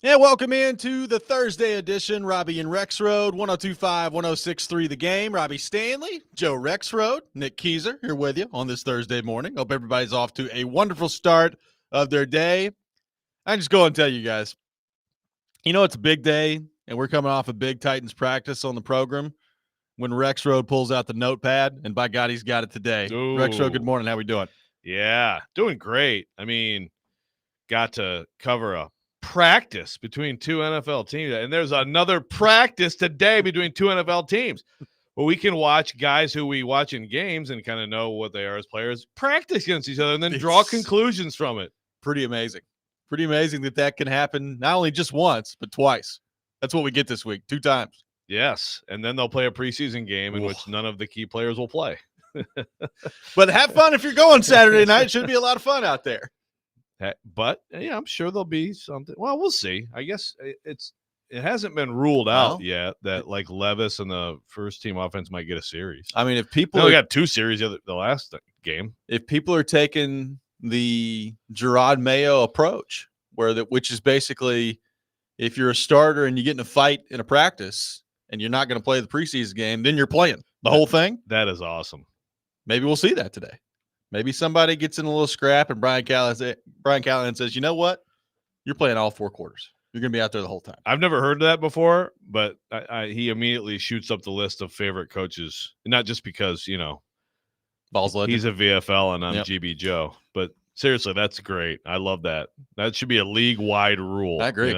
Yeah, welcome into the Thursday edition. Robby and Rexrode, 102.5, 106.3 The Game. Robbie Stanley, Joe Rexrode, Nick Keyser here with you on this Thursday morning. Hope everybody's off to a wonderful start of their day. I just go and tell you guys, it's a big day, and we're coming off a big Titans practice on the program when Rexrode pulls out the notepad, and by God, he's got it today. Ooh. Rexrode, good morning. How we doing? Yeah, doing great. I mean, got to cover a practice between two NFL teams, and there's another practice today between two NFL teams. Well, we can watch guys who we watch in games and kind of know what they are as players practice against each other and then draw conclusions from it. Pretty amazing. Pretty amazing that can happen not only just once, but twice. That's what we get this week, 2 times. Yes, and then they'll play a preseason game in which none of the key players will play. But have fun if you're going Saturday night. It should be a lot of fun out there. But yeah, I'm sure there'll be something. Well, we'll see. I guess it hasn't been ruled out yet that like Levis and the first team offense might get a series. I mean, if people we got 2 series the last game. If people are taking the Gerard Mayo approach, which is basically if you're a starter and you get in a fight in a practice and you're not going to play the preseason game, then you're playing the whole thing. That is awesome. Maybe we'll see that today. Maybe somebody gets in a little scrap and Brian Callahan says, you know what? You're playing all 4 quarters. You're going to be out there the whole time. I've never heard of that before, but he immediately shoots up the list of favorite coaches, not just because, Ball's legend. He's a VFL and I'm GB Joe. But seriously, that's great. I love that. That should be a league-wide rule. I agree.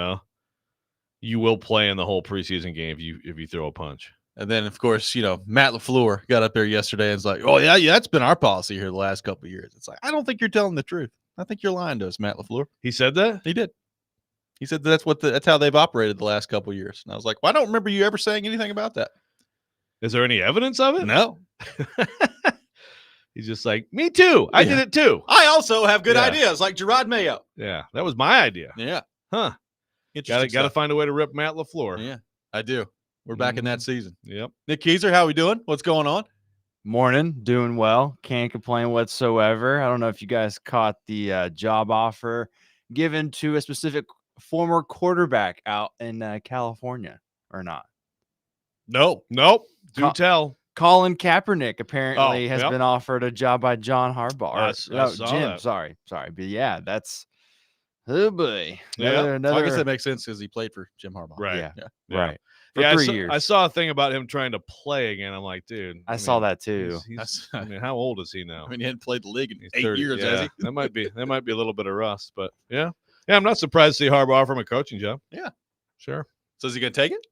You will play in the whole preseason game if you throw a punch. And then, of course, Matt LaFleur got up there yesterday and was like, oh, yeah, that's been our policy here the last couple of years. It's like, I don't think you're telling the truth. I think you're lying to us, Matt LaFleur. He said that? He did. He said that's how they've operated the last couple of years. And I was like, well, I don't remember you ever saying anything about that. Is there any evidence of it? No. He's just like, me too. I did it too. I also have good ideas like Gerard Mayo. Yeah, that was my idea. Yeah. Huh. Got to find a way to rip Matt LaFleur. Yeah, I do. We're back in that season. Yep. Nick Keyser, how we doing? What's going on? Morning. Doing well. Can't complain whatsoever. I don't know if you guys caught the job offer given to a specific former quarterback out in California or not. Nope. Do tell. Colin Kaepernick apparently has been offered a job by John Harbaugh. Jim. Sorry. But yeah, that's oh boy. I guess that makes sense because he played for Jim Harbaugh. Right. Yeah. Right. For yeah, 3 years. I saw a thing about him trying to play again. I'm like, dude. I saw that too. How old is he now? I mean, he hadn't played the league in 8 years, has he? that might be a little bit of rust, but yeah. Yeah, I'm not surprised to see Harbaugh offer him a coaching job. Yeah. Sure. So is he going to take it?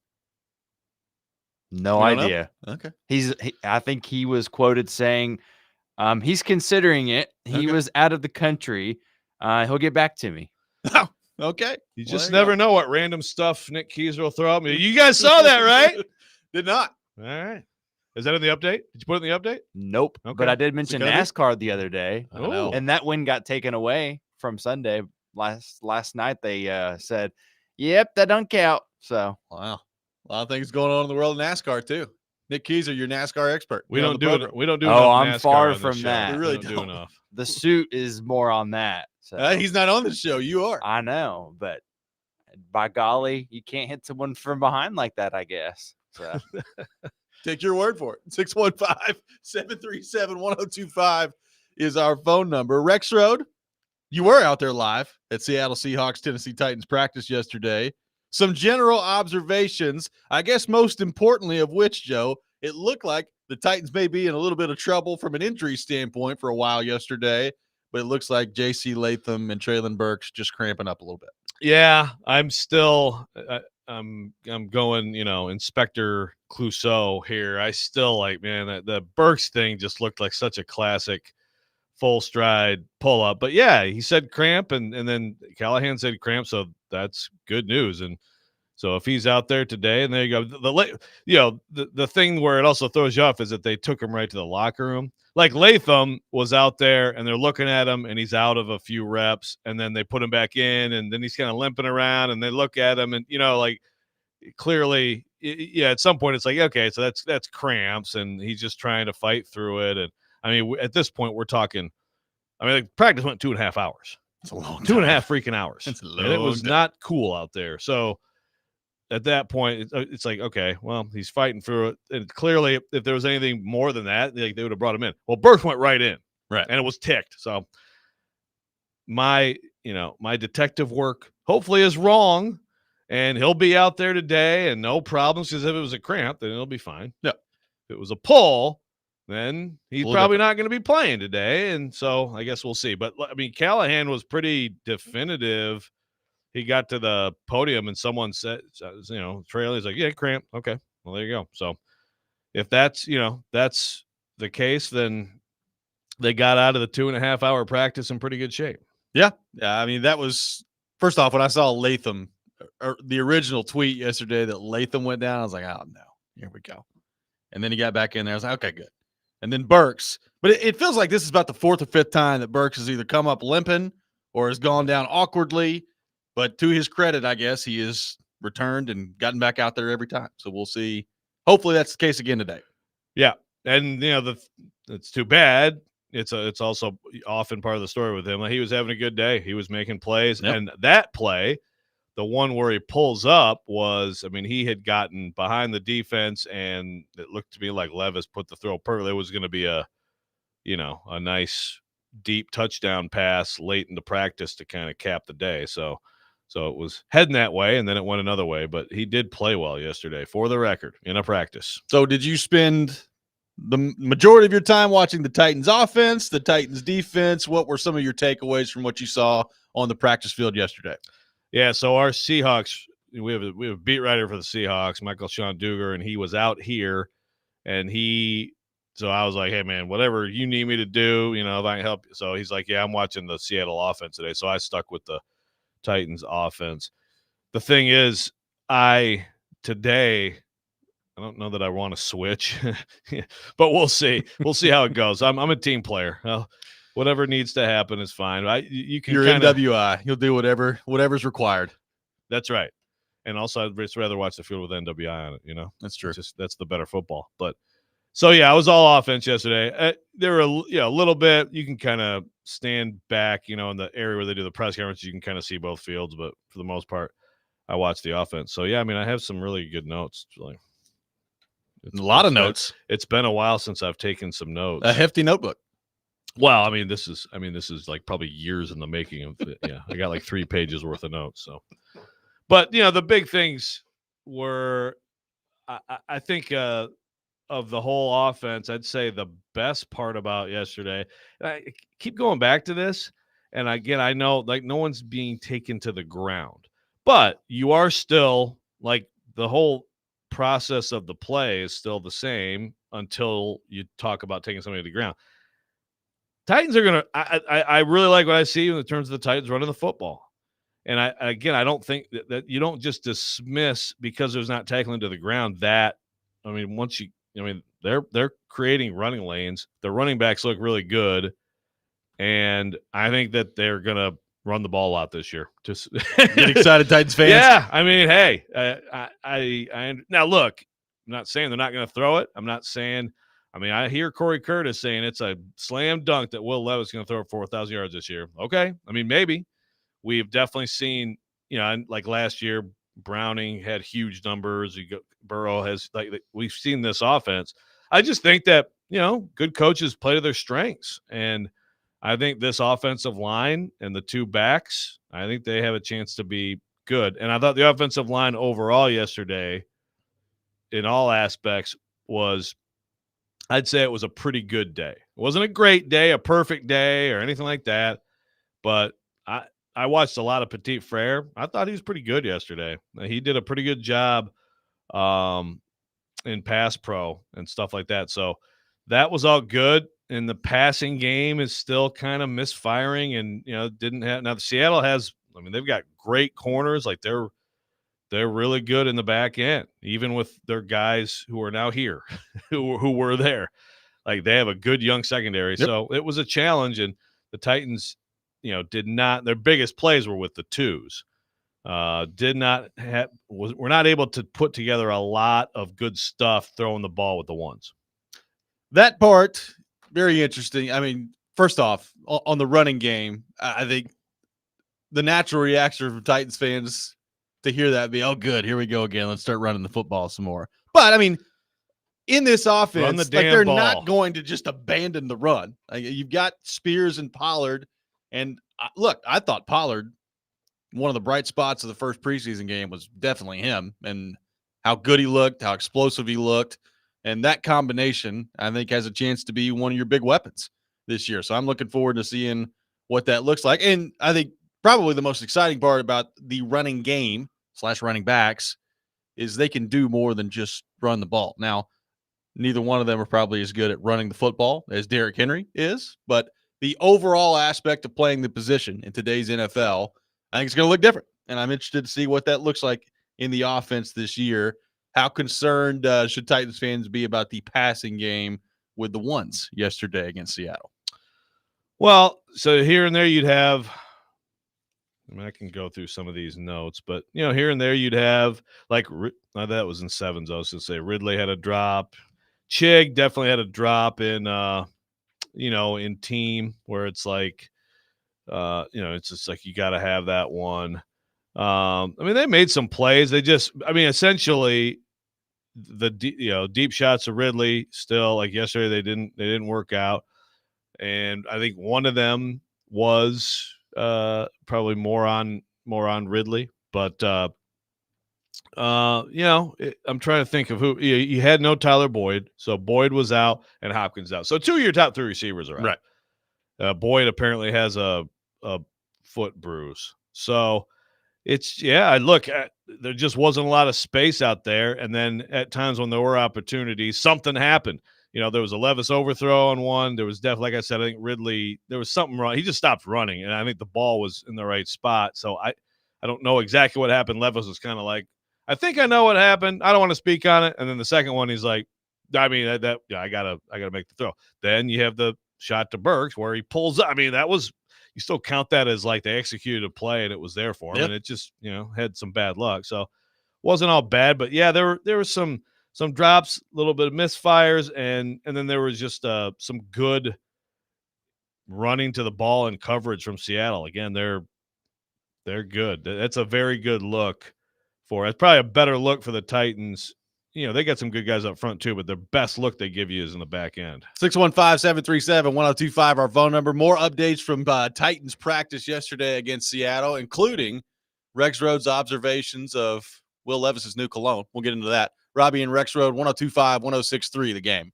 No idea. Okay. I think he was quoted saying he's considering it. He was out of the country. He'll get back to me. Oh, okay. You just never know what random stuff Nick Keyser will throw at me. You guys saw that, right? Did not. All right. Is that in the update? Did you put it in the update? Nope. Okay. But I did mention NASCAR the other day. Oh. And that win got taken away from Sunday. Last night they said, yep, that don't count. So wow. A lot of things going on in the world of NASCAR too. Nick Keyser, your NASCAR expert. We don't do it. We don't do. Oh, I'm NASCAR far from that. We really don't do enough. The suit is more on that. So. He's not on the show. You are. I know, but by golly, you can't hit someone from behind like that, I guess. So. Take your word for it. 615-737-1025 is our phone number. Rexrode, you were out there live at Seattle Seahawks Tennessee Titans practice yesterday. Some general observations, I guess most importantly of which, Joe, it looked like the Titans may be in a little bit of trouble from an injury standpoint for a while yesterday, but it looks like J.C. Latham and Traylon Burks just cramping up a little bit. Yeah, I'm still I'm going, Inspector Clouseau here. I still like, man, the Burks thing just looked like such a classic full stride pull up. But yeah, he said cramp and then Callahan said cramp, so that's good news. And so if he's out there today, and there you go. The thing where it also throws you off is that they took him right to the locker room. Like Latham was out there and they're looking at him and he's out of a few reps, and then they put him back in and then he's kind of limping around and they look at him and, clearly, at some point it's like, okay, so that's cramps and he's just trying to fight through it. And I mean, at this point we're talking, practice went 2.5 hours. It's a long 2.5 freaking hours. It's a And it was long time. not cool out there. So at that point, it's like, okay, well, he's fighting through it. And clearly, if there was anything more than that, they would have brought him in. Well, Burks went right in. Right. And it was ticked. So my detective work hopefully is wrong. And he'll be out there today and no problems, because if it was a cramp, then it'll be fine. Yeah. If it was a pull, then he's probably different. not going to be playing today. And so I guess we'll see. But, I mean, Callahan was pretty definitive. He got to the podium and someone said, Trailer's like, yeah, cramp. Okay. Well, there you go. So if that's the case, then they got out of the 2.5 hour practice in pretty good shape. Yeah. I mean, that was, first off, when I saw Latham, or the original tweet yesterday that Latham went down, I was like, oh, no, here we go. And then he got back in there. I was like, okay, good. And then Burks. But it feels like this is about the 4th or 5th time that Burks has either come up limping or has gone down awkwardly. But to his credit, I guess, he has returned and gotten back out there every time. So we'll see. Hopefully that's the case again today. Yeah. And, it's too bad. It's also often part of the story with him. Like, he was having a good day. He was making plays. Yep. And that play, the one where he pulls up, was, I mean, he had gotten behind the defense, and it looked to me like Levis put the throw perfectly. It was going to be a nice deep touchdown pass late into practice to kind of cap the day. So it was heading that way, and then it went another way. But he did play well yesterday, for the record, in a practice. So did you spend the majority of your time watching the Titans offense, the Titans defense? What were some of your takeaways from what you saw on the practice field yesterday? Yeah, so our Seahawks, we have a beat writer for the Seahawks, Michael Sean Duger, and he was out here, and so I was like, hey, man, whatever you need me to do, if I can help. So he's like, yeah, I'm watching the Seattle offense today. So I stuck with the Titans offense. The thing is, today, I don't know that I want to switch, but we'll see. We'll see how it goes. I'm a team player. Whatever needs to happen is fine. You can. You're NWI. You'll do whatever's required. That's right. And also, I'd just rather watch the field with NWI on it. That's true. That's the better football. But so yeah, I was all offense yesterday. There were a little bit. You can kind of stand back, in the area where they do the press conference. You can kind of see both fields, but for the most part, I watched the offense. So yeah, I mean, I have some really good notes. A lot of notes. It's been a while since I've taken some notes. A hefty notebook. Well, I mean, this is like probably years in the making of it. Yeah, I got like 3 pages worth of notes. So, but the big things were, I think, of the whole offense, I'd say the best part about yesterday. And I keep going back to this, and again, I know like no one's being taken to the ground, but you are still like the whole process of the play is still the same until you talk about taking somebody to the ground. Titans are going to, I really like what I see in terms of the Titans running the football. And I don't think that you don't just dismiss because there's not tackling to the ground that, I mean, they're creating running lanes. The running backs look really good. And I think that they're going to run the ball a lot this year. Just get excited, Titans fans. Yeah. I mean, hey, now look, I'm not saying they're not going to throw it. I'm not saying, I hear Corey Curtis saying it's a slam dunk that Will Levis is going to throw 4,000 yards this year. Okay. I mean, maybe. We've definitely seen, like last year, Browning had huge numbers. Burrow has, we've seen this offense. I just think that, good coaches play to their strengths. And I think this offensive line and the 2 backs, I think they have a chance to be good. And I thought the offensive line overall yesterday, in all aspects, I'd say it was a pretty good day. It wasn't a great day, a perfect day, or anything like that. But I watched a lot of Petit Frere. I thought he was pretty good yesterday. He did a pretty good job in pass pro and stuff like that. So that was all good. And the passing game is still kind of misfiring, and didn't have. Now Seattle has. They've got great corners. Like they're really good in the back end, even with their guys who are now here, who were there. Like they have a good young secondary. Yep. So it was a challenge, and the Titans, did not. Their biggest plays were with the 2s. We're not able to put together a lot of good stuff throwing the ball with the 1s. That part, very interesting. First off, on the running game, I think the natural reaction from Titans fans to hear that be, oh, good, here we go again. Let's start running the football some more. But, I mean, in this offense, like damn they're ball. not going to just abandon the run. You've got Spears and Pollard. And, look, I thought Pollard, one of the bright spots of the first preseason game was definitely him and how good he looked, how explosive he looked. And that combination, I think, has a chance to be one of your big weapons this year. So I'm looking forward to seeing what that looks like. And I think probably the most exciting part about the running game / running backs is they can do more than just run the ball. Now, neither one of them are probably as good at running the football as Derrick Henry is, but the overall aspect of playing the position in today's NFL, I think it's going to look different. And I'm interested to see what that looks like in the offense this year. How concerned should Titans fans be about the passing game with the ones yesterday against Seattle? Well, so here and there you'd have, I mean, I can go through some of these notes, but, here and there you'd have, like, that was in sevens. I was going to say Ridley had a drop. Chig definitely had a drop in, in team where it's like, it's just like you got to have that one. I mean, they made some plays. Essentially the deep shots of Ridley still, like yesterday, they didn't work out. And I think one of them was probably more on Ridley, but I'm trying to think of who you had. No Tyler Boyd, so Boyd was out and Hopkins out. So 2 of your top 3 receivers are out. Right. Boyd apparently has a foot bruise, so it's there just wasn't a lot of space out there. And then at times when there were opportunities, something happened. There was a Levis overthrow on one. There was definitely, like I said, I think Ridley, there was something wrong. He just stopped running, and I think the ball was in the right spot. So I don't know exactly what happened. Levis was kind of like, I think I know what happened. I don't want to speak on it. And then the second one, he's like, I mean, I gotta make the throw. Then you have the shot to Burks where he pulls up. I mean, that was, you still count that as like they executed a play and it was there for him. Yep. And it just, had some bad luck. So wasn't all bad, but yeah, there were some drops, a little bit of misfires, and then there was just some good running to the ball and coverage from Seattle. Again, they're good. That's a very good look for. It's probably a better look for the Titans. They got some good guys up front too, but their best look they give you is in the back end. 615-737-1025, our phone number. More updates from Titans practice yesterday against Seattle, including Rexrode's observations of Will Levis's new cologne. We'll get into that. Robby and Rexrode, 1025-1063, The Game.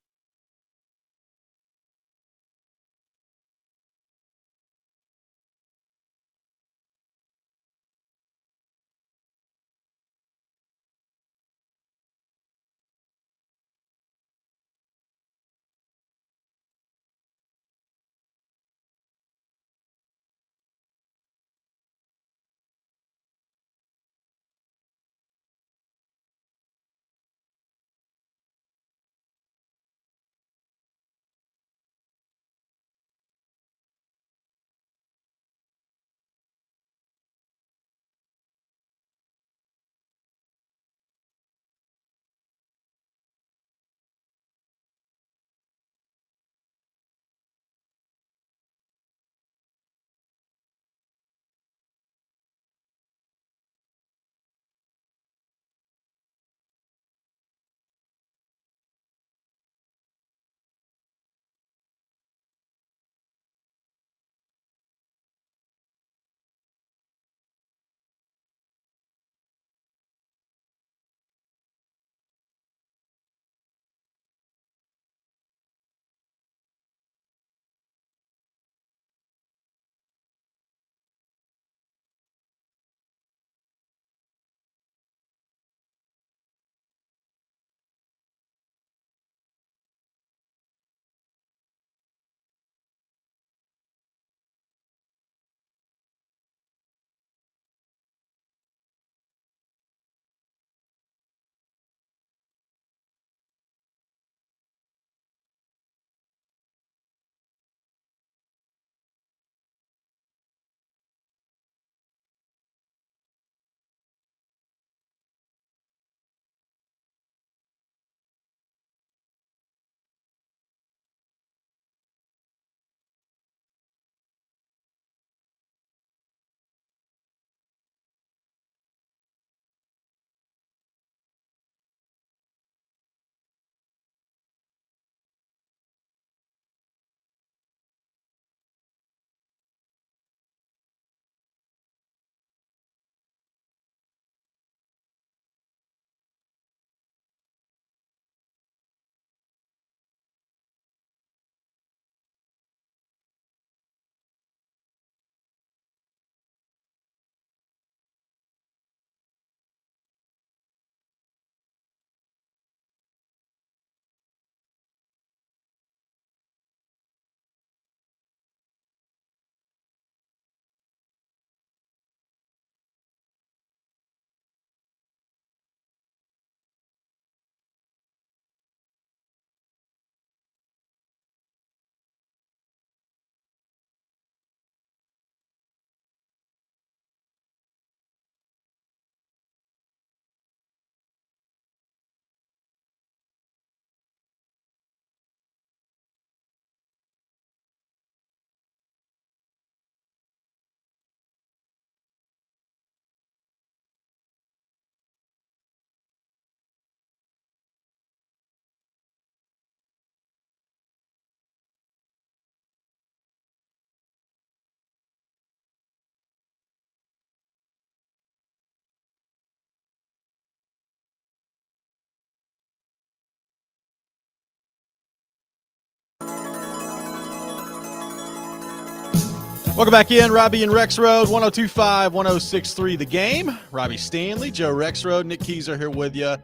Welcome back in, Robby and Rexrode, 102.5, 106.3 The Game. Robby Stanley, Joe Rexrode, Nick Keyser here with you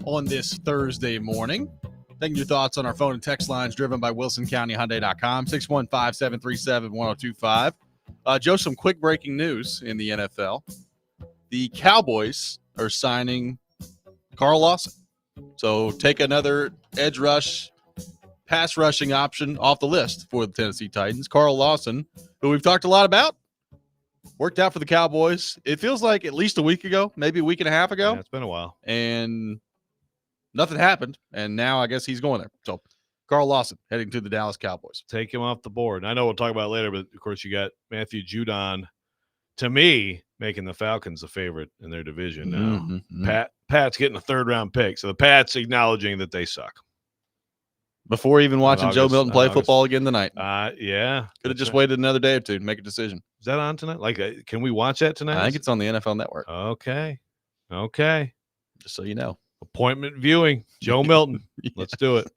on this Thursday morning. Taking your thoughts on our phone and text lines driven by WilsonCountyHyundai.com, 615-737-1025. Joe, some quick breaking news in the NFL. The Cowboys are signing Carl Lawson. So take another edge rush, pass rushing option off the list for the Tennessee Titans. Carl Lawson, who we've talked a lot about, worked out for the Cowboys. It feels like at least a week ago, maybe a week and a half ago. Yeah, it's been a while. And nothing happened. And now I guess he's going there. So Carl Lawson heading to the Dallas Cowboys. Take him off the board. I know we'll talk about it later, but of course you got Matthew Judon, to me, making the Falcons the favorite in their division now. Mm-hmm. Pat's getting a third-round pick. So the Pat's acknowledging that they suck. Before even watching Joe Milton play football again tonight. Yeah. Could have just waited another day or two to make a decision. Is that on tonight? Like, can we watch that tonight? I think it's on the NFL Network. Okay. Just so you know. Appointment viewing. Joe Milton. Yeah. Let's do it.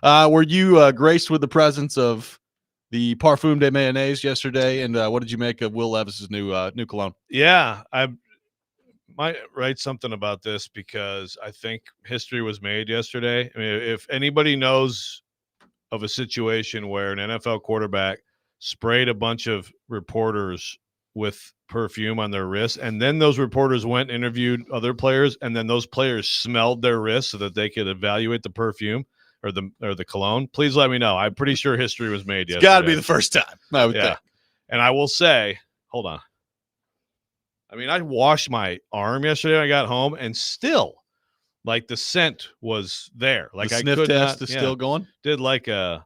Were you graced with the presence of the Parfum de Mayonnaise yesterday? And what did you make of Will Levis's new cologne? Yeah. I might write something about this because I think history was made yesterday. I mean, if anybody knows of a situation where an NFL quarterback sprayed a bunch of reporters with perfume on their wrists, and then those reporters went and interviewed other players, and then those players smelled their wrists so that they could evaluate the perfume or the cologne, please let me know. I'm pretty sure history was made yesterday. It's got to be the first time, I would think. And I will say, hold on. I mean, I washed my arm yesterday when I got home, and still, like, the scent was there. Like, the I sniff could test not, is still going. Did like a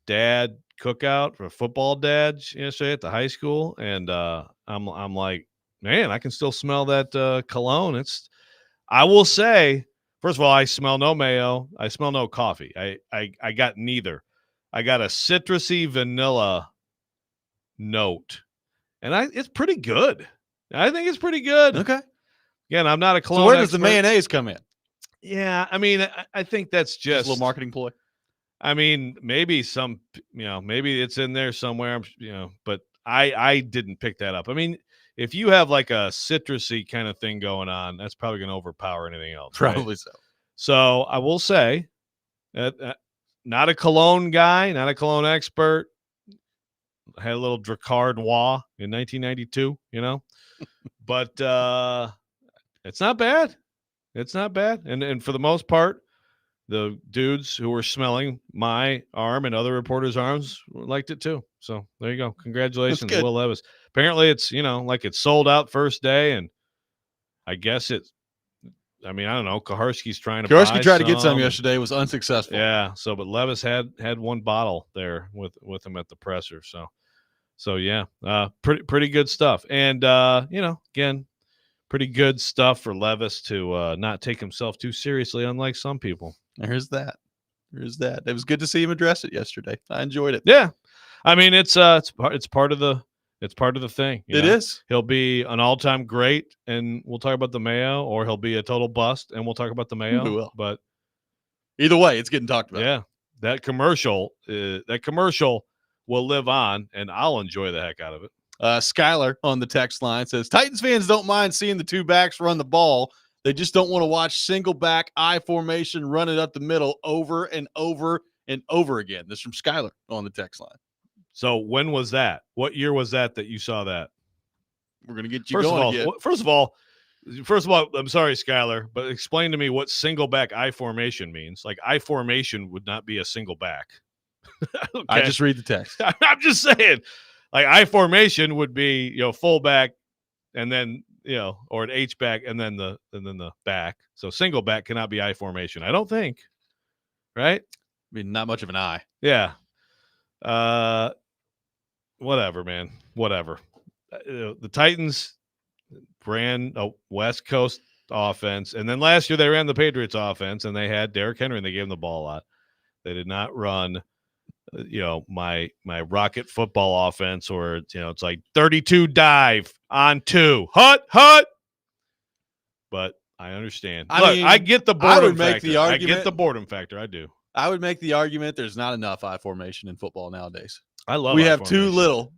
dad cookout for football dads yesterday at the high school, and I'm like, man, I can still smell that cologne. I will say, first of all, I smell no mayo. I smell no coffee. I got neither. I got a citrusy vanilla note. And it's pretty good. I think it's pretty good. Okay. Again, I'm not a cologne. So where does expert. the mayonnaise come in? Yeah, I mean, I think that's just a little marketing ploy. I mean, maybe maybe it's in there somewhere, but I didn't pick that up. I mean, if you have like a citrusy kind of thing going on, that's probably going to overpower anything else. Probably right? so. So I will say that not a cologne guy, not a cologne expert. Had a little Drakkar Noir in 1992, but it's not bad. It's not bad. And for the most part, the dudes who were smelling my arm and other reporters' arms liked it too. So there you go. Congratulations, Will Levis. Apparently it's, like it's sold out first day. And I guess I don't know. Kaharski's trying to Kaharski tried to get some yesterday, was unsuccessful. Yeah. So, but Levis had one bottle there with him at the presser. So yeah, pretty good stuff. And, again, pretty good stuff for Levis to not take himself too seriously, unlike some people. There's that. It was good to see him address it yesterday. I enjoyed it. Yeah. I mean, it's part of the thing. It is. He'll be an all-time great, and we'll talk about the Mayo, or he'll be a total bust, and we'll talk about the Mayo. We will. But either way, it's getting talked about. Yeah. That commercial will live on, and I'll enjoy the heck out of it. Skylar on the text line says, Titans fans don't mind seeing the two backs run the ball. They just don't want to watch single back I formation run it up the middle over and over and over again. This is from Skylar on the text line. So when was that? What year was that you saw that? We're going to get you going again. First of all, I'm sorry, Skylar, but explain to me what single back I formation means. Like, I formation would not be a single back. Okay. I just read the text. I'm just saying, like, I formation would be, full back and then, or an H back and then the back. So single back cannot be I formation, I don't think. Right? I mean, not much of an I. Yeah. Whatever, man. Whatever. The Titans ran a West Coast offense, and then last year they ran the Patriots offense, and they had Derrick Henry, and they gave him the ball a lot. They did not run, my rocket football offense, or it's like 32 dive on 2 hut. But I understand. I get the boredom I would make factor. the argument. I get the boredom factor. I do. I would make the argument there's not enough I formation in football nowadays. I love we I have too formation. little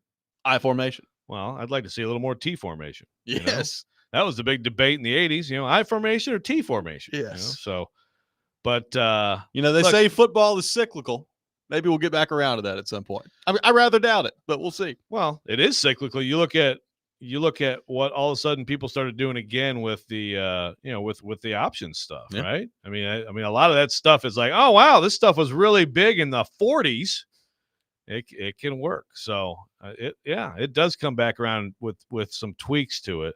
I formation. Well, I'd like to see a little more T formation. you know? Yes. That was the big debate in the 80s, I formation or T formation. Yes. So, but They look, say football is cyclical. Maybe we'll get back around to that at some point. I rather doubt it, but we'll see. well, it is cyclical. You look at what all of a sudden people started doing again with the with the options stuff, Yeah. right? I mean, a lot of that stuff is like, oh wow, this stuff was really big in the 40s. It can work. So it does come back around with some tweaks to it.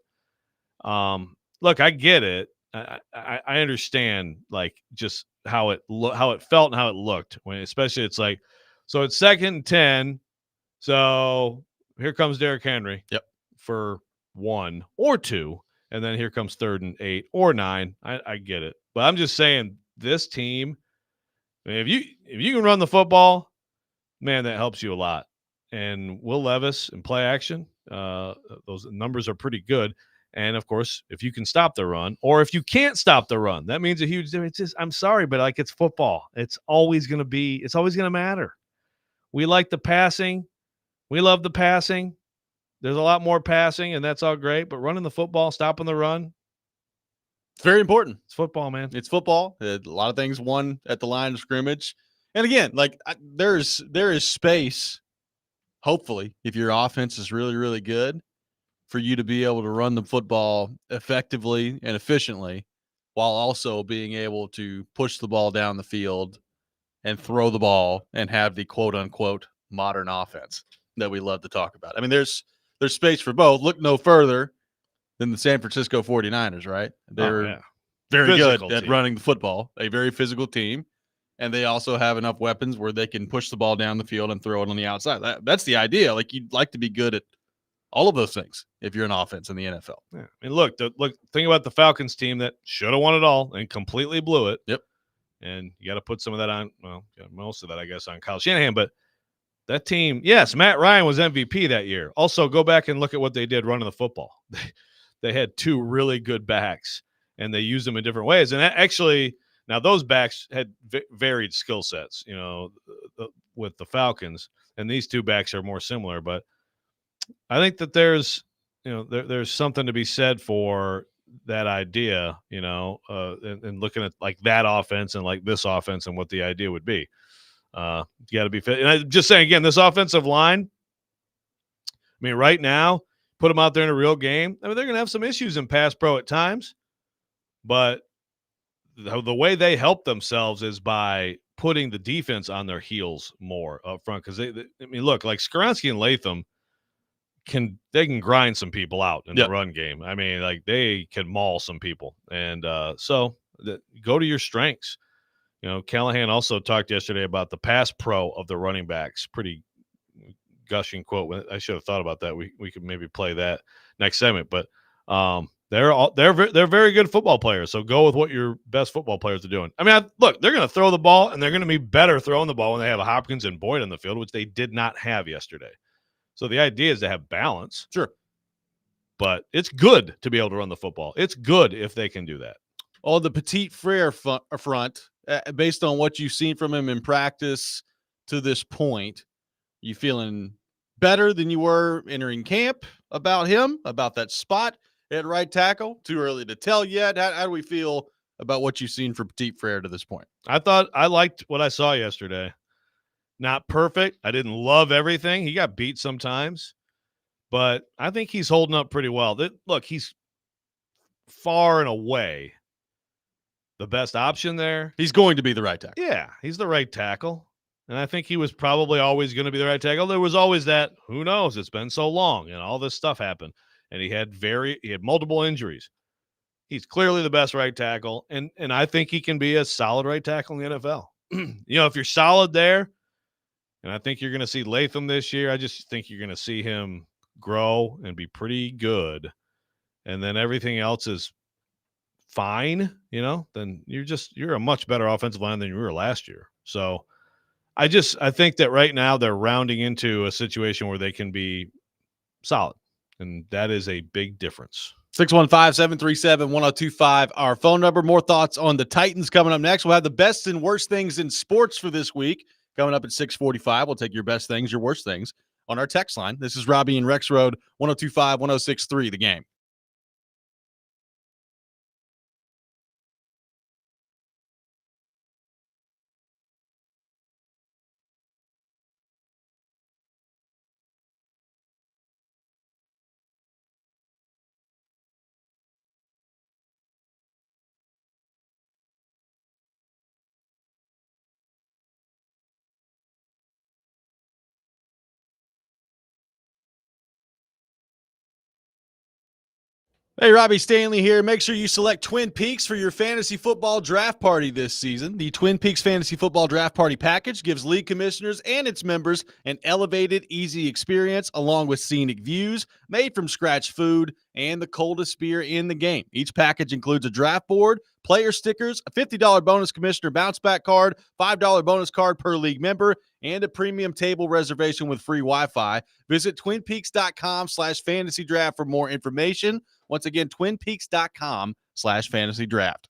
Look, I get it. I understand like just how it felt and how it looked when, especially it's like, so it's 2nd and 10. So here comes Derrick Henry. Yep. For 1 or 2, and then here comes 3rd and 8 or 9. I get it, but I'm just saying this team. I mean, if you can run the football, man, that helps you a lot. And Will Levis and play action, those numbers are pretty good. And of course, if you can stop the run, or if you can't stop the run, that means a huge difference. It's just, I'm sorry, but like, it's football. It's always going to matter. We like the passing. We love the passing. There's a lot more passing, and that's all great. But running the football, stopping the run, It's very important. it's football, man. It's football. A lot of things won at the line of scrimmage. And again, like there is space, hopefully, if your offense is really, really good, for you to be able to run the football effectively and efficiently while also being able to push the ball down the field and throw the ball and have the quote-unquote modern offense that we love to talk about. I mean, there's space for both. Look no further than the San Francisco 49ers, right? They're very Physical good at team. running the football, a very physical team. And they also have enough weapons where they can push the ball down the field and throw it on the outside. That's the idea. Like, you'd like to be good at all of those things if you're an offense in the NFL. Yeah. I mean, look, think about the Falcons team that should have won it all and completely blew it. Yep. And you got to put some of that on, well, most of that, I guess, on Kyle Shanahan. But that team, yes, Matt Ryan was MVP that year. Also, go back and look at what they did running the football. They had 2 really good backs, and they used them in different ways. And actually, now those backs had varied skill sets, with the Falcons. And these 2 backs are more similar. But I think that there's something to be said for that idea, and looking at like that offense and like this offense and what the idea would be. You got to be fit. And I'm just saying again, this offensive line, I mean, right now, put them out there in a real game. I mean, they're going to have some issues in pass pro at times, but the way they help themselves is by putting the defense on their heels more up front. Because I mean, look, like Skoronski and Latham can grind some people out in the run game. I mean, like they can maul some people, and so go to your strengths. Callahan also talked yesterday about the pass pro of the running backs. Pretty gushing quote. I should have thought about that. We could maybe play that next segment, but they're very good football players. So go with what your best football players are doing. I mean, look, they're going to throw the ball, and they're going to be better throwing the ball when they have Hopkins and Boyd on the field, which they did not have yesterday. So the idea is to have balance. Sure. But it's good to be able to run the football. It's good if they can do that. On the Petit Frere front, based on what you've seen from him in practice to this point, you feeling better than you were entering camp about him, about that spot at right tackle? Too early to tell yet. How do we feel about what you've seen for Petit Frere to this point? I liked what I saw yesterday. Not perfect. I didn't love everything. He got beat sometimes, but I think he's holding up pretty well. Look, he's far and away the best option there. He's going to be the right tackle. Yeah, he's the right tackle. And I think he was probably always going to be the right tackle. There was always that, who knows, it's been so long and all this stuff happened. And he had multiple injuries. He's clearly the best right tackle. And I think he can be a solid right tackle in the NFL. If you're solid there, and I think you're going to see Latham this year, I just think you're going to see him grow and be pretty good. And then everything else is fine, then you're a much better offensive line than you were last year. So I think that right now they're rounding into a situation where they can be solid. And that is a big difference. 615-737-1025, our phone number. More thoughts on the Titans coming up next. We'll have the best and worst things in sports for this week. Coming up at 6:45, we'll take your best things, your worst things on our text line. This is Robby and Rexrode, 1025-1063, the game. Hey, Robbie Stanley here. Make sure you select Twin Peaks for your fantasy football draft party this season. The Twin Peaks Fantasy Football Draft Party package gives league commissioners and its members an elevated, easy experience along with scenic views, made from scratch food, and the coldest beer in the game. Each package includes a draft board, player stickers, a $50 bonus commissioner bounce back card, $5 bonus card per league member, and a premium table reservation with free Wi-Fi. Visit twinpeaks.com/fantasy draft for more information. Once again, twinpeaks.com/fantasy draft.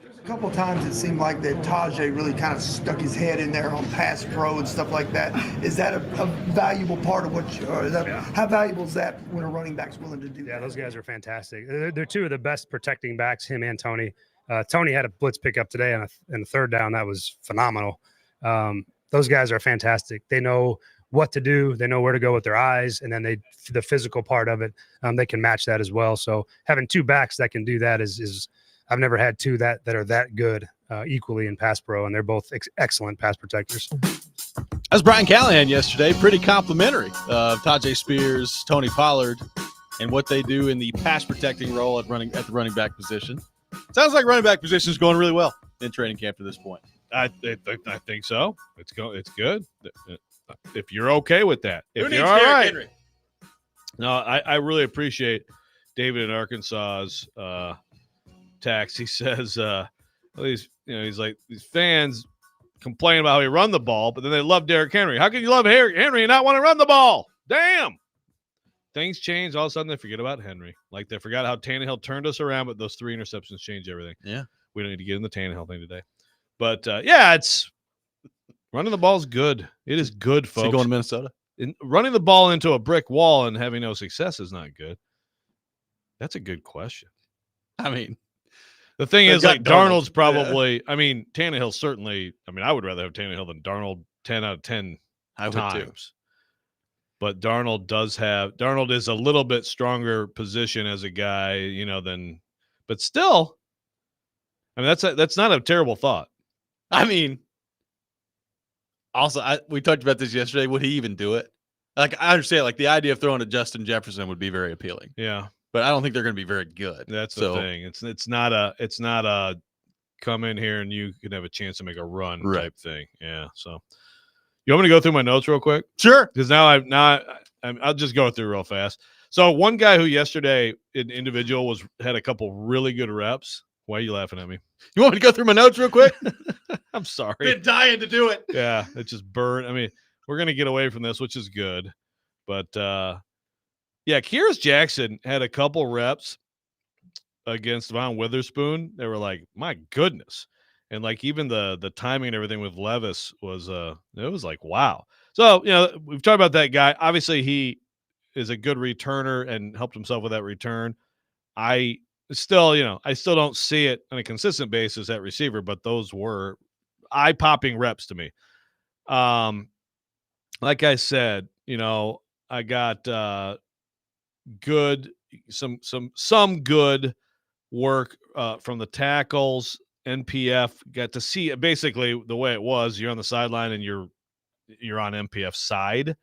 A couple of times it seemed like that Tajay really kind of stuck his head in there on pass pro and stuff like that. Is that a valuable part of what how valuable is that when a running back's willing to do that? Yeah, those guys are fantastic. They're two of the best protecting backs, him and Tony. Tony had a blitz pickup today and a third down. That was phenomenal. Those guys are fantastic. They know what to do. They know where to go with their eyes. And then the physical part of it, they can match that as well. So having two backs that can do that is I've never had two that are that good equally in pass pro, and they're both excellent pass protectors. That's Brian Callahan yesterday. Pretty complimentary of Tajay Spears, Tony Pollard, and what they do in the pass protecting role at the running back position. Sounds like running back position is going really well in training camp to this point. I think so. It's good. If you're okay with that, if you're all right. Henry? No, I really appreciate David in Arkansas's text. He says, he's like, these fans complain about how he run the ball, but then they love Derrick Henry. How can you love Henry and not want to run the ball? Damn. Things change. All of a sudden, they forget about Henry. Like they forgot how Tannehill turned us around, but those 3 interceptions changed everything. Yeah. We don't need to get in the Tannehill thing today. But, it's running the ball is good. It is good, folks. So going to Minnesota? Running the ball into a brick wall and having no success is not good. That's a good question. I mean, the thing is, like, Darnold's probably, I mean, Tannehill certainly, I would rather have Tannehill than Darnold 10 out of 10 times. Would too. But Darnold is a little bit stronger position as a guy, but still, that's not a terrible thought. I mean, also, we talked about this yesterday. Would he even do it? Like, I understand, like, the idea of throwing to Justin Jefferson would be very appealing. Yeah. But I don't think they're going to be very good. That's the thing. It's not a come in here and you can have a chance to make a run type thing. Yeah. So you want me to go through my notes real quick? Sure. Because now I'll just go through real fast. So one guy who yesterday in individual had a couple really good reps. Why are you laughing at me? You want me to go through my notes real quick? I'm sorry. Been dying to do it. Yeah, it just burned. We're going to get away from this, which is good. But, Kyrus Jackson had a couple reps against Von Witherspoon. They were like, my goodness. And, like, even the timing and everything with Levis was it was like, wow. So, we've talked about that guy. Obviously, he is a good returner and helped himself with that return. I still don't see it on a consistent basis at receiver, but those were eye-popping reps to me. Like I said, I got some good work from the tackles. NPF got to see it basically the way it was. You're on the sideline and you're on NPF's side,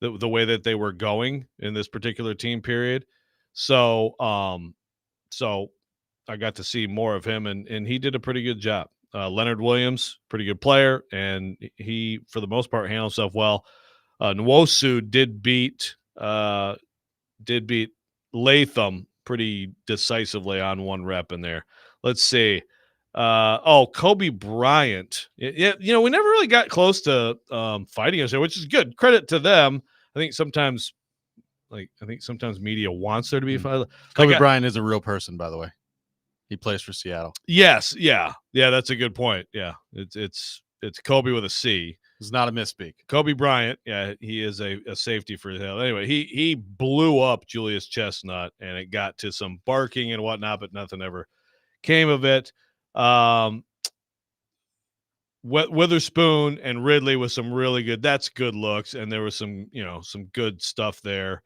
the way that they were going in this particular team period. So I got to see more of him, and he did a pretty good job. Leonard Williams, pretty good player, and he, for the most part, handled himself well. Nwosu did beat Latham pretty decisively on one rep in there. Let's see. Kobe Bryant. We never really got close to fighting us there, which is good. Credit to them. I think sometimes media wants there to be a fight. Kobe Bryant is a real person, by the way. He plays for Seattle. Yes, yeah, that's a good point. Yeah, it's Kobe with a C. It's not a misspeak. Kobe Bryant, yeah, he is a safety for hell. Anyway, he blew up Julius Chestnut, and it got to some barking and whatnot, but nothing ever came of it. Witherspoon and Ridley with some really good. That's good looks, and there was some good stuff there.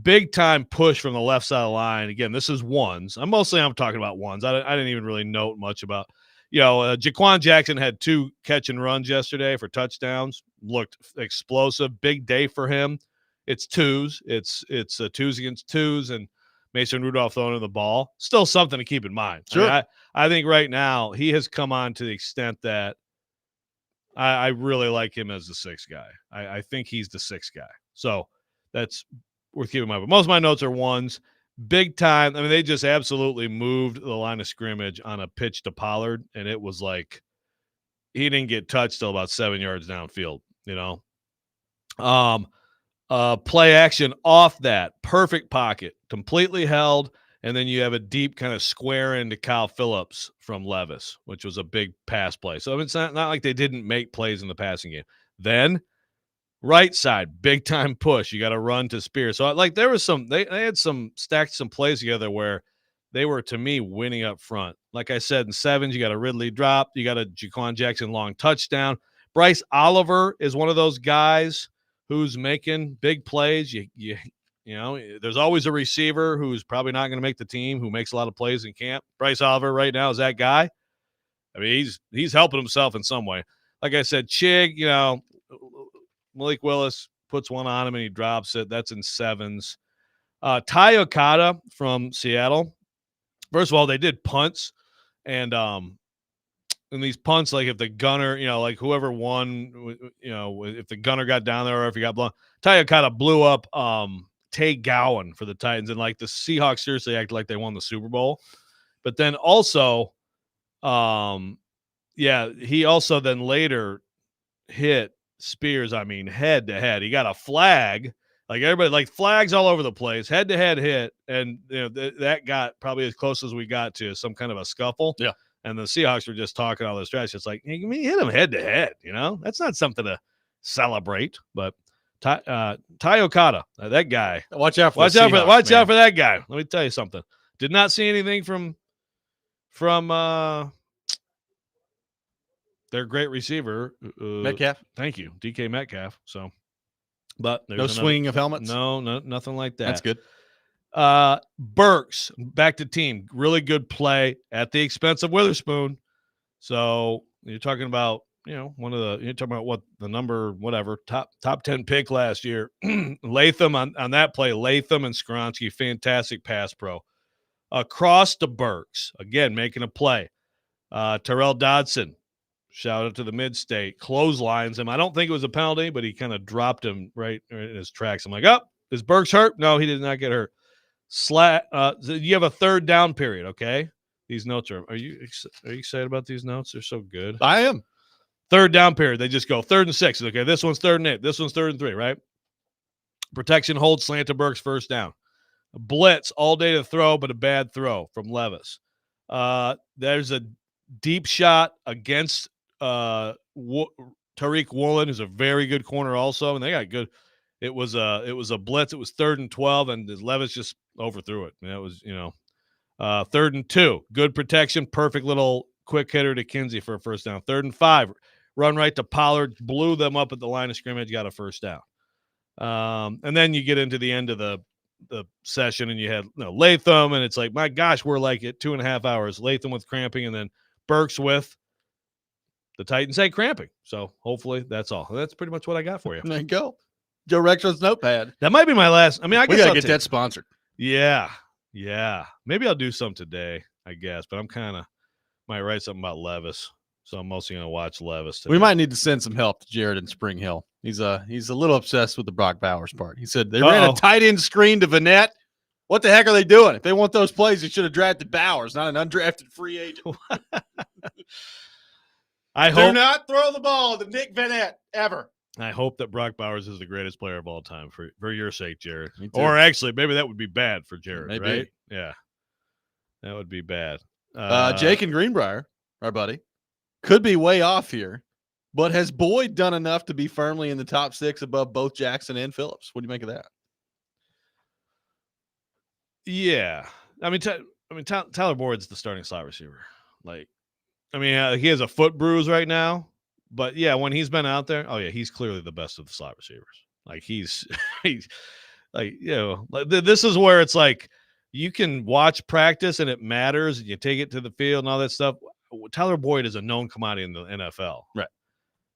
Big time push from the left side of the line. Again, this is ones. I'm talking about ones. I didn't even really note much about. Jaquan Jackson had 2 catch and runs yesterday for touchdowns. Looked explosive. Big day for him. It's twos. It's 2s against 2s, and Mason Rudolph throwing the ball. Still something to keep in mind. Sure. I think right now he has come on to the extent that I really like him as the 6th guy. I think he's the 6th guy. So that's worth keeping in mind. But most of my notes are ones. Big time. They just absolutely moved the line of scrimmage on a pitch to Pollard, and it was like he didn't get touched till about 7 yards downfield, play action off that. Perfect pocket. Completely held, And then you have a deep kind of square into Kyle Phillips from Levis, which was a big pass play. So it's not like they didn't make plays in the passing game. Then right side, big time push. You got to run to Spears. So like there was some, they had some stacked some plays together where they were, to me, winning up front. Like I said, in sevens, you got a Ridley drop. You got a Jaquan Jackson long touchdown. Bryce Oliver is one of those guys who's making big plays. You know, there's always a receiver who's probably not going to make the team who makes a lot of plays in camp. Bryce Oliver right now is that guy. I mean, he's helping himself in some way. Like I said, Chig, you know, Malik Willis puts one on him and he drops it. That's in sevens. Ty Okada from Seattle. First of all, they did punts, and these punts, like if the gunner, you know, like whoever won, you know, if the gunner got down there or if he got blown, Ty Okada blew up Tay Gowan for the Titans, and like the Seahawks seriously acted like they won the Super Bowl. But then also, he also then later hit Spears. I mean, head to head, he got a flag. Like everybody, like flags all over the place, head to head hit, and you know that got probably as close as we got to some kind of a scuffle. Yeah, and the Seahawks were just talking all this trash. It's like, hey, you hit him head to head. You know, that's not something to celebrate. But Ty Okada, that guy, watch out for watch out for that guy. Let me tell you something. Did not see anything from their great receiver Metcalf. Thank you, DK Metcalf. So. But no swinging of helmets. No, nothing like that. That's good. Burks back to team. Really good play at the expense of Witherspoon. So you're talking about, you know, you're talking about what the number, whatever, top 10 pick last year. Latham on that play. Latham and Skronsky, fantastic pass pro. Across to Burks again, making a play. Terrell Dodson. Shout out to the Mid-State. Clotheslines him. I don't think it was a penalty, but he kind of dropped him right in his tracks. I'm like, oh, is Burks hurt? No, he did not get hurt. You have a third down period, okay? These notes are you excited about these notes? They're so good. I am. Third down period. They just go 3rd and 6. Okay, this one's 3rd and 8. This one's 3rd and 3, right? Protection hold, slant to Burks, first down. Blitz all day to throw, but a bad throw from Levis. There's a deep shot against Tariq Woolen, who's a very good corner also, and they got good. It was a blitz. It was 3rd and 12, and Levis just overthrew it. And it was, 3rd and 2, good protection, perfect little quick hitter to Kinsey for a first down. 3rd and 5, run right to Pollard, blew them up at the line of scrimmage, got a first down. And then you get into the end of the session, and you had Latham, and it's like, my gosh, we're like at 2.5 hours. Latham with cramping, and then Burks with the Titans say cramping. So hopefully that's all. That's pretty much what I got for you. There you go. Joe Rexrode's notepad. That might be my last. I mean, I guess we gotta I'll get that sponsored. Yeah. Maybe I'll do some today, I guess. But might write something about Levis. So I'm mostly gonna watch Levis today. We might need to send some help to Jared in Spring Hill. He's a little obsessed with the Brock Bowers part. He said they ran a tight end screen to Vanette. What the heck are they doing? If they want those plays, they should have drafted Bowers, not an undrafted free agent. Do not throw the ball to Nick Vanette ever. I hope that Brock Bowers is the greatest player of all time for your sake, Jared. Or actually, maybe that would be bad for Jared, maybe. Right? Yeah, that would be bad. Jake and Greenbrier, our buddy, could be way off here, but has Boyd done enough to be firmly in the top 6 above both Jackson and Phillips? What do you make of that? Yeah, I mean, Tyler Boyd's the starting slot receiver. Like, I mean, he has a foot bruise right now, but yeah, when he's been out there, he's clearly the best of the slot receivers. Like he's like, like this is where it's like you can watch practice and it matters, and you take it to the field and all that stuff. Tyler Boyd is a known commodity in the NFL, right?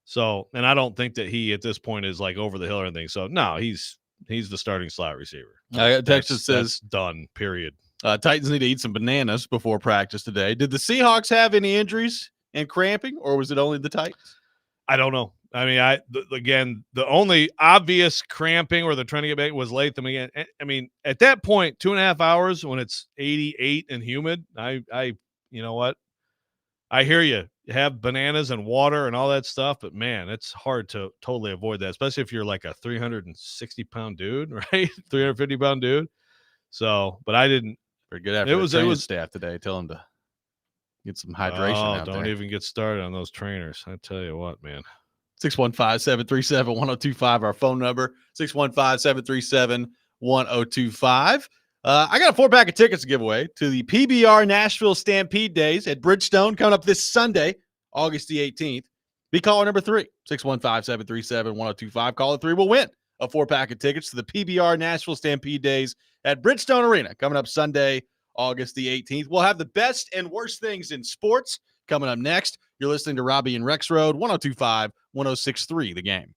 So, and I don't think that he at this point is like over the hill or anything. So, no, he's the starting slot receiver. Texas says done. Period. Titans need to eat some bananas before practice today. Did the Seahawks have any injuries and cramping, or was it only the Titans? I don't know. I mean, again, the only obvious cramping or the trying to get back was Latham again. I mean, at that point, 2.5 hours when it's 88 and humid, I you know what? I hear you. Have bananas and water and all that stuff, but man, it's hard to totally avoid that, especially if you're like a 360-pound dude, right? 350-pound dude. So, but I didn't. Pretty good after It the was- training staff today. Tell them to get some hydration out don't there. even get started on those trainers. I tell you what, man. 615-737-1025, our phone number, 615-737-1025. I got a 4-pack of tickets to give away to the PBR Nashville Stampede Days at Bridgestone coming up this Sunday, August the 18th. Be caller number 3, 615-737-1025. Caller 3 will win a 4-pack of tickets to the PBR Nashville Stampede Days at Bridgestone Arena coming up Sunday, August the 18th. We'll have the best and worst things in sports coming up next. You're listening to Robby and Rexrode, 1025, 1063, The Game.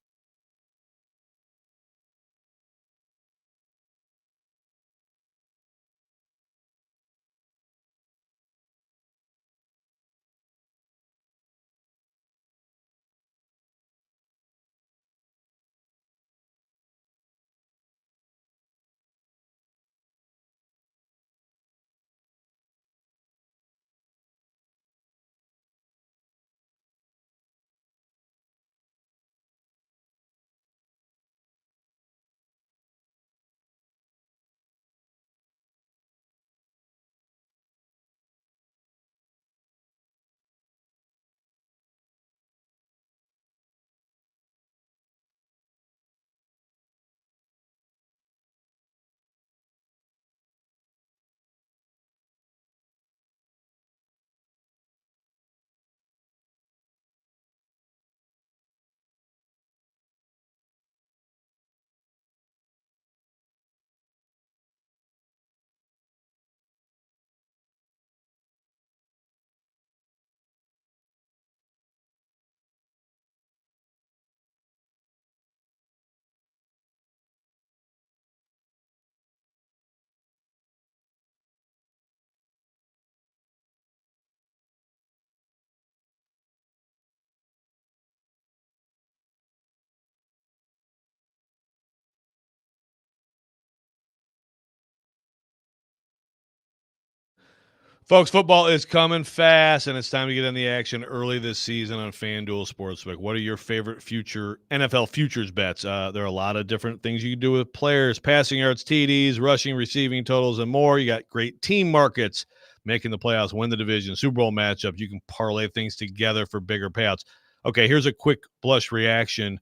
Folks, football is coming fast, and it's time to get in the action early this season on FanDuel Sportsbook. What are your favorite future NFL futures bets? There are a lot of different things you can do with players, passing yards, TDs, rushing, receiving totals, and more. You got great team markets, making the playoffs, win the division, Super Bowl matchups. You can parlay things together for bigger payouts. Okay, here's a quick blush reaction.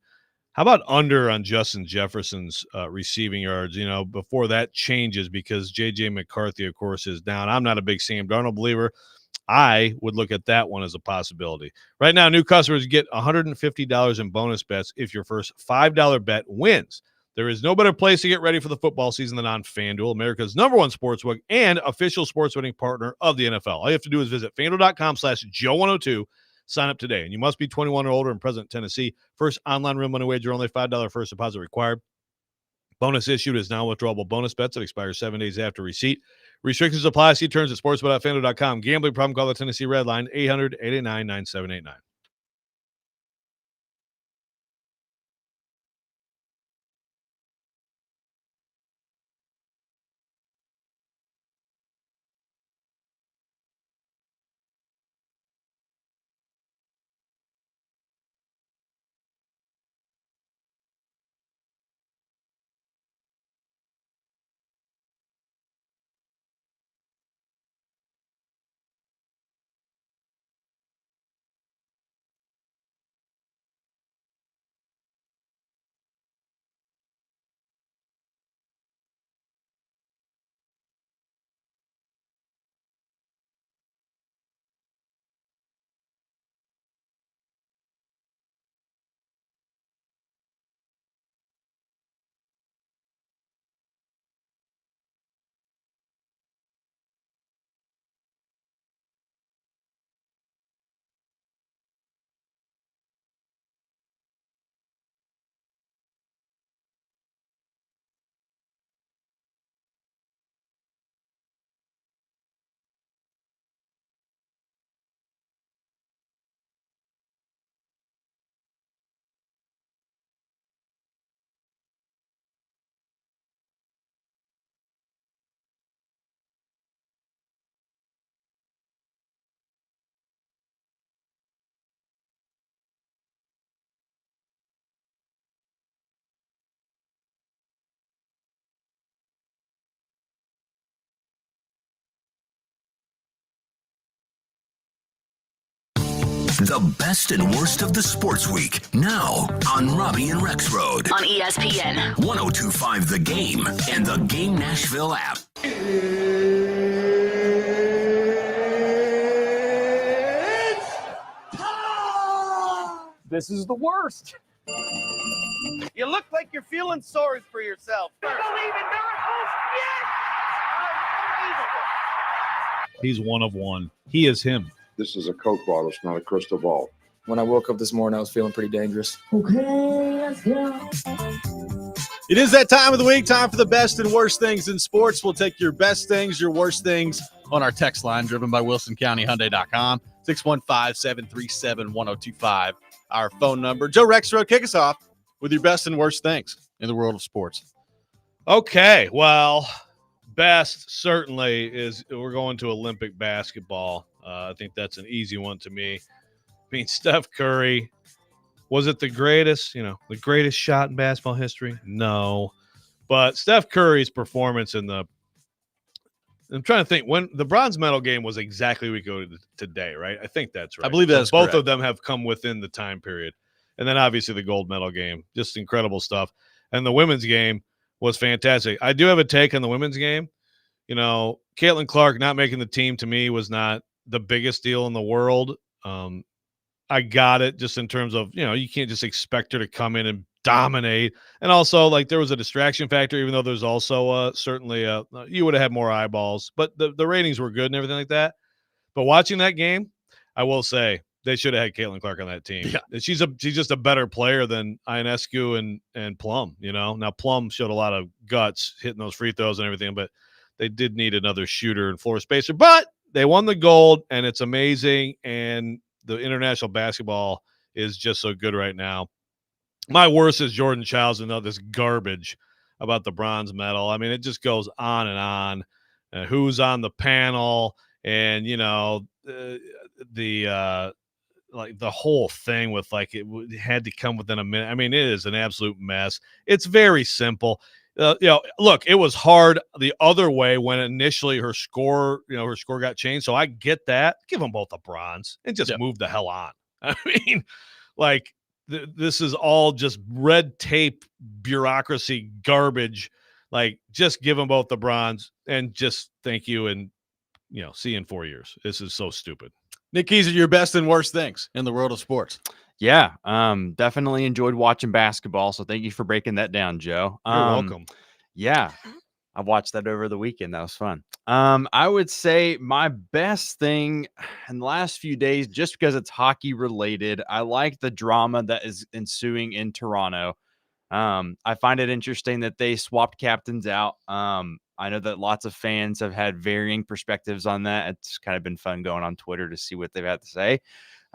How about under on Justin Jefferson's receiving yards, before that changes, because J.J. McCarthy, of course, is down. I'm not a big Sam Darnold believer. I would look at that one as a possibility. Right now, new customers get $150 in bonus bets if your first $5 bet wins. There is no better place to get ready for the football season than on FanDuel, America's #1 sportsbook and official sports betting partner of the NFL. All you have to do is visit FanDuel.com/Joe102. Sign up today, and you must be 21 or older and present in Tennessee. First online real money wager, only $5 first deposit required. Bonus issued is non-withdrawable bonus bets that expire 7 days after receipt. Restrictions apply. See terms at sportsbet.fanduel.com. Gambling problem? Call the Tennessee Red Line, 800-889-9789. The best and worst of the sports week, now on Robby and Rexrode. On ESPN. 102.5 The Game and the Game Nashville app. This is the worst. You look like you're feeling sorry for yourself. Believe in miracles? Yes! Unbelievable. He's one of one. He is him. This is a Coke bottle. It's not a crystal ball. When I woke up this morning, I was feeling pretty dangerous. Okay, let's go. It is that time of the week, time for the best and worst things in sports. We'll take your best things, your worst things on our text line, driven by WilsonCountyHyundai.com, 615-737-1025, our phone number. Joe Rexrode, kick us off with your best and worst things in the world of sports. Okay, well, best certainly is we're going to Olympic basketball. I think that's an easy one to me. I mean, Steph Curry, was it the greatest shot in basketball history? No. But Steph Curry's performance I'm trying to think when the bronze medal game was exactly a week ago today, right? I think that's right. I believe that's both correct. of them have come within the time period. And then obviously the gold medal game, just incredible stuff. And the women's game was fantastic. I do have a take on the women's game. You know, Caitlin Clark not making the team to me was not the biggest deal in the world. I got it just in terms of, you can't just expect her to come in and dominate. And also, like, there was a distraction factor, even though there's also certainly you would have had more eyeballs. But the ratings were good and everything like that. But watching that game, I will say they should have had Caitlin Clark on that team. Yeah. She's just a better player than Ionescu and Plum, Now, Plum showed a lot of guts hitting those free throws and everything, but they did need another shooter and floor spacer. But they won the gold, and it's amazing. And the international basketball is just so good right now. My worst is Jordan Childs and all this garbage about the bronze medal. I mean, it just goes on and on. Who's on the panel, and the whole thing with it had to come within a minute. I mean, it is an absolute mess. It's very simple. Look, it was hard the other way when initially her score got changed. So I get that. Give them both a bronze and just move the hell on. I mean, this is all just red tape, bureaucracy, garbage. Just give them both the bronze and just thank you. And, see you in 4 years. This is so stupid. Nick Keyser, your best and worst things in the world of sports. Yeah, definitely enjoyed watching basketball. So thank you for breaking that down, Joe. You're welcome. Yeah, I watched that over the weekend. That was fun. I would say my best thing in the last few days, just because it's hockey related, I like the drama that is ensuing in Toronto. I find it interesting that they swapped captains out. I know that lots of fans have had varying perspectives on that. It's kind of been fun going on Twitter to see what they've had to say.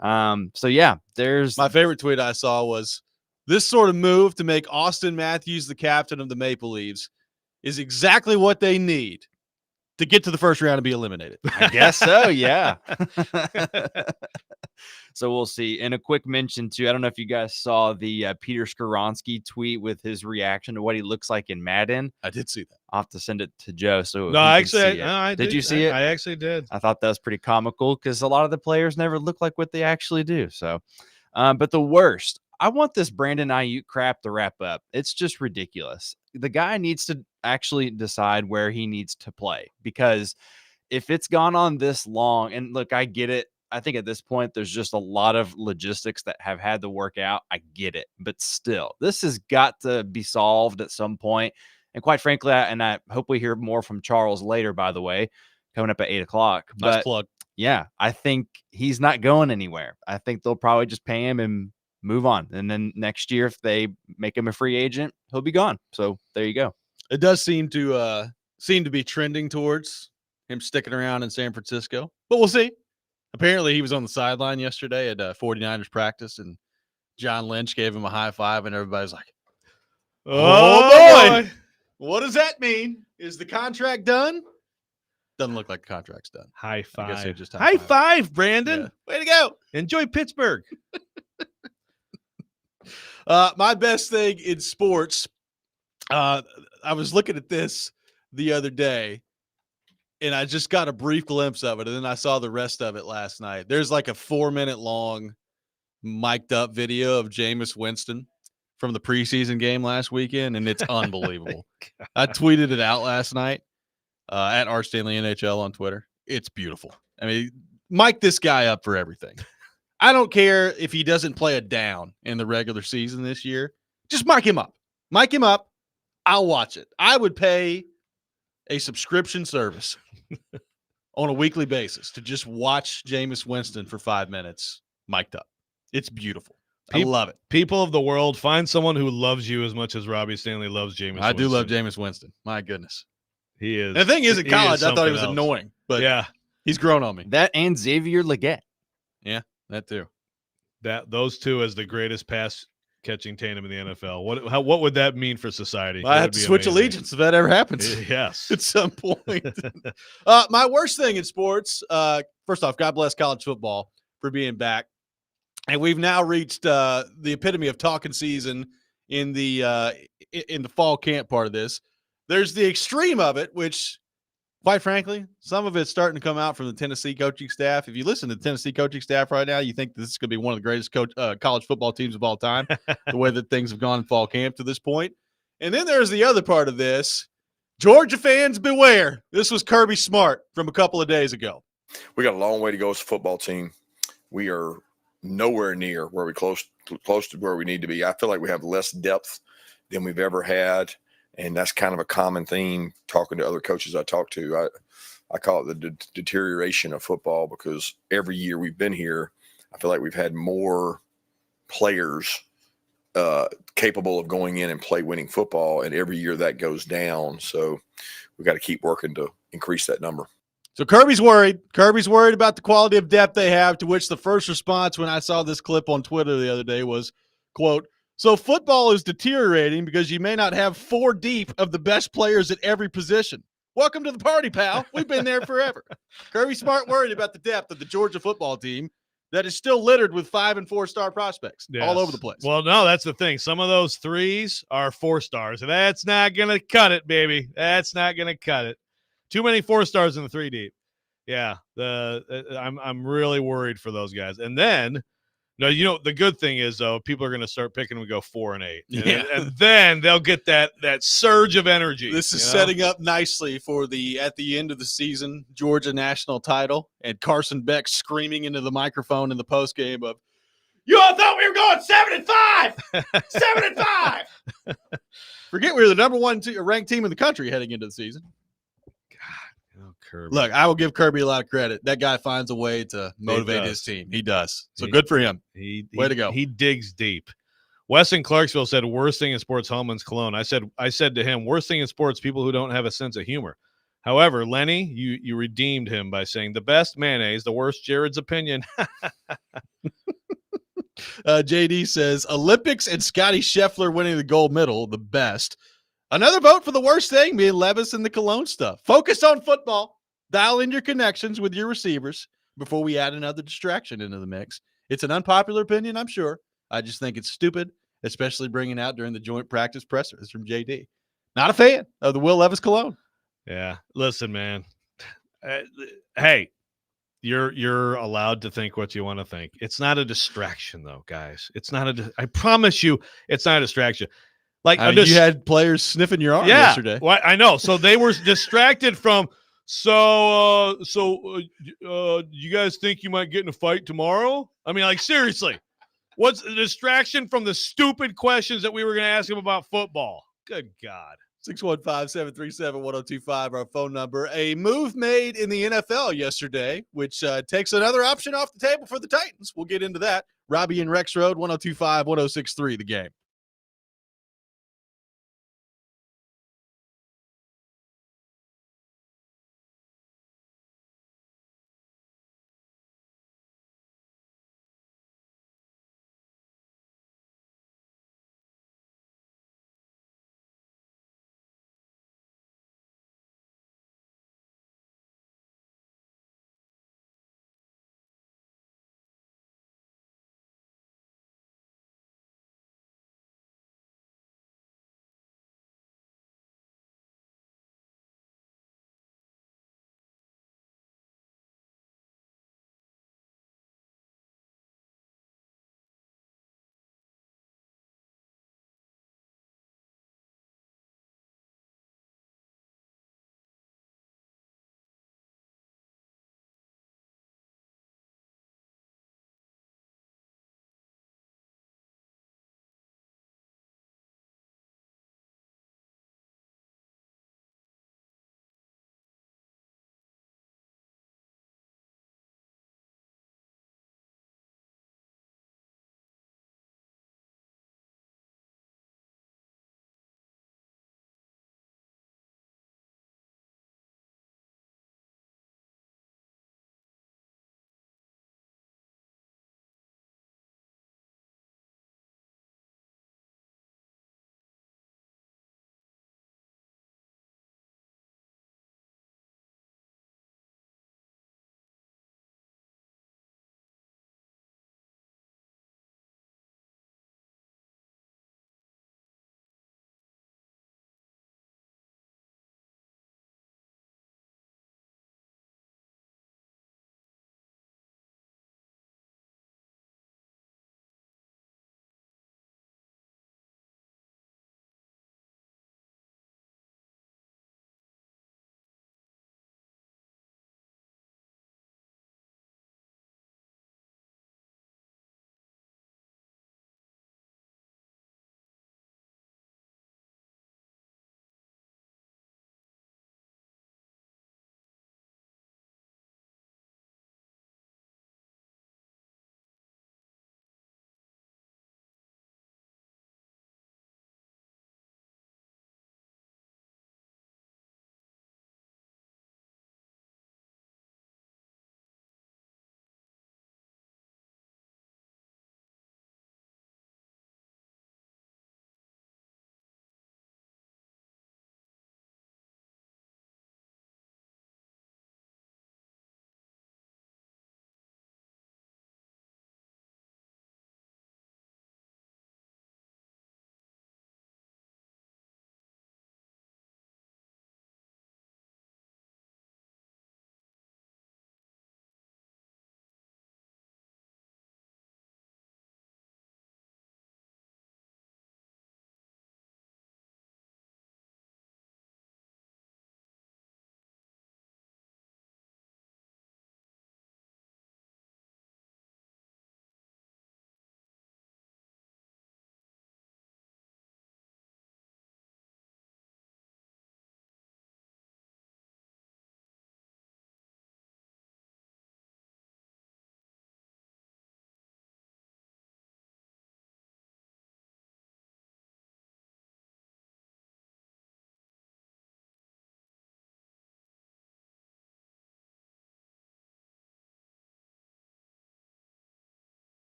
So yeah, there's my favorite tweet I saw was this sort of move to make Austin Matthews the captain of the Maple Leafs is exactly what they need to get to the first round and be eliminated. I guess so. Yeah. So we'll see. And a quick mention too, I don't know if you guys saw the Peter Skoronsky tweet with his reaction to what he looks like in Madden. I did see that. I'll have to send it to Joe. So no, actually, I did you see it? I actually did. I thought that was pretty comical because a lot of the players never look like what they actually do. So, but the worst, I want this Brandon Ayuk crap to wrap up. It's just ridiculous. The guy needs to actually decide where he needs to play, because if it's gone on this long, and look, I get it. I think at this point, there's just a lot of logistics that have had to work out. I get it. But still, this has got to be solved at some point. And quite frankly, I hope we hear more from Charles later, by the way, coming up at 8:00. Nice plug. Yeah, I think he's not going anywhere. I think they'll probably just pay him and move on. And then next year, if they make him a free agent, he'll be gone. So there you go. It does seem to be trending towards him sticking around in San Francisco, but we'll see. Apparently, he was on the sideline yesterday at 49ers practice, and John Lynch gave him a high five, and everybody's like, oh boy. What does that mean? Is the contract done? Doesn't look like the contract's done. High five. I guess they just high five, Brandon. Yeah. Way to go. Enjoy Pittsburgh. My best thing in sports, I was looking at this the other day. and I just got a brief glimpse of it, and then I saw the rest of it last night. There's like a 4-minute long mic'd up video of Jameis Winston from the preseason game last weekend, and it's unbelievable. I tweeted it out last night at R. Stanley NHL on Twitter. It's beautiful. I mean, mic this guy up for everything. I don't care if he doesn't play a down in the regular season this year. Just mic him up. Mic him up. I'll watch it. I would pay a subscription service on a weekly basis to just watch Jameis Winston for 5 minutes mic'd up. It's beautiful. I love it. People of the world, find someone who loves you as much as Robbie Stanley loves Jameis Winston. I do love Jameis Winston. My goodness. He is. And the thing is, in college, I thought he was else. annoying, but yeah, he's grown on me. That and Xavier Leggett. Yeah, that too. Those two as the greatest pass catching tandem in the NFL. What would that mean for society? Well, I have to switch allegiance if that ever happens. Yes. At some point. My worst thing in sports, first off, God bless college football for being back. And we've now reached the epitome of talking season in the fall camp part of this. There's the extreme of it, which, quite frankly, some of it's starting to come out from the Tennessee coaching staff. If you listen to the Tennessee coaching staff right now, you think this is going to be one of the greatest college football teams of all time, the way that things have gone in fall camp to this point. And then there's the other part of this. Georgia fans, beware. This was Kirby Smart from a couple of days ago. We got a long way to go as a football team. We are nowhere near where we close to where we need to be. I feel like we have less depth than we've ever had. And that's kind of a common theme talking to other coaches I talk to. I call it the deterioration of football because every year we've been here, I feel like we've had more players capable of going in and play winning football. And every year that goes down. So we've got to keep working to increase that number. So Kirby's worried. Kirby's worried about the quality of depth they have, to which the first response when I saw this clip on Twitter the other day was, quote, "So football is deteriorating because you may not have 4 deep of the best players at every position. Welcome to the party, pal. We've been there forever." Kirby Smart worried about the depth of the Georgia football team that is still littered with 5- and 4-star prospects all over the place. Well, no, that's the thing. Some of those 3s are 4 stars, and that's not going to cut it, baby. That's not going to cut it. Too many 4 stars in the 3 deep. Yeah, I'm really worried for those guys. And then, no, the good thing is though, people are going to start picking them and go 4 and 8, and then they'll get that surge of energy. This is setting up nicely for at the end of the season Georgia national title, and Carson Beck screaming into the microphone in the postgame of, "You all thought we were going 7-5, 7-5." Forget we were the number 1 ranked team in the country heading into the season. Kirby. Look, I will give Kirby a lot of credit. That guy finds a way to motivate his team. He does. So good for him. Way to go. He digs deep. Wes in Clarksville said, "Worst thing in sports, Hellman's cologne." I said to him, "Worst thing in sports, people who don't have a sense of humor." However, Lenny, you redeemed him by saying, "The best mayonnaise, the worst Jared's opinion." JD says, "Olympics and Scotty Scheffler winning the gold medal, the best. Another vote for the worst thing being Levis and the cologne stuff. Focus on football. Dial in your connections with your receivers before we add another distraction into the mix. It's an unpopular opinion, I'm sure. I just think it's stupid, especially bringing out during the joint practice presser." This is from JD. Not a fan of the Will Levis cologne. Yeah. Listen, man. Hey, you're allowed to think what you want to think. It's not a distraction, though, guys. It's not I promise you, it's not a distraction. Like you had players sniffing your arm yesterday. Well, I know. So they were distracted from. So you guys think you might get in a fight tomorrow? I mean, like, seriously, what's the distraction from the stupid questions that we were going to ask him about football? Good God. 615-737-1025, our phone number. A move made in the NFL yesterday, which takes another option off the table for the Titans. We'll get into that. Robby and Rexrode, 1025-1063, the game.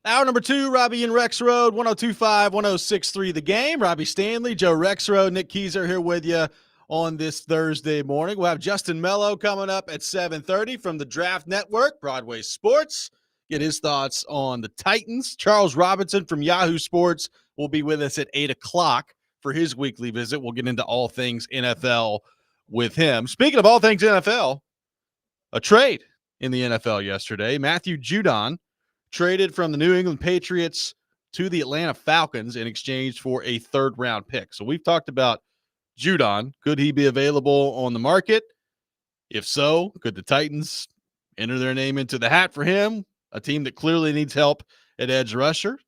Hour number 2, Robby and Rexrode, 102.5, 106.3 The Game. Robby Stanley, Joe Rexrode, Nick Keyser here with you on this Thursday morning. We'll have Justin Mello coming up at 7:30 from the Draft Network, Broadway Sports. Get his thoughts on the Titans. Charles Robinson from Yahoo Sports will be with us at 8 o'clock for his weekly visit. We'll get into all things NFL with him. Speaking of all things NFL, a trade in the NFL yesterday. Matthew Judon traded from the New England Patriots to the Atlanta Falcons in exchange for a third-round pick. So we've talked about Judon. Could he be available on the market? If so, could the Titans enter their name into the hat for him? A team that clearly needs help at edge rusher.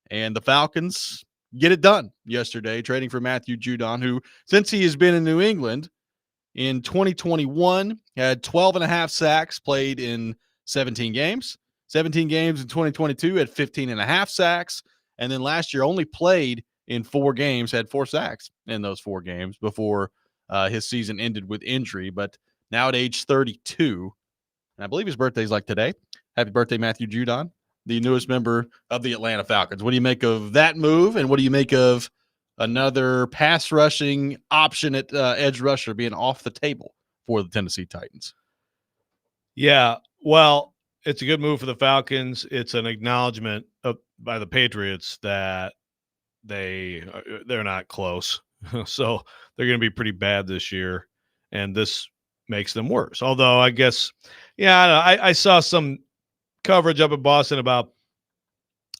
And the Falcons get it done yesterday, trading for Matthew Judon, who, since he has been in New England in 2021, had 12.5 sacks, played in 17 games. 17 games in 2022, had 15.5 sacks. And then last year only played in 4 games, had 4 sacks in those 4 games before his season ended with injury. But now at age 32, and I believe his birthday's like today. Happy birthday, Matthew Judon, the newest member of the Atlanta Falcons. What do you make of that move? And what do you make of another pass rushing option at edge rusher being off the table for the Tennessee Titans? Yeah, well, it's a good move for the Falcons. It's an acknowledgement by the Patriots that they're not close. So they're going to be pretty bad this year, and this makes them worse. Although I guess, yeah, I saw some coverage up in Boston about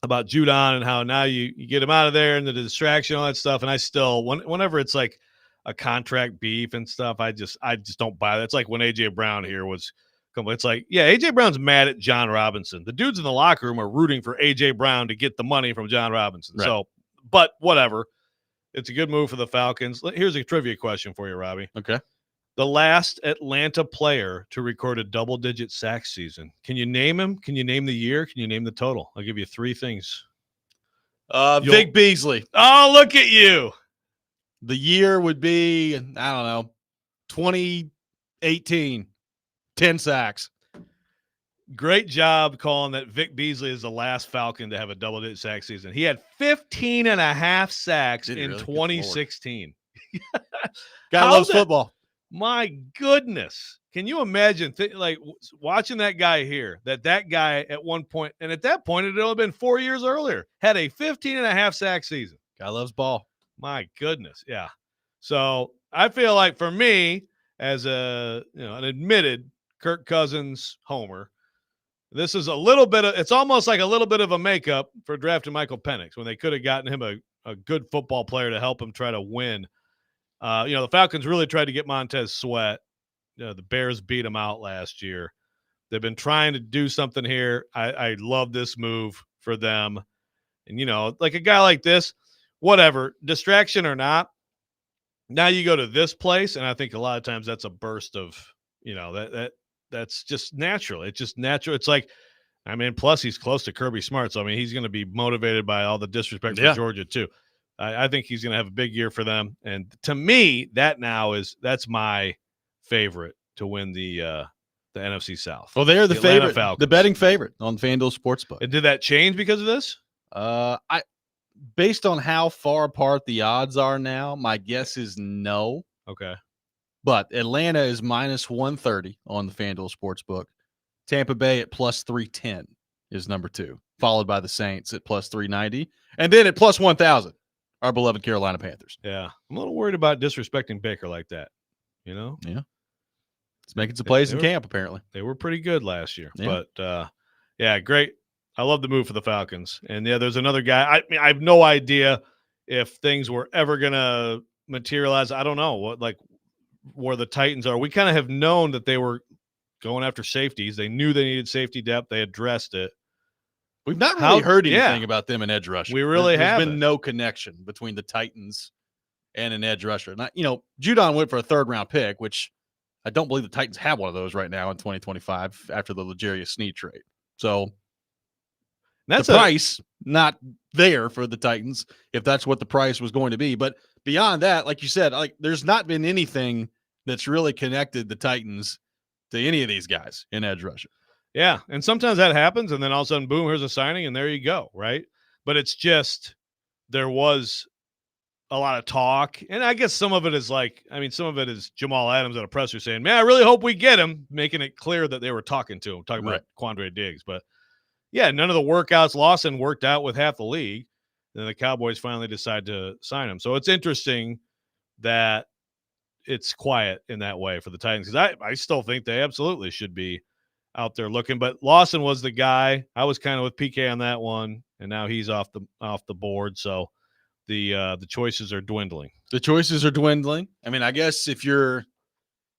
Judon and how now you get him out of there and the distraction, all that stuff. And I still, whenever it's like a contract beef and stuff, I just don't buy that. It's like when A.J. Brown here was. It's like, yeah, A.J. Brown's mad at John Robinson. The dudes in the locker room are rooting for A.J. Brown to get the money from John Robinson. Right. So, but whatever. It's a good move for the Falcons. Here's a trivia question for you, Robby. Okay. The last Atlanta player to record a double-digit sack season. Can you name him? Can you name the year? Can you name the total? I'll give you 3 things. Vic Beasley. Oh, look at you. The year would be, I don't know, 2018. 10 sacks. Great job calling that Vic Beasley is the last Falcon to have a double-digit sack season. He had 15.5 sacks in 2016. Guy loves football. My goodness. Can you imagine watching that guy here, that guy at one point, and at that point it had only been 4 years earlier, had a 15.5 sack season. Guy loves ball. My goodness. Yeah. So I feel like for me, as an admitted Kirk Cousins homer, this is it's almost like a little bit of a makeup for drafting Michael Penix when they could have gotten him a good football player to help him try to win. The Falcons really tried to get Montez Sweat. The Bears beat him out last year. They've been trying to do something here. I love this move for them. And, like a guy like this, whatever, distraction or not, now you go to this place, and I think a lot of times that's a burst of, that's just natural. It's just natural. It's like, plus he's close to Kirby Smart. So, he's going to be motivated by all the disrespect for Georgia too. I think he's going to have a big year for them. And to me, that's my favorite to win the NFC South. Well, they're the favorite, Falcons. the betting favorite on FanDuel Sportsbook. And did that change because of this? Based on how far apart the odds are now, my guess is no. Okay. But Atlanta is minus 130 on the FanDuel Sportsbook. Tampa Bay at plus 310 is number 2, followed by the Saints at plus 390. And then at plus 1,000, our beloved Carolina Panthers. Yeah. I'm a little worried about disrespecting Baker like that, Yeah. It's making some plays in camp, apparently. They were pretty good last year. Yeah. But, great. I love the move for the Falcons. And, there's another guy. I have no idea if things were ever going to materialize. I don't know where the Titans are. We kind of have known that they were going after safeties. They knew they needed safety depth. They addressed it. We've not really heard anything about them in edge rusher. We really haven't. There's been no connection between the Titans and an edge rusher. Not, Judon went for a third-round pick, which I don't believe the Titans have one of those right now in 2025 after the L'Jarius Sneed trade. So that's the price not there for the Titans if that's what the price was going to be. But beyond that, like you said, there's not been anything that's really connected the Titans to any of these guys in edge rusher. Yeah, and sometimes that happens, and then all of a sudden, boom, here's a signing, and there you go, right? But it's just there was a lot of talk, and I guess some of it is some of it is Jamal Adams at a presser saying, "Man, I really hope we get him," making it clear that they were talking to him, talking about Quandre Diggs. But yeah, none of the workouts. Lawson worked out with half the league. Then the Cowboys finally decide to sign him. So it's interesting that it's quiet in that way for the Titans, because I still think they absolutely should be out there looking. But Lawson was the guy. I was kind of with PK on that one, and now he's off the board. So the choices are dwindling. The choices are dwindling. I mean, I guess if you're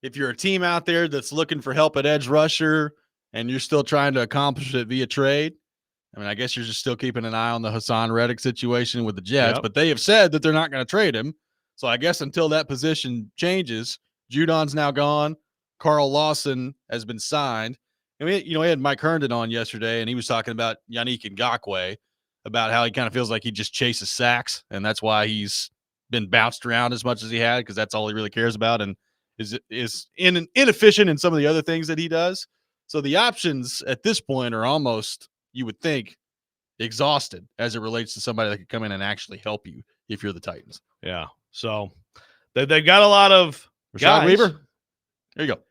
a team out there that's looking for help at edge rusher and you're still trying to accomplish it via trade, I mean, I guess you're just still keeping an eye on the Hassan Reddick situation with the Jets, Yep. but they have said that they're not going to trade him. So I guess until that position changes, Judon's now gone. Carl Lawson has been signed. I mean, we had Mike Herndon on yesterday, and he was talking about Yannick Ngakoue, about how he kind of feels like he just chases sacks, and that's why he's been bounced around as much as he had, because that's all he really cares about, and is inefficient in some of the other things that he does. So the options at this point are almost, you would think, exhausted as it relates to somebody that could come in and actually help you if you're the Titans. Yeah. So they've got a lot of Rashad guys. Weaver. There you go.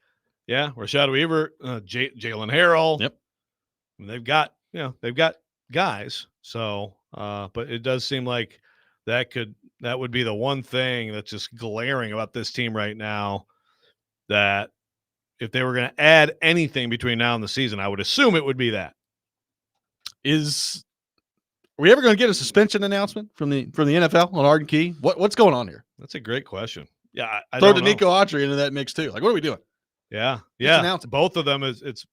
Yeah, Rashad Weaver, Jalen Harrell. Yep. I mean, they've got guys. So, but it does seem like that would be the one thing that's just glaring about this team right now, that if they were going to add anything between now and the season, I would assume it would be that. Are we ever going to get a suspension announcement from the NFL on Arden Key? What's going on here? That's a great question. Yeah, I throw don't Nico know. Autry into that mix too. Like, what are we doing? Yeah, announce it. Both of them it's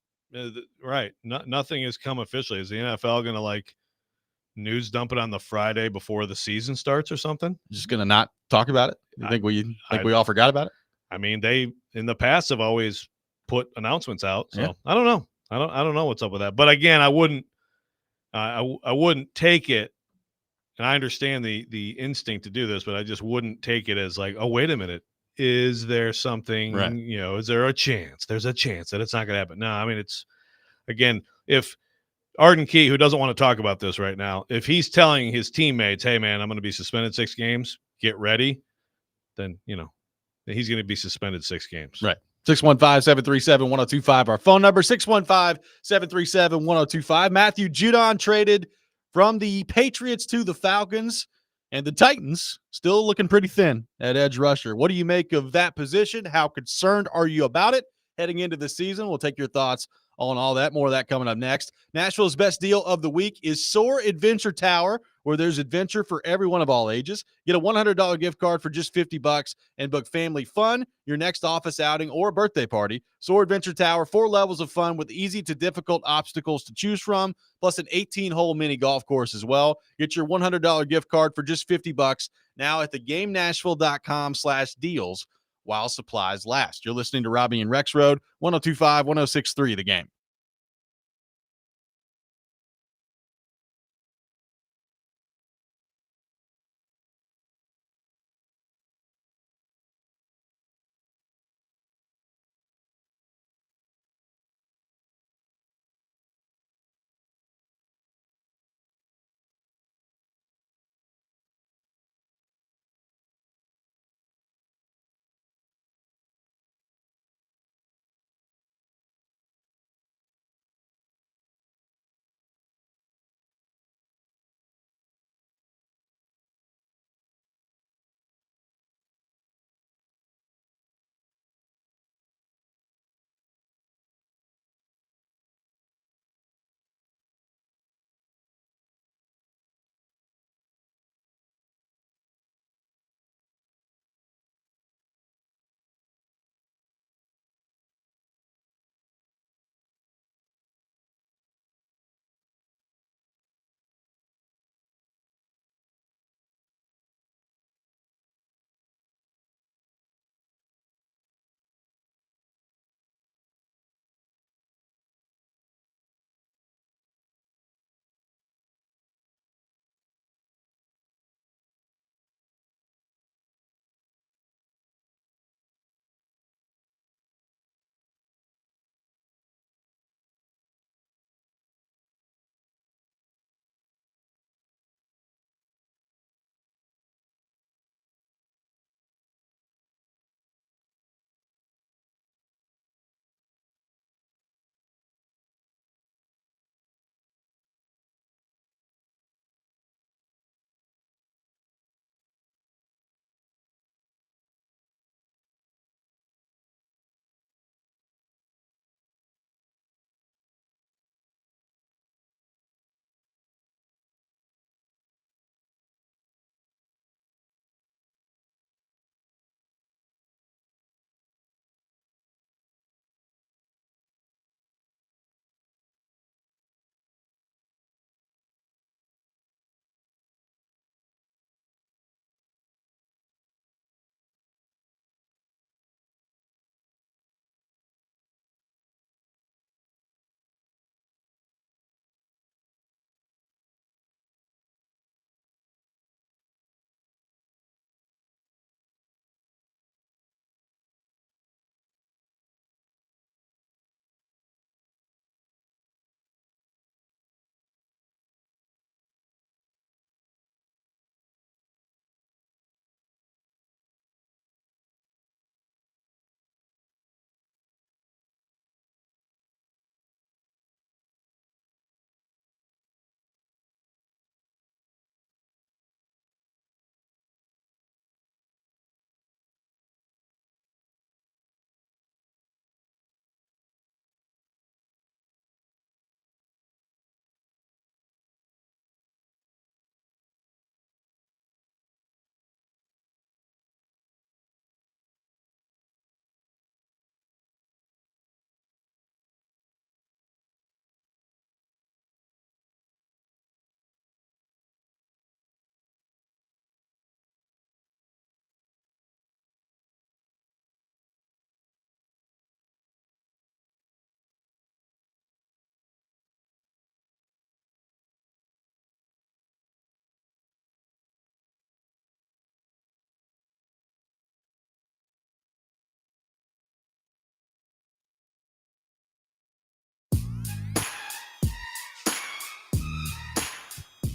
right. Nothing has come officially. Is the NFL going to news dump it on the Friday before the season starts or something? Just going to not talk about it? You think we all forgot about it? I mean, they in the past have always put announcements out. So yeah. I don't know. I don't know what's up with that. But again, I wouldn't take it. And I understand the instinct to do this, but I just wouldn't take it as like, oh, wait a minute. Is there something, right. Is there a chance? There's a chance that it's not going to happen. No, I mean, it's, again, if Arden Key, who doesn't want to talk about this right now, if he's telling his teammates, hey, man, I'm going to be suspended 6 games, get ready, then, he's going to be suspended 6 games. Right. 615-737-1025, our phone number, 615-737-1025. Matthew Judon traded from the Patriots to the Falcons, and the Titans still looking pretty thin at edge rusher. What do you make of that position? How concerned are you about it heading into the season? We'll take your thoughts on all that. More of that coming up next. Nashville's best deal of the week is Soar Adventure Tower, where there's adventure for everyone of all ages. Get a $100 gift card for just $50 and book family fun, your next office outing, or birthday party. Soar Adventure Tower, 4 levels of fun with easy to difficult obstacles to choose from, plus an 18-hole mini golf course as well. Get your $100 gift card for just $50 now at thegamenashville.com/deals while supplies last. You're listening to Robby and Rexrode, 102.5, 106.3 The Game.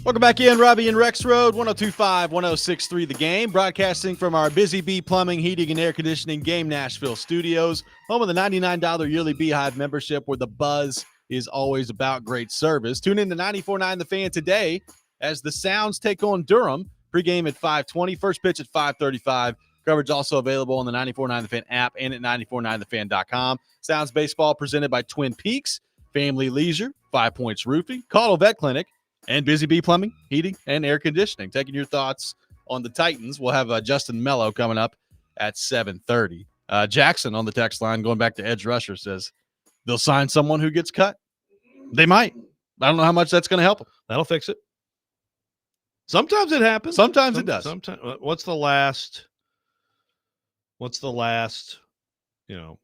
Welcome back in, Robby and Rexrode, 102.5, 106.3 The Game, broadcasting from our Busy Bee Plumbing, Heating, and Air Conditioning Game Nashville studios, home of the $99 yearly Beehive membership where the buzz is always about great service. Tune in to 94.9 The Fan today as the Sounds take on Durham. Pregame at 5:20, first pitch at 5:35. Coverage also available on the 94.9 The Fan app and at 949thefan.com. Sounds baseball presented by Twin Peaks, Family Leisure, 5 Points Roofing, Caldwell Vet Clinic, and Busy Bee Plumbing, Heating, and Air Conditioning. Taking your thoughts on the Titans. We'll have Justin Mello coming up at 7:30. Jackson on the text line, going back to edge rusher, says they'll sign someone who gets cut. They might. I don't know how much that's going to help them. That'll fix it. Sometimes it happens. Sometimes it does. Sometimes. What's the last,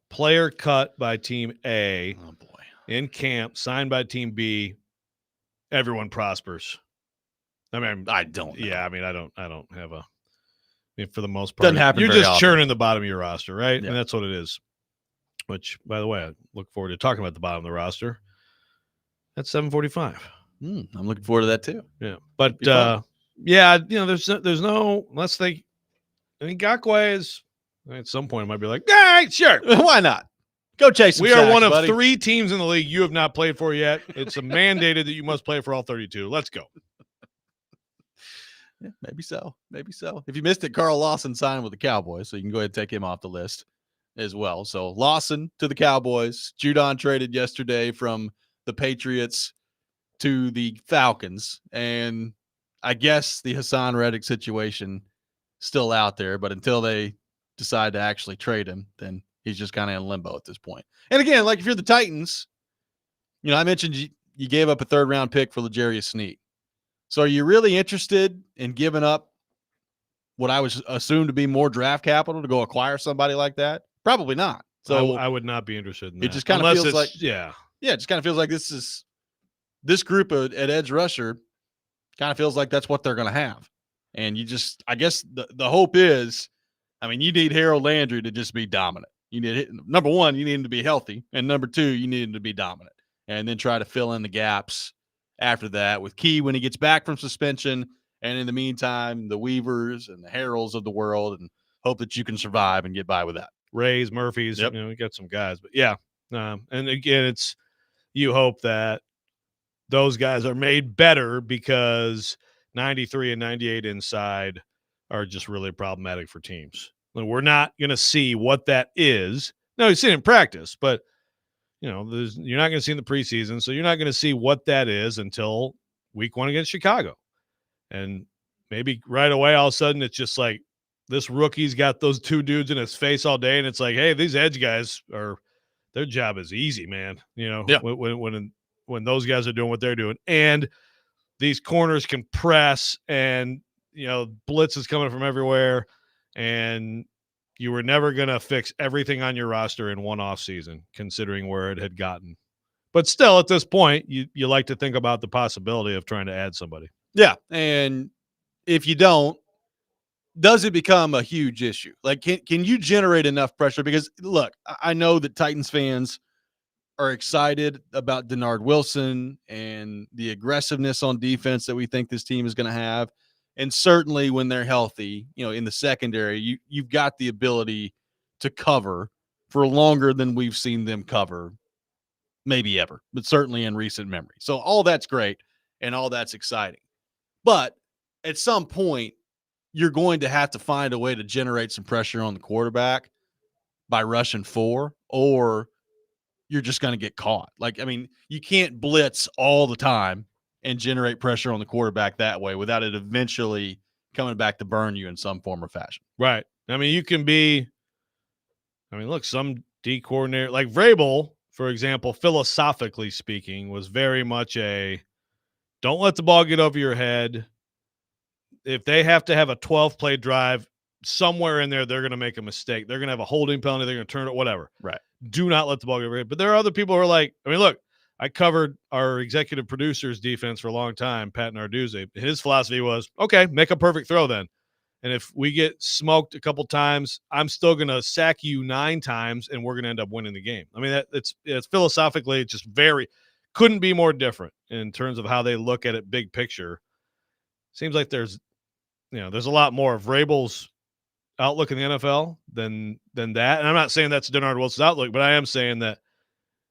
player cut by team A in camp, signed by team B, everyone prospers? I mean, I don't know. Yeah, I mean, I don't have a. I mean, for the most part, Doesn't happen you're very just often. churning the bottom of your roster, right? Yeah. And that's what it is. Which, by the way, I look forward to talking about the bottom of the roster. That's 7:45. I'm looking forward to that too. Yeah, but Be fun. there's no unless they. I mean, Ngakoue is at some point it might be like, all right, sure, Why not? Go chase some we are sacks, one of buddy. 3 teams in the league you have not played for yet. It's mandated that you must play for all 32. Let's go. Yeah, maybe so. Maybe so. If you missed it, Carl Lawson signed with the Cowboys, so you can go ahead and take him off the list as well. So Lawson to the Cowboys. Judon traded yesterday from the Patriots to the Falcons. And I guess the Hassan Reddick situation still out there, but until they decide to actually trade him, then he's just kind of in limbo at this point. And again, like if you're the Titans, I mentioned you gave up a 3rd-round pick for L'Jarius Sneed. So are you really interested in giving up what I would assume to be more draft capital to go acquire somebody like that? Probably not. So I would not be interested in that. it just kind of Unless feels like it just kind of feels like this group at edge rusher kind of feels like that's what they're going to have. And I guess the hope is, I mean, you need Harold Landry to just be dominant. You need number one, you need him to be healthy, and number 2, you need him to be dominant, and then try to fill in the gaps after that with Key when he gets back from suspension. And in the meantime, the Weavers and the Harrells of the world, and hope that you can survive and get by with that. Rays, Murphys, Yep. We got some guys, but yeah. And again, you hope that those guys are made better because 93 and 98 inside are just really problematic for teams. We're not going to see what that is. No, you've seen it in practice, but you're not going to see in the preseason, so you're not going to see what that is until week 1 against Chicago. And maybe right away, all of a sudden, it's just like this rookie's got those 2 dudes in his face all day, and it's like, hey, these edge guys their job is easy, man. Yeah. When those guys are doing what they're doing, and these corners can press, and blitz is coming from everywhere, and you were never going to fix everything on your roster in one off season, considering where it had gotten. But still, at this point, you like to think about the possibility of trying to add somebody. Yeah, and if you don't, does it become a huge issue? Like, can you generate enough pressure? Because, look, I know that Titans fans are excited about Denard Wilson and the aggressiveness on defense that we think this team is going to have. And certainly when they're healthy, in the secondary, you've got the ability to cover for longer than we've seen them cover, maybe ever, but certainly in recent memory. So all that's great and all that's exciting. But at some point, you're going to have to find a way to generate some pressure on the quarterback by rushing 4, or you're just going to get caught. Like, I mean, you can't blitz all the time and generate pressure on the quarterback that way without it eventually coming back to burn you in some form or fashion. Right. I mean, you can be – look, some D coordinator – like Vrabel, for example, philosophically speaking, was very much a don't let the ball get over your head. If they have to have a 12-play drive, somewhere in there they're going to make a mistake. They're going to have a holding penalty. They're going to turn it, whatever. Right. Do not let the ball get over your head. But there are other people who are like – look, I covered our executive producer's defense for a long time, Pat Narduzzi. His philosophy was, okay, make a perfect throw then. And if we get smoked a couple times, I'm still going to sack you 9 times, and we're going to end up winning the game. I mean, it's philosophically just couldn't be more different in terms of how they look at it big picture. seems like there's a lot more of Vrabel's outlook in the NFL than that. And I'm not saying that's Denard Wilson's outlook, but I am saying that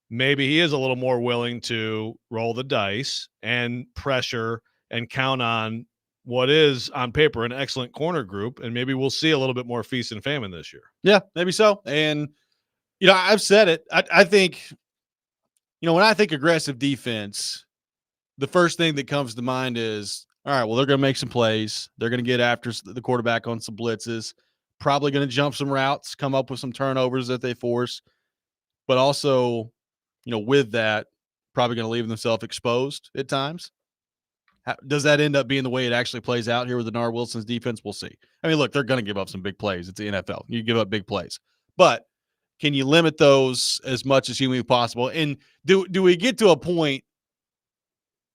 maybe he is a little more willing to roll the dice and pressure and count on what is on paper an excellent corner group. And maybe we'll see a little bit more feast and famine this year. Yeah, maybe so. And, I've said it. I think, when I think aggressive defense, the first thing that comes to mind is, all right, well, they're going to make some plays. They're going to get after the quarterback on some blitzes, probably going to jump some routes, come up with some turnovers that they force, but also, with that, probably going to leave themselves exposed at times. Does that end up being the way it actually plays out here with Denard Wilson's defense? We'll see. I mean, look, they're going to give up some big plays. It's the NFL. You give up big plays. But can you limit those as much as humanly possible? And do we get to a point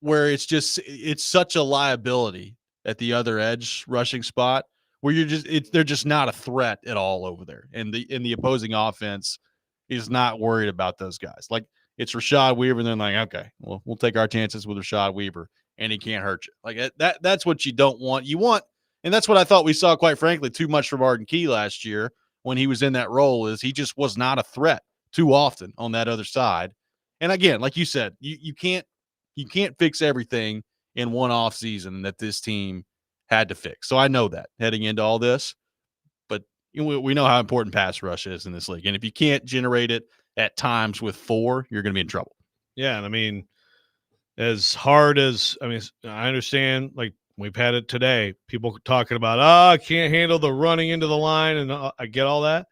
where it's such a liability at the other edge rushing spot where they're just not a threat at all over there, and the opposing offense is not worried about those guys. Like, it's Rashad Weaver, and they're like, okay, well, we'll take our chances with Rashad Weaver, and he can't hurt you. Like, that's what you don't want. You want, and that's what I thought we saw, quite frankly, too much from Arden Key last year when he was in that role, is he just was not a threat too often on that other side. And again, like you said, you can't fix everything in one off season that this team had to fix. So I know that heading into all this, but we know how important pass rush is in this league. And if you can't generate it at times with 4, you're going to be in trouble. Yeah. And I mean, as hard as, I understand, like, we've had it today, people talking about, I can't handle the running into the line. And I get all that.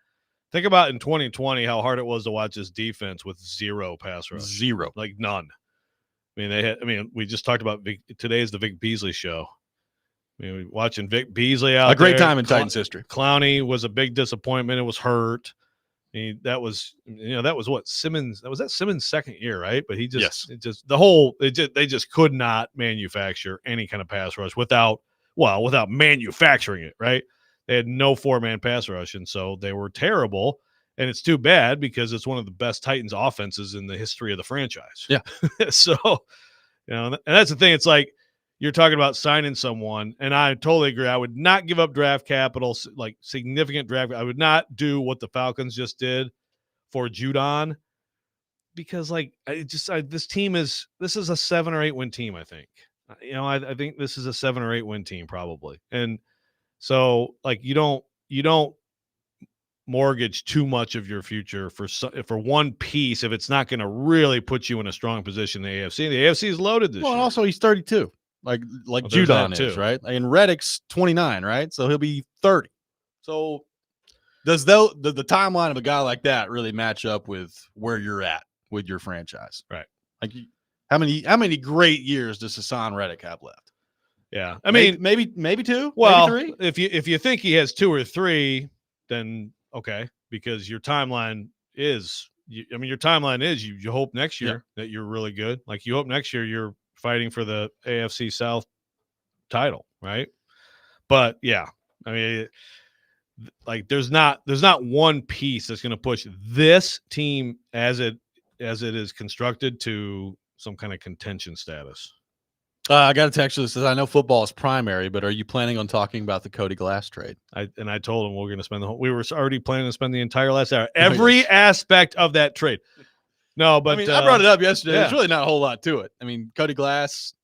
Think about in 2020, how hard it was to watch this defense with 0 pass rush. 0. Like, none. We just talked about today is the Vic Beasley show. Watching Vic Beasley out there. A great time in Titans history. Clowney was a big disappointment. It was hurt. That was what Simmons. That was Simmons' second year, right? But he just, yes. They just could not manufacture any kind of pass rush without manufacturing it, right? They had no 4-man pass rush, and so they were terrible. And it's too bad because it's one of the best Titans offenses in the history of the franchise. Yeah. So, and that's the thing. It's like, you're talking about signing someone, and I totally agree. I would not give up draft capital, like significant draft. I would not do what the Falcons just did for Judon, because this is a 7 or 8 win team. I think, I think this is a 7 or 8 win team probably. And so, like, you don't mortgage too much of your future for one piece if it's not going to really put you in a strong position in the AFC. The AFC is loaded this year. And also he's 32, like Judon is, right? And Reddick's 29, right? So he'll be 30. So does the timeline of a guy like that really match up with where you're at with your franchise? Right. Like, how many great years does Hassan Reddick have left? Yeah. Maybe 2, well, maybe 3. If you think he has 2 or 3, then okay, because your timeline is, you hope next year that you're really good. Like, you hope next year you're fighting for the AFC South title, right? But yeah, like, there's not one piece that's going to push this team as it is constructed to some kind of contention status. I got a text that says, I know football is primary, but are you planning on talking about the Cody Glass trade? I told him we're going to spend we were already planning to spend the entire last hour, every aspect of that trade. No, but I brought it up yesterday. Yeah. There's really not a whole lot to it. Cody Glass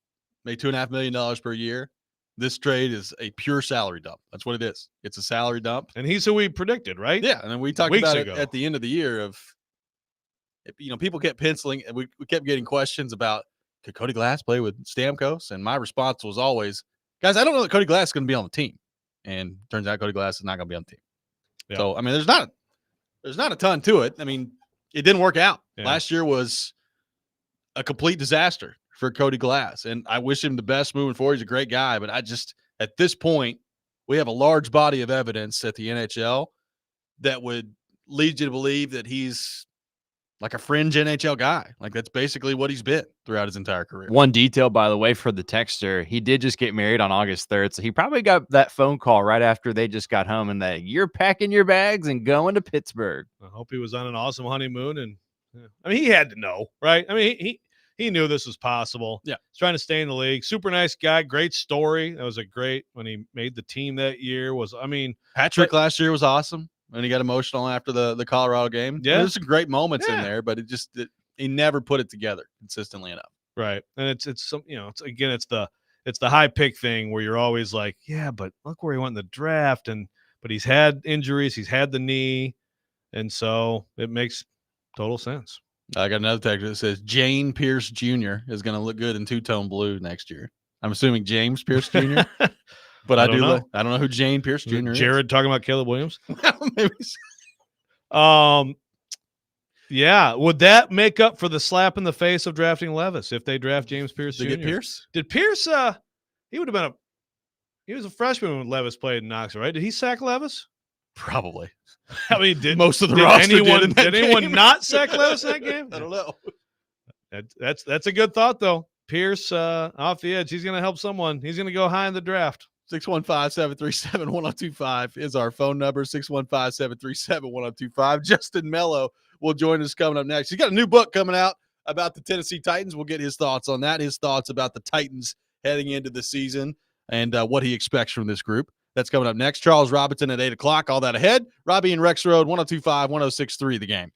made $2.5 million per year. This trade is a pure salary dump. That's what it is. It's a salary dump. And he's who we predicted, right? Yeah. And then we talked about it at the end of the year of, people kept penciling, and we kept getting questions about, could Cody Glass play with Stamkos? And my response was always, guys, I don't know that Cody Glass is going to be on the team. And turns out Cody Glass is not going to be on the team. Yeah. So, there's not a ton to it. It didn't work out. Yeah. Last year was a complete disaster for Cody Glass. And I wish him the best moving forward. He's a great guy. But at this point, we have a large body of evidence at the NHL that would lead you to believe that he's like a fringe NHL guy. Like, that's basically what he's been throughout his entire career. One detail, by the way, for the texter, he did just get married on August 3rd. So he probably got that phone call right after they just got home and that you're packing your bags and going to Pittsburgh. I hope he was on an awesome honeymoon. And he had to know, right? he knew this was possible. Yeah. He's trying to stay in the league. Super nice guy. Great story. That was a great when he made the team that year. Patrick last year was awesome when he got emotional after the Colorado game. Yeah. There's some great moments in Yeah. there, but he never put it together consistently enough. Right. And it's some, it's the high pick thing where you're always like, yeah, but look where he went in the draft. But he's had injuries. He's had the knee. And so it makes total sense. I got another text that says Jane Pierce Jr. is going to look good in two-tone blue next year. I'm assuming James Pierce Jr., but I don't know who Jane Pierce Jr. is. Jared talking about Caleb Williams. Well, maybe so. Yeah. Would that make up for the slap in the face of drafting Levis if they draft James Pierce Jr.? Did they get Pierce? Did Pierce? He would have been he was a freshman when Levis played in Knoxville, right? Did he sack Levis? Probably. I mean, did most of the roster did anyone not sack Levis in that game? I don't know. That's a good thought though. Pierce off the edge. He's going to help someone. He's going to go high in the draft. 615-737-1025 is our phone number. 615-737-1025. Justin Mello will join us coming up next. He's got a new book coming out about the Tennessee Titans. We'll get his thoughts on that. His thoughts about the Titans heading into the season and what he expects from this group. That's coming up next. Charles Robinson at 8 o'clock. All that ahead. Robby and Rexrode, 102.5, 106.3 The Game.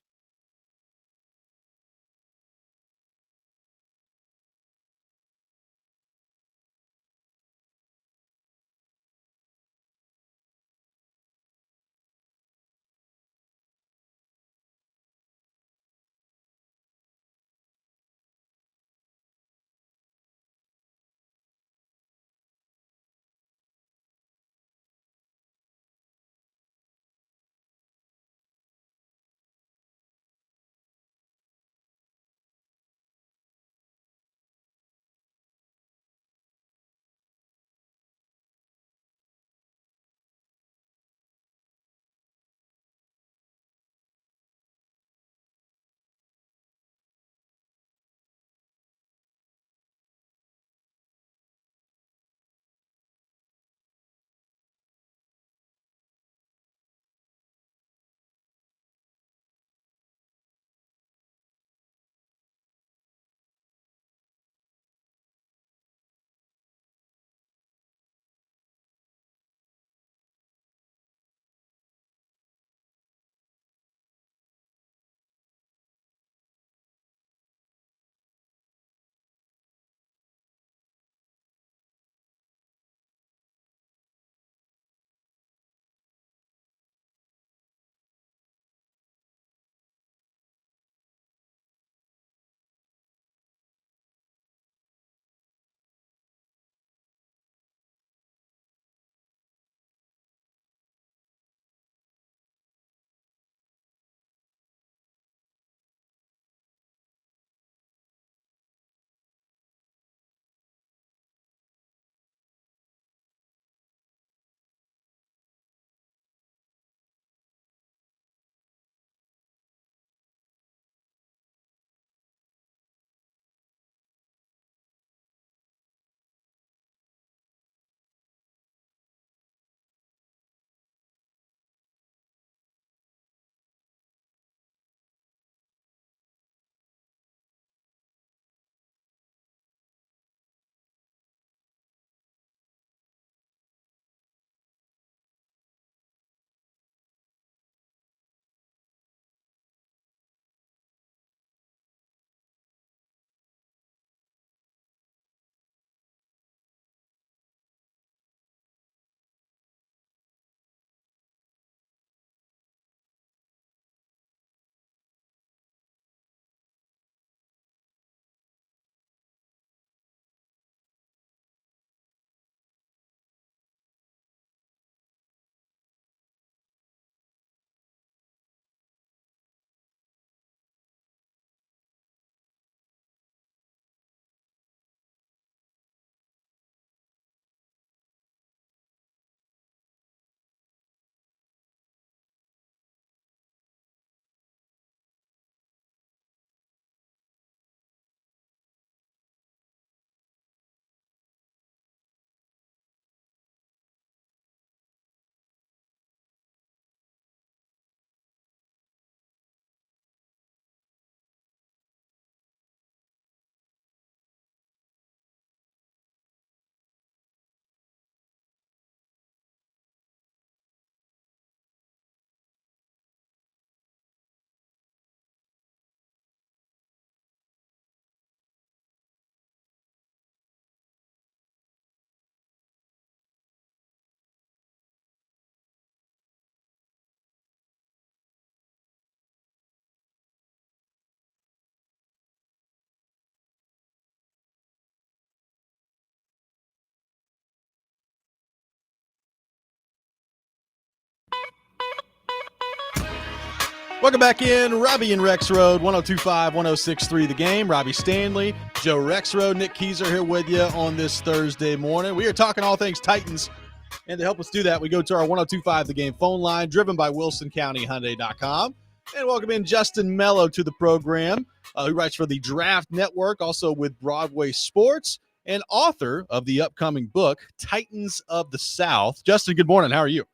Welcome back in. Robby and Rexrode, 102.5, 106.3 The Game. Robbie Stanley, Joe Rexrode, Nick Keyser here with you on this Thursday morning. We are talking all things Titans. And to help us do that, we go to our 102.5 The Game phone line, driven by WilsonCountyHyundai.com. And welcome in Justin Mello to the program, who writes for the Draft Network, also with Broadway Sports, and author of the upcoming book, Titans of the South. Justin, good morning. How are you?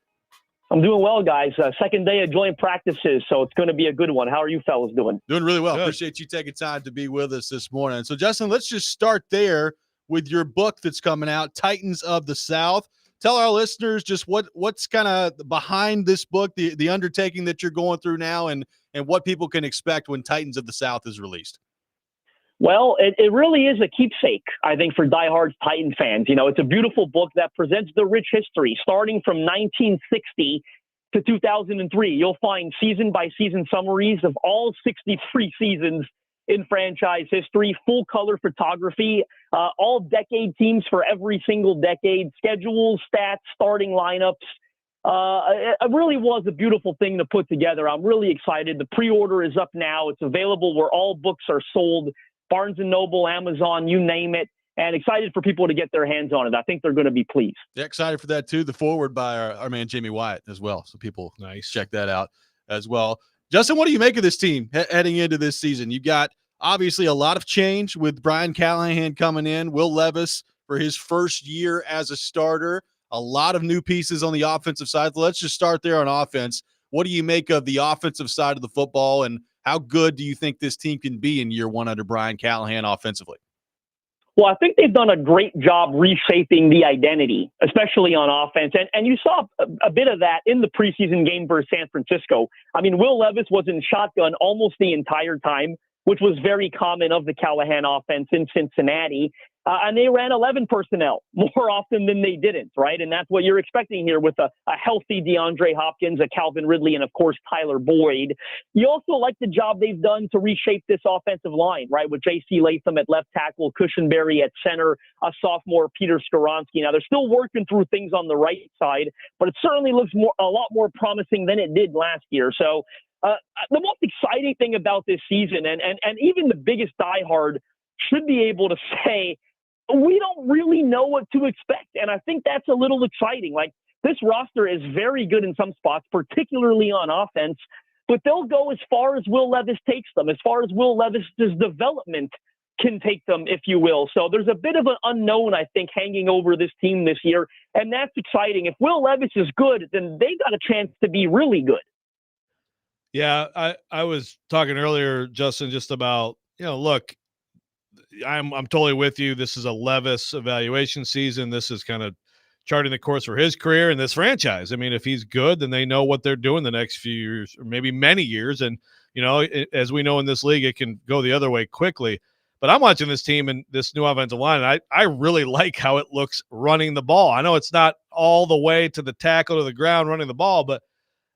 I'm doing well, guys. Second day of joint practices, so it's going to be a good one. How are you fellas doing? Doing really well. Good. Appreciate you taking time to be with us this morning. So, Justin, let's just start there with your book that's coming out, Titans of the South. Tell our listeners just what's kind of behind this book, the undertaking that you're going through now, and what people can expect when Titans of the South is released. Well, it really is a keepsake, I think, for diehard Titan fans. You know, it's a beautiful book that presents the rich history, starting from 1960 to 2003. You'll find season-by-season summaries of all 63 seasons in franchise history, full-color photography, all decade teams for every single decade, schedules, stats, starting lineups. It really was a beautiful thing to put together. I'm really excited. The pre-order is up now. It's available where all books are sold. Barnes & Noble, Amazon, you name it, and excited for people to get their hands on it. I think they're going to be pleased. Yeah, excited for that, too. The forward by our man Jamie Wyatt as well, so people check that out as well. Justin, what do you make of this team heading into this season? You got, obviously, a lot of change with Brian Callahan coming in, Will Levis for his first year as a starter, a lot of new pieces on the offensive side. Let's just start there on offense. What do you make of the offensive side of the football, and how good do you think this team can be in year one under Brian Callahan offensively? Well, I think they've done a great job reshaping the identity, especially on offense. And you saw a bit of that in the preseason game versus San Francisco. I mean, Will Levis was in shotgun almost the entire time, which was very common of the Callahan offense in Cincinnati. And they ran 11 personnel more often than they didn't, right? And that's what you're expecting here with a healthy DeAndre Hopkins, a Calvin Ridley, and, of course, Tyler Boyd. You also like the job they've done to reshape this offensive line, right, with J.C. Latham at left tackle, Cushenberry at center, a sophomore, Peter Skoronski. Now, they're still working through things on the right side, but it certainly looks a lot more promising than it did last year. So the most exciting thing about this season, and even the biggest diehard should be able to say, we don't really know what to expect. And I think that's a little exciting. Like, this roster is very good in some spots, particularly on offense, but they'll go as far as Will Levis takes them, as far as Will Levis's development can take them, if you will. So there's a bit of an unknown, I think, hanging over this team this year. And that's exciting. If Will Levis is good, then they got a chance to be really good. Yeah, I was talking earlier, Justin, just about, look, I'm totally with you. This is a Levis evaluation season. This is kind of charting the course for his career and this franchise. I mean, if he's good, then they know what they're doing the next few years, or maybe many years. And, as we know in this league, it can go the other way quickly. But I'm watching this team and this new offensive line, and I really like how it looks running the ball. I know it's not all the way to the tackle to the ground running the ball, but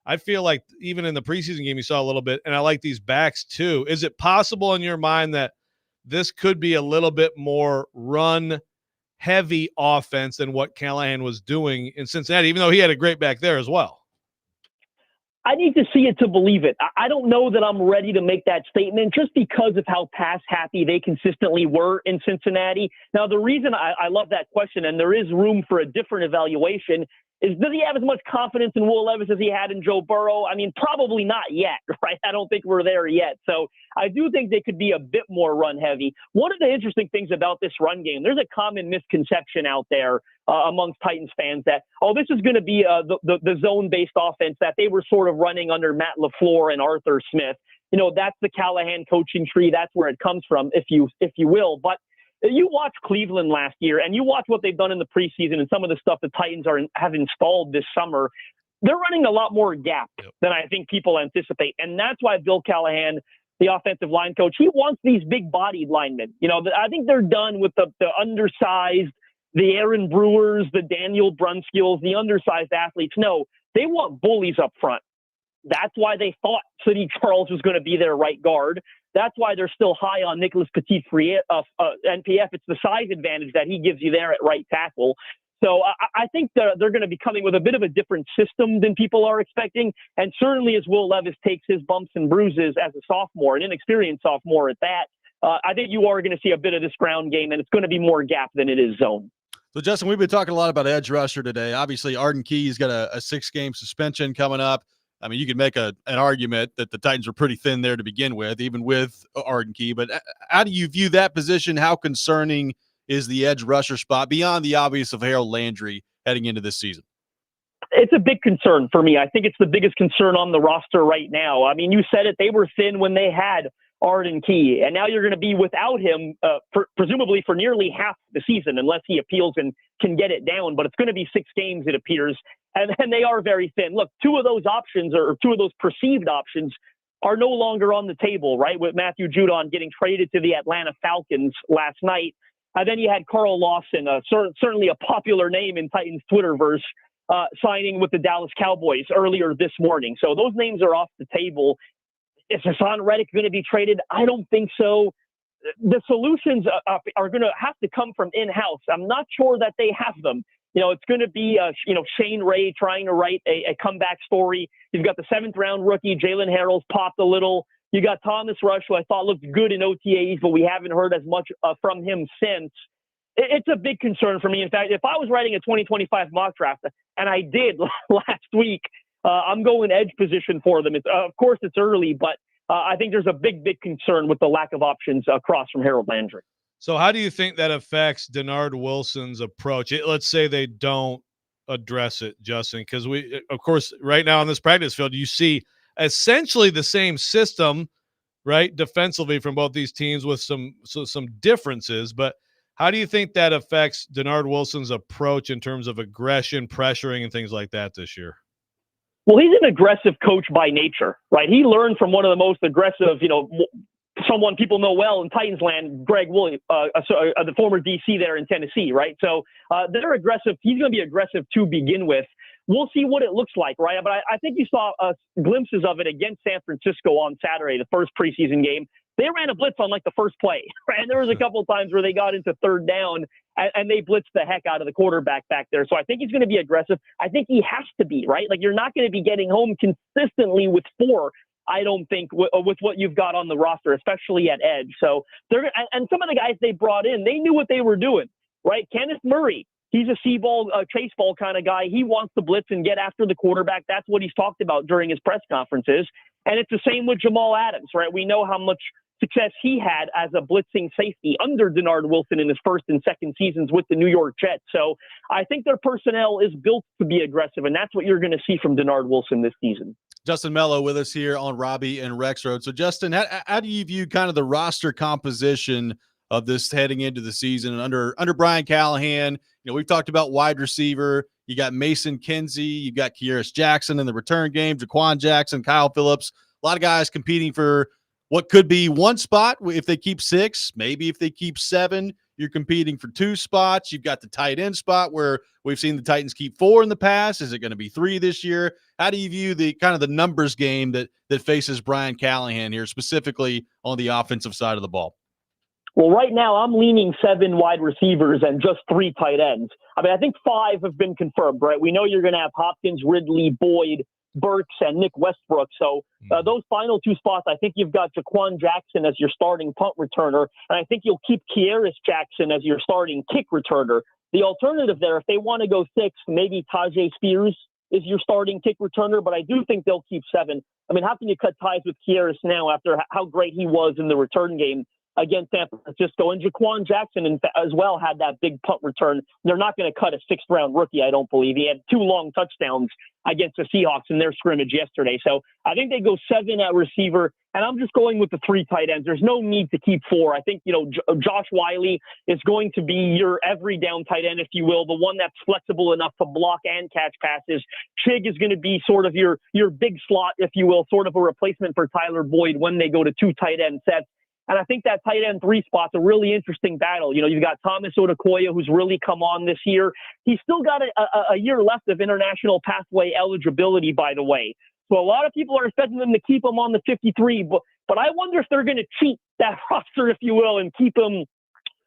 I feel like even in the preseason game you saw a little bit, and I like these backs too. Is it possible in your mind that this could be a little bit more run-heavy offense than what Callahan was doing in Cincinnati, even though he had a great back there as well? I need to see it to believe it. I don't know that I'm ready to make that statement just because of how pass-happy they consistently were in Cincinnati. Now, the reason I love that question, and there is room for a different evaluation, is does he have as much confidence in Will Levis as he had in Joe Burrow? I mean, probably not yet, right? I don't think we're there yet. So I do think they could be a bit more run heavy. One of the interesting things about this run game, there's a common misconception out there amongst Titans fans that, this is going to be the zone-based offense that they were sort of running under Matt LaFleur and Arthur Smith. That's the Callahan coaching tree. That's where it comes from, if you will. But you watch Cleveland last year, and you watch what they've done in the preseason and some of the stuff the Titans have installed this summer. They're running a lot more gap than I think people anticipate. And that's why Bill Callahan, the offensive line coach, he wants these big-bodied linemen. I think they're done with the undersized, the Aaron Brewers, the Daniel Brunskills, the undersized athletes. No, they want bullies up front. That's why they thought Sidney Charles was going to be their right guard. That's why they're still high on Nicholas Petit-Frere, NPF. It's the size advantage that he gives you there at right tackle. So I think they're going to be coming with a bit of a different system than people are expecting. And certainly as Will Levis takes his bumps and bruises as a sophomore, an inexperienced sophomore at that, I think you are going to see a bit of this ground game, and it's going to be more gap than it is zone. So, Justin, we've been talking a lot about edge rusher today. Obviously, Arden Key's got a 6-game suspension coming up. I mean, you could make an argument that the Titans were pretty thin there to begin with, even with Arden Key. But how do you view that position? How concerning is the edge rusher spot beyond the obvious of Harold Landry heading into this season? It's a big concern for me. I think it's the biggest concern on the roster right now. I mean, you said it. They were thin when they had Arden Key, and now you're going to be without him, presumably for nearly half the season, unless he appeals and can get it down. But it's going to be 6 games, it appears, and they are very thin. Look, 2 of those options, or 2 of those perceived options, are no longer on the table, right? With Matthew Judon getting traded to the Atlanta Falcons last night. And then you had Carl Lawson, certainly a popular name in Titans Twitterverse, signing with the Dallas Cowboys earlier this morning. So those names are off the table. Is Hassan Reddick going to be traded? I don't think so. The solutions are going to have to come from in-house. I'm not sure that they have them. It's going to be, Shane Ray trying to write a comeback story. You've got the 7th-round rookie, Jalen Harrell's popped a little. You got Thomas Rush, who I thought looked good in OTAs, but we haven't heard as much from him since. It's a big concern for me. In fact, if I was writing a 2025 mock draft, and I did last week, I'm going edge position for them. Of course, it's early, but I think there's a big, big concern with the lack of options across from Harold Landry. So how do you think that affects Denard Wilson's approach? Let's say they don't address it, Justin, because we, of course, right now on this practice field, you see essentially the same system, right, defensively from both these teams with some differences. But how do you think that affects Denard Wilson's approach in terms of aggression, pressuring, and things like that this year? Well, he's an aggressive coach by nature, right? He learned from one of the most aggressive, someone people know well in Titans land, Greg Williams, the former DC there in Tennessee, right? So they're aggressive. He's going to be aggressive to begin with. We'll see what it looks like, right? But I think you saw glimpses of it against San Francisco on Saturday, the first preseason game. They ran a blitz on like the first play, right? And there was a couple of times where they got into 3rd down and they blitzed the heck out of the quarterback back there. So I think he's going to be aggressive. I think he has to be, right? Like, you're not going to be getting home consistently with 4, I don't think, with what you've got on the roster, especially at edge. So and some of the guys they brought in, they knew what they were doing, right? Kenneth Murray, he's a C-ball, chase ball kind of guy. He wants to blitz and get after the quarterback. That's what he's talked about during his press conferences. And it's the same with Jamal Adams, right? We know how much success he had as a blitzing safety under Denard Wilson in his first and second seasons with the New York Jets. So I think their personnel is built to be aggressive, and that's what you're going to see from Denard Wilson this season. Justin Mello with us here on Robby and Rexrode. So, Justin, how do you view kind of the roster composition of this heading into the season under Brian Callahan? We've talked about wide receiver. You got Mason Kinsey. You've got Kearis Jackson in the return game, Jaquan Jackson, Kyle Phillips. A lot of guys competing for what could be 1 spot if they keep 6, maybe if they keep 7, you're competing for 2 spots. You've got the tight end spot where we've seen the Titans keep 4 in the past. Is it going to be 3 this year? How do you view the kind of the numbers game that faces Brian Callahan here, specifically on the offensive side of the ball? Well, right now I'm leaning 7 wide receivers and just 3 tight ends. I mean, I think 5 have been confirmed, right? We know you're going to have Hopkins, Ridley, Boyd, Burks, and Nick Westbrook. So those final 2 spots, I think you've got Jaquan Jackson as your starting punt returner, and I think you'll keep Kearis Jackson as your starting kick returner. The alternative there, if they want to go 6, maybe Tajay Spears is your starting kick returner, but I do think they'll keep 7. I mean, how can you cut ties with Kearis now after how great he was in the return game against San Francisco? And Jaquan Jackson as well had that big punt return. They're not going to cut a 6th-round rookie, I don't believe. He had 2 long touchdowns against the Seahawks in their scrimmage yesterday. So I think they go 7 at receiver, and I'm just going with the 3 tight ends. There's no need to keep 4. I think, Josh Wiley is going to be your every down tight end, if you will, the one that's flexible enough to block and catch passes. Chig is going to be sort of your big slot, if you will, sort of a replacement for Tyler Boyd when they go to 2 tight end sets. And I think that tight end 3 spot's a really interesting battle. You've got Thomas Odukoya, who's really come on this year. He's still got a year left of international pathway eligibility, by the way. So a lot of people are expecting them to keep him on the 53, but I wonder if they're going to cheat that roster, if you will, and keep him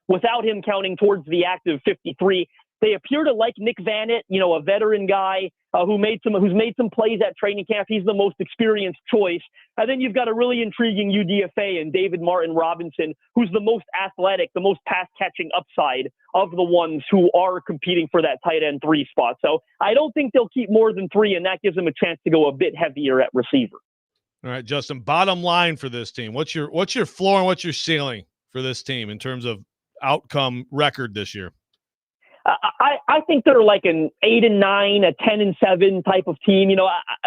without him counting towards the active 53. They appear to like Nick Vannett, a veteran guy who's made some plays at training camp. He's the most experienced choice. And then you've got a really intriguing UDFA and David Martin Robinson, who's the most athletic, the most pass catching upside of the ones who are competing for that tight end 3 spot. So I don't think they'll keep more than 3, and that gives them a chance to go a bit heavier at receiver. All right, Justin, bottom line for this team. What's your floor and what's your ceiling for this team in terms of outcome record this year? I think they're like an 8-9, a 10-7 type of team.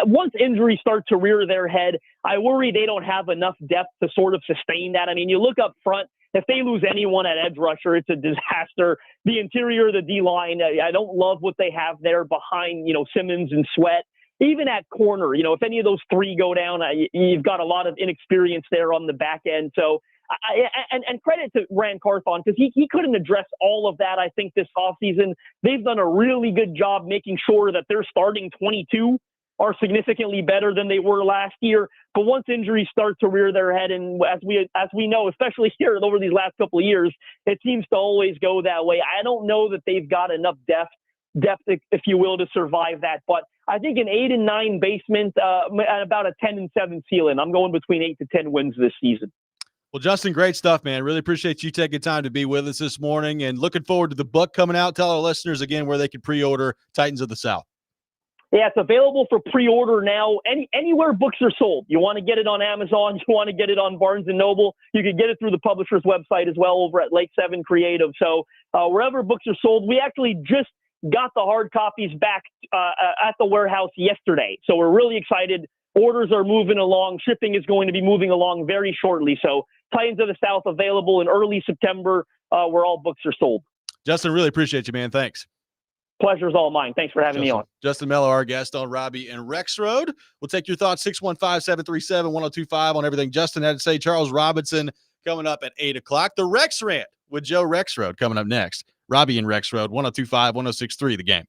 Once injuries start to rear their head, I worry they don't have enough depth to sort of sustain that. I mean, you look up front, if they lose anyone at edge rusher, it's a disaster. The interior of the D-line, I don't love what they have there behind, Simmons and Sweat. Even at corner, if any of those 3 go down, you've got a lot of inexperience there on the back end. So, and credit to Rand Carthon, because he couldn't address all of that, I think, this offseason. They've done a really good job making sure that their starting 22 are significantly better than they were last year. But once injuries start to rear their head, and as we know, especially here over these last couple of years, it seems to always go that way. I don't know that they've got enough depth, if you will, to survive that. But I think an 8-9 basement and about a 10-7 ceiling. I'm going between 8 to 10 wins this season. Well, Justin, great stuff, man. Really appreciate you taking time to be with us this morning, and looking forward to the book coming out. Tell our listeners again where they can pre-order Titans of the South. Yeah, it's available for pre-order now. Anywhere books are sold. You want to get it on Amazon, you want to get it on Barnes & Noble, you can get it through the publisher's website as well over at Lake 7 Creative. So wherever books are sold, we actually just got the hard copies back at the warehouse yesterday. So we're really excited. Orders are moving along. Shipping is going to be moving along very shortly. So Titans of the South available in early September where all books are sold. Justin, really appreciate you, man. Thanks. Pleasure's all mine. Thanks for having me on. Justin Mello, our guest on Robby and Rexrode. We'll take your thoughts, 615-737-1025 on everything Justin had to say. Charles Robinson coming up at 8 o'clock. The Rex Rant with Joe Rexrode coming up next. Robby and Rexrode, 1025, 1063, The Game.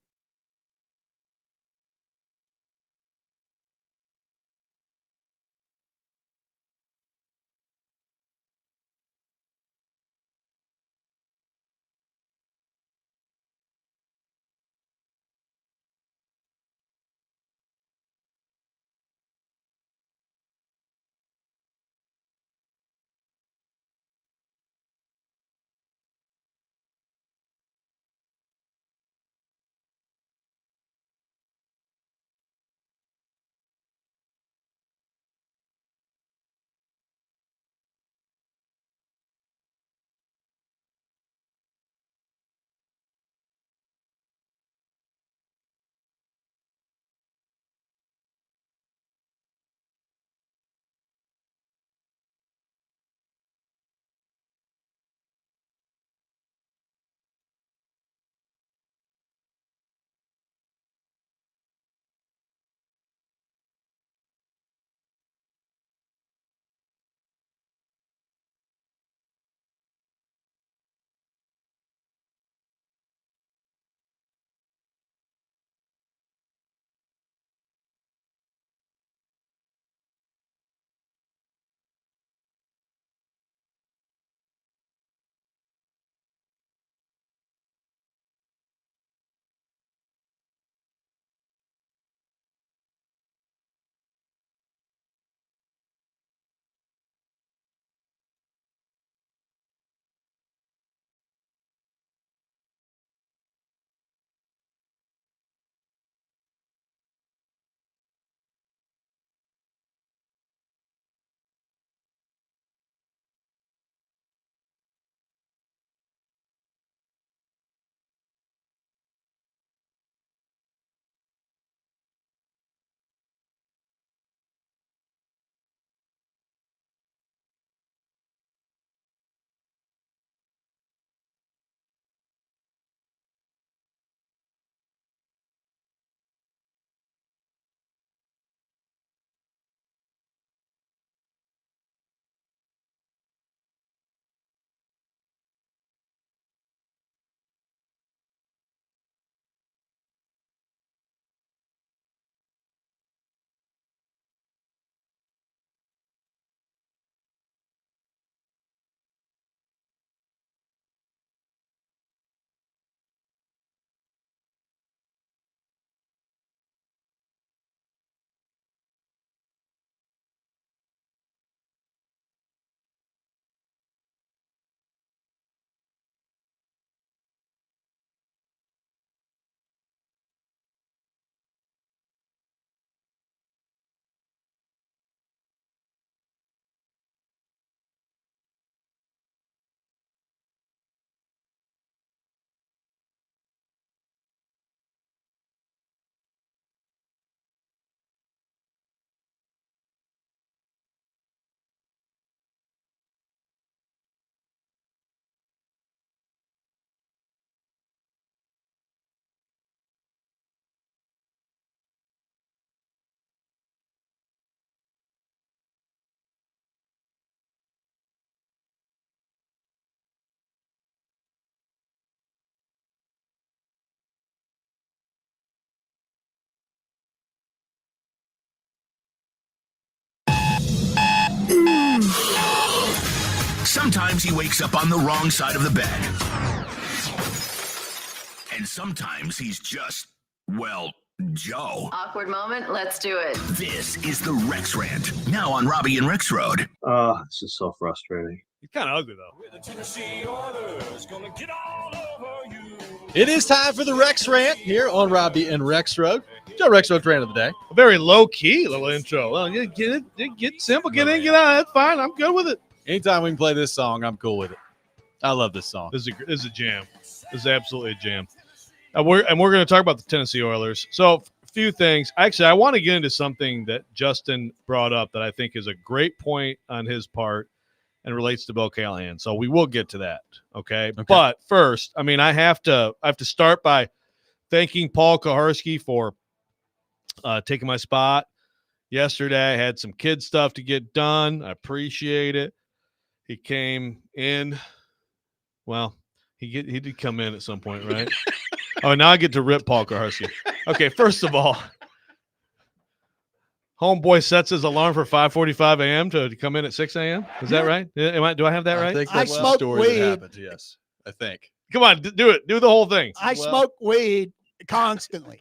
Sometimes he wakes up on the wrong side of the bed. And sometimes he's just, well, Joe. Awkward moment. Let's do it. This is the Rex Rant, now on Robby and Rexrode. Oh, this is so frustrating. He's kind of ugly, though. It is time for the Rex Rant here on Robby and Rexrode. Joe Rexrode's rant of the day. A very low-key little intro. Well, you get it, get simple, get in, get out. That's fine. I'm good with it. Anytime we can play this song, I'm cool with it. I love this song. This is a jam. This is absolutely a jam. We're going to talk about the Tennessee Oilers. So, a few things. Actually, I want to get into something that Justin brought up that I think is a great point on his part and relates to Bill Callahan. So we will get to that. Okay. But first, I mean, I have to start by thanking Paul Kaharski for taking my spot yesterday. I had some kid stuff to get done. I appreciate it. He came in. Well, he did come in at some point, right? Oh, now I get to rip Paul Kaharski. Okay, first of all, homeboy sets his alarm for 5:45 a.m. to come in at 6 a.m. Is that right? Do I have that right? I think that's the story that happened. Yes, I think. Come on, do it. Do the whole thing. I smoke weed constantly.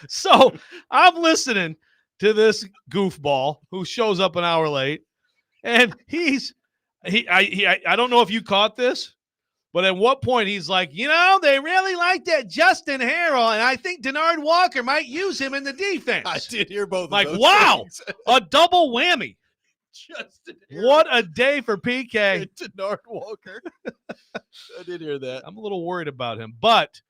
So I'm listening to this goofball who shows up an hour late, and I don't know if you caught this, but at what point he's like, they really like that Justin Harrell, and I think Denard Walker might use him in the defense. I did hear both. Like, of those wow, things. a double whammy. Justin Harrell. What a day for PK. And Denard Walker. I did hear that. I'm a little worried about him, but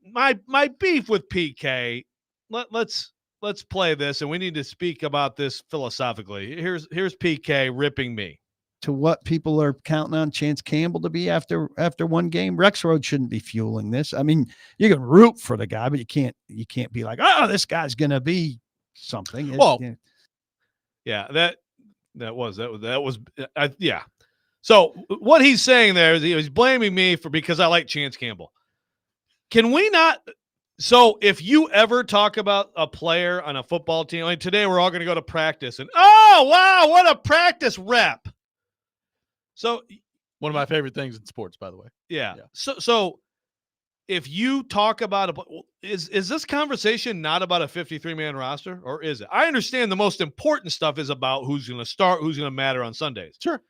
my beef with PK. Let's play this, and we need to speak about this philosophically. Here's PK ripping me. To what people are counting on Chance Campbell to be after one game, Rexrode shouldn't be fueling this. I mean, you can root for the guy, but you can't be like, oh, this guy's gonna be something. Yeah, that was. Yeah. So what he's saying there is he's blaming me because I like Chance Campbell. Can we not? So if you ever talk about a player on a football team, like today we're all going to go to practice, and oh wow, what a practice rep. So one of my favorite things in sports, by the way. Yeah. So if you talk about is this conversation not about a 53-man roster, or is it? I understand the most important stuff is about who's going to start, who's going to matter on Sundays. Sure.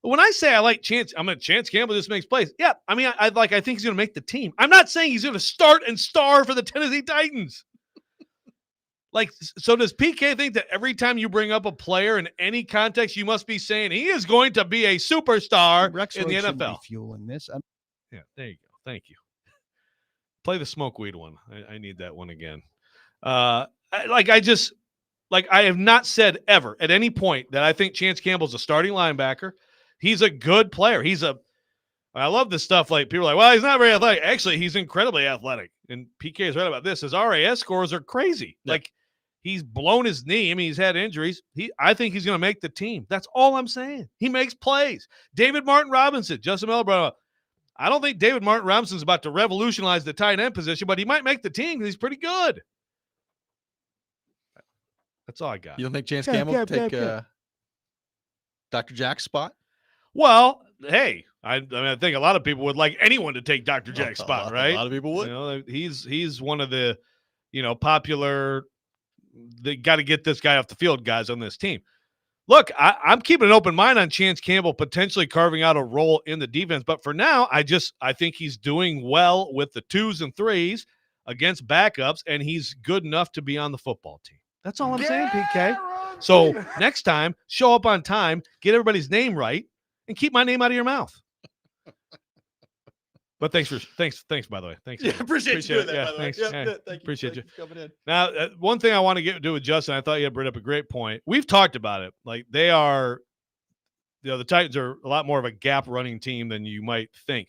But when I say I like Chance, Chance Campbell just makes plays. Yeah. I mean, I think he's going to make the team. I'm not saying he's going to start and star for the Tennessee Titans. So does PK think that every time you bring up a player in any context, you must be saying he is going to be a superstar in the NFL? Be fueling this. Yeah, there you go. Thank you. Play the smoke weed one. I need that one again. I have not said ever at any point that I think Chance Campbell's a starting linebacker. He's a good player. I love this stuff. Like people are like, well, he's not very athletic. Actually, he's incredibly athletic. And PK is right about this. His RAS scores are crazy. Yeah. He's blown his knee. I mean, he's had injuries. I think he's going to make the team. That's all I'm saying. He makes plays. David Martin Robinson, Justin Miller brought up. I don't think David Martin Robinson's about to revolutionize the tight end position, but he might make the team because he's pretty good. That's all I got. You don't think Chance Campbell will take Dr. Jack's spot? Well, hey, I think a lot of people would like anyone to take Dr. Jack's spot, right? A lot of people would. He's one of the, popular. They got to get this guy off the field, guys, on this team. Look, I'm keeping an open mind on Chance Campbell potentially carving out a role in the defense. But for now, I think he's doing well with the 2s and 3s against backups, and he's good enough to be on the football team. That's all I'm saying, PK. So next time, show up on time, get everybody's name right, and keep my name out of your mouth. But thanks by the way. Thanks. Yeah, appreciate you doing that, yeah, by the thanks. way. Yeah, Thank you. appreciate you. Coming in. Now, one thing I want to do with Justin, I thought you had brought up a great point. We've talked about it. Like they are, the Titans are a lot more of a gap running team than you might think.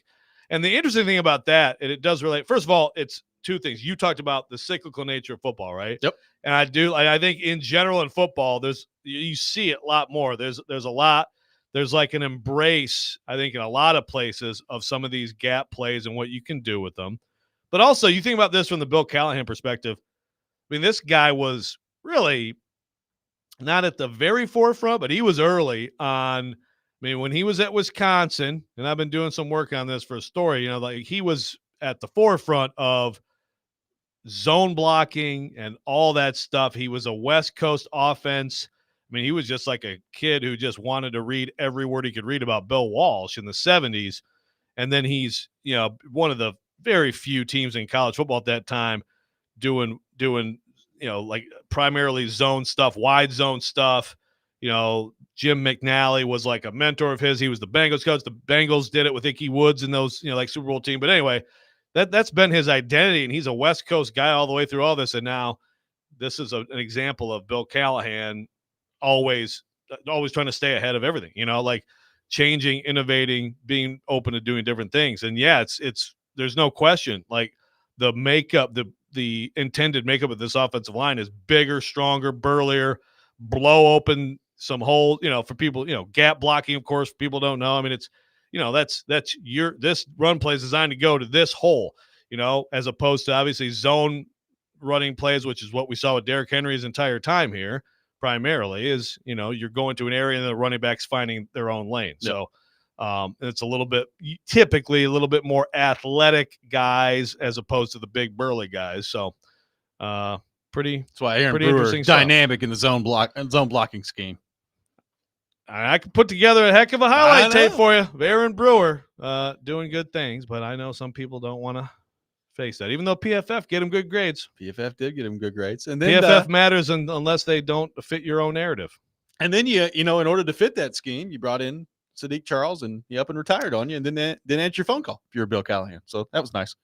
And the interesting thing about that, and it does relate, first of all, it's two things. You talked about the cyclical nature of football, right? Yep. And I think in general in football, you see it a lot more. There's a lot. There's like an embrace, I think, in a lot of places of some of these gap plays and what you can do with them. But also, you think about this from the Bill Callahan perspective. I mean, this guy was really not at the very forefront, but he was early on mean, when he was at Wisconsin, and I've been doing some work on this for a story, like he was at the forefront of zone blocking and all that stuff. He was a West Coast offense. I mean, he was just like a kid who just wanted to read every word he could read about Bill Walsh in the 70s. And then he's, one of the very few teams in college football at that time doing, like primarily zone stuff, wide zone stuff. Jim McNally was like a mentor of his. He was the Bengals coach. The Bengals did it with Ickey Woods and those, like Super Bowl team. But anyway, that's been his identity, and he's a West Coast guy all the way through all this. And now this is an example of Bill Callahan always trying to stay ahead of everything, like changing, innovating, being open to doing different things. And yeah, it's there's no question, like the makeup, the intended makeup of this offensive line is bigger, stronger, burlier, blow open some hole, for people, gap blocking, of course, people don't know. I mean, it's, this run play is designed to go to this hole, as opposed to obviously zone running plays, which is what we saw with Derrick Henry's entire time here. Primarily is, you're going to an area and the running backs finding their own lane. Yep. So it's typically a little bit more athletic guys as opposed to the big burly guys. So that's why Aaron pretty Brewer interesting stuff. dynamic in the zone blocking scheme. I could put together a heck of a highlight tape for you. Aaron Brewer doing good things, but I know some people don't want to face that, even though PFF get him good grades. PFF did get him good grades. And then PFF matters unless they don't fit your own narrative. And then in order to fit that scheme, you brought in Sadiq Charles and he up and retired on you and didn't answer your phone call if you're Bill Callahan. So that was nice.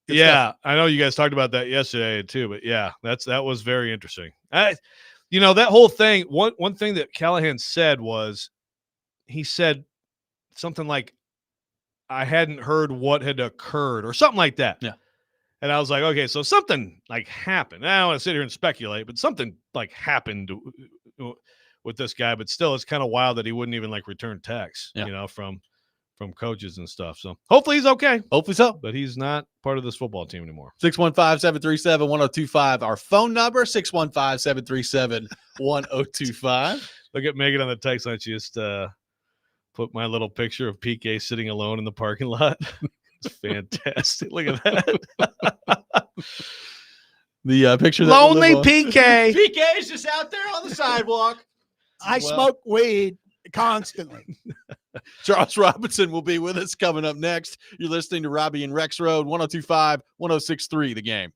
Good stuff. I know you guys talked about that yesterday too, but yeah, that was very interesting. That whole thing, one thing that Callahan said was, he said something like, I hadn't heard what had occurred or something like that. Yeah. And I was like, okay, so something like happened. I don't want to sit here and speculate, but something like happened with this guy. But still, it's kind of wild that he wouldn't even like return texts, from coaches and stuff. So hopefully he's okay. Hopefully so. But he's not part of this football team anymore. 615-737-1025. Our phone number, 615-737-1025. Look at Megan on the text line. She just put my little picture of PK sitting alone in the parking lot. It's fantastic. Look at that. The picture that lonely PK. PK is just out there on the sidewalk. I smoke weed constantly. Charles Robinson will be with us coming up next. You're listening to Robby and Rexrode, 102.5, 106.3 The Game.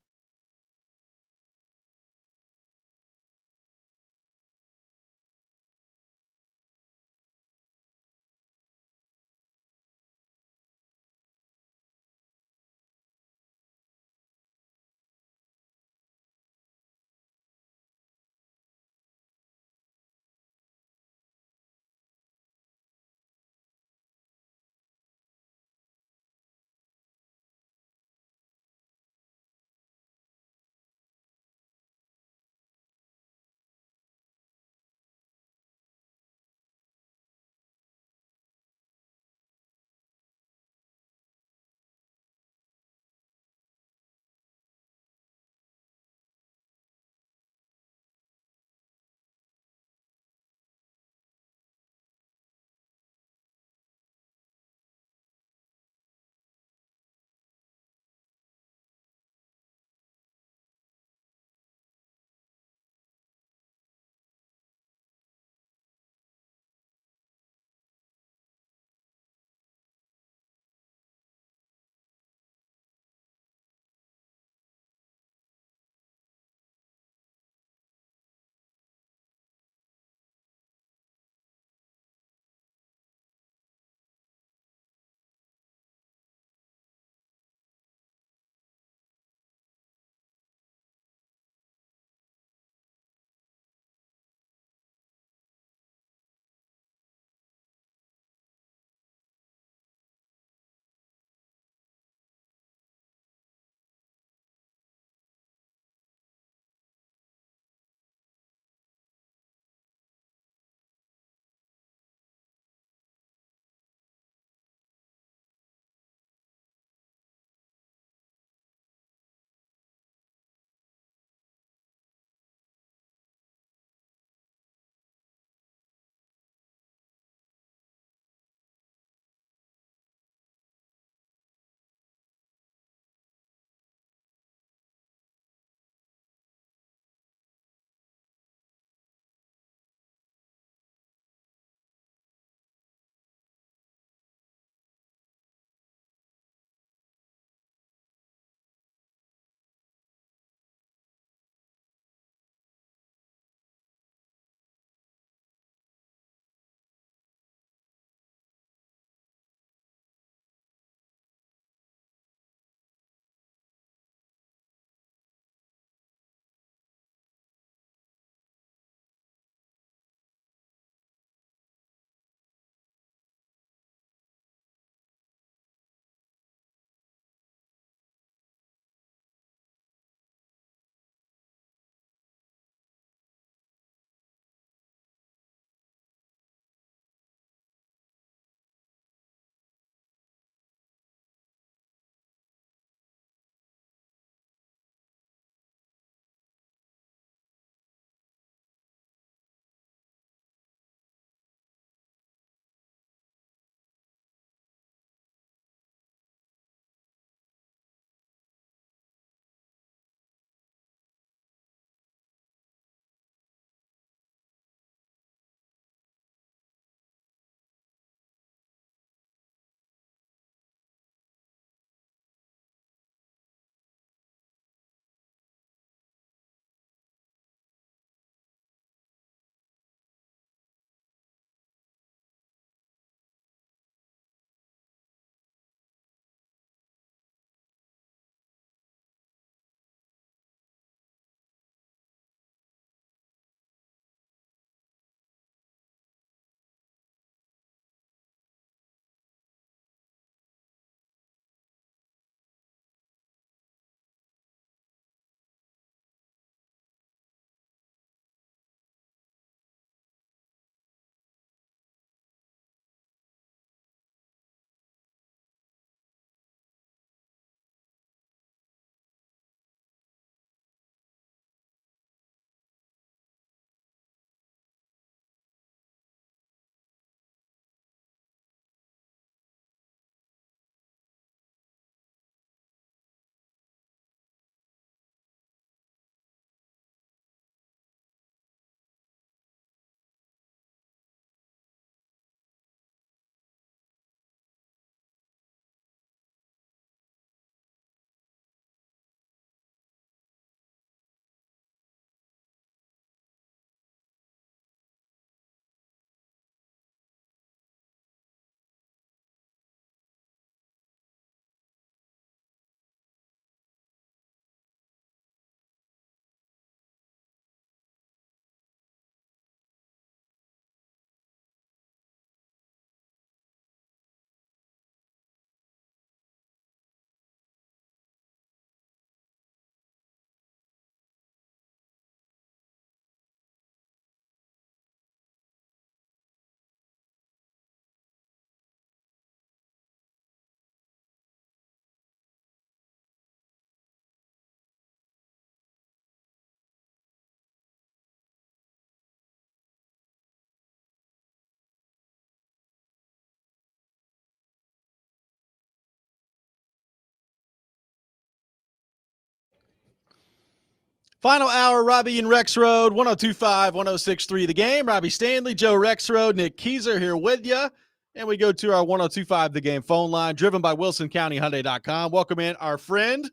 Final hour, Robby and Rexrode, 102.5, 106.3 The Game. Robby Stanley, Joe Rexrode, Nick Keyser here with you. And we go to our 102.5 The Game phone line, driven by WilsonCountyHyundai.com. Welcome in our friend,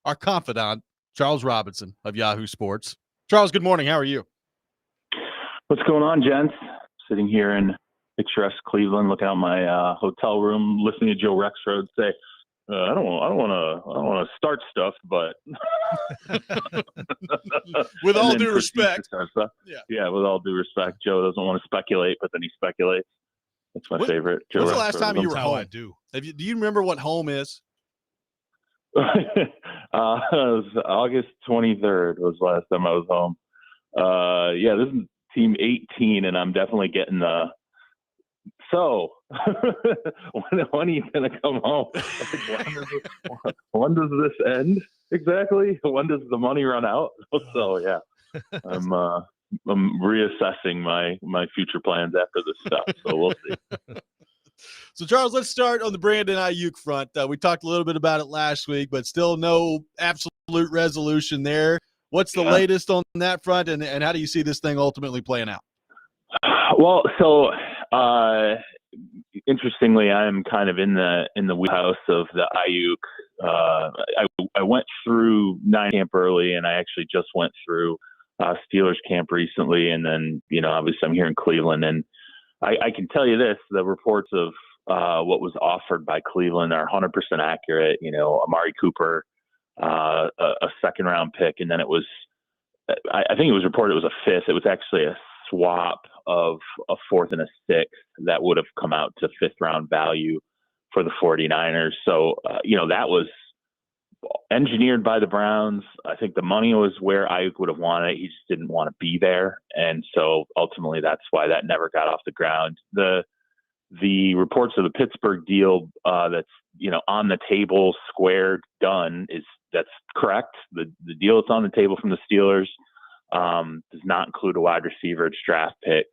our confidant, Charles Robinson of Yahoo Sports. Charles, good morning. How are you? What's going on, gents? Sitting here in picturesque Cleveland, looking out my hotel room, listening to Joe Rexrode say, I don't want to start stuff, but with all due respect, yeah, with all due respect, Joe doesn't want to speculate, but then he speculates. That's my favorite. Joe when's Rexrode. The last time you were home? I do. Do you remember what home is? It was August 23rd was the last time I was home. Yeah, this is team 18, and I'm definitely getting the. So, when are you going to come home? When does this end exactly? When does the money run out? So, yeah, I'm reassessing my future plans after this stuff. So we'll see. So, Charles, let's start on the Brandon Ayuk front. We talked a little bit about it last week, but still no absolute resolution there. What's the latest on that front, and how do you see this thing ultimately playing out? Well, so interestingly, I'm kind of in the wheelhouse of the Ayuk. I went through 9 camp early, and I actually just went through Steelers camp recently, and then obviously I'm here in Cleveland, and I can tell you this: the reports of what was offered by Cleveland are 100% accurate. Amari Cooper, a second round pick, and then it was, I think it was reported it was a fifth. It was actually a swap of a fourth and a sixth that would have come out to 5th round value for the 49ers. So, that was engineered by the Browns. I think the money was where Ayuk would have wanted it. He just didn't want to be there. And so ultimately that's why that never got off the ground. The reports of the Pittsburgh deal that's, on the table, squared, done that's correct. The deal that's on the table from the Steelers does not include a wide receiver. It's draft picks,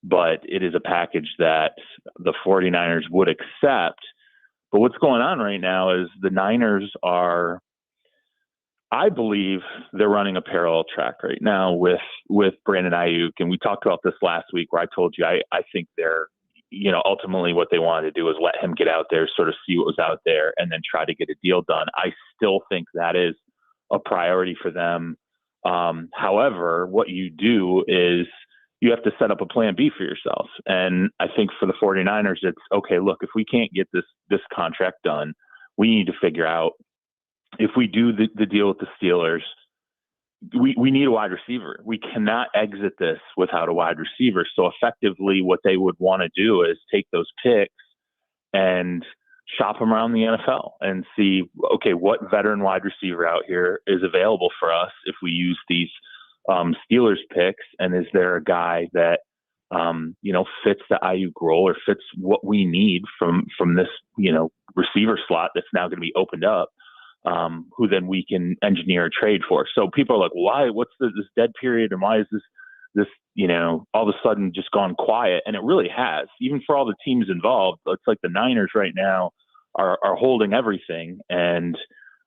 but it is a package that the 49ers would accept. But what's going on right now is the Niners are, I believe they're running a parallel track right now with Brandon Ayuk. And we talked about this last week where I told you, I think they're, ultimately what they wanted to do is let him get out there, sort of see what was out there, and then try to get a deal done. I still think that is a priority for them. However, what you do is you have to set up a plan B for yourself. And I think for the 49ers, it's okay, look, if we can't get this contract done, we need to figure out if we do the deal with the Steelers, we need a wide receiver. We cannot exit this without a wide receiver. So effectively what they would want to do is take those picks and shop them around the NFL and see, okay, what veteran wide receiver out here is available for us if we use these Steelers picks, and is there a guy that fits the Ayuk role or fits what we need from this receiver slot that's now going to be opened up, who then we can engineer a trade for. So people are like, why? What's this dead period, and why is this all of a sudden just gone quiet? And it really has, even for all the teams involved. It's like the Niners right now are holding everything, and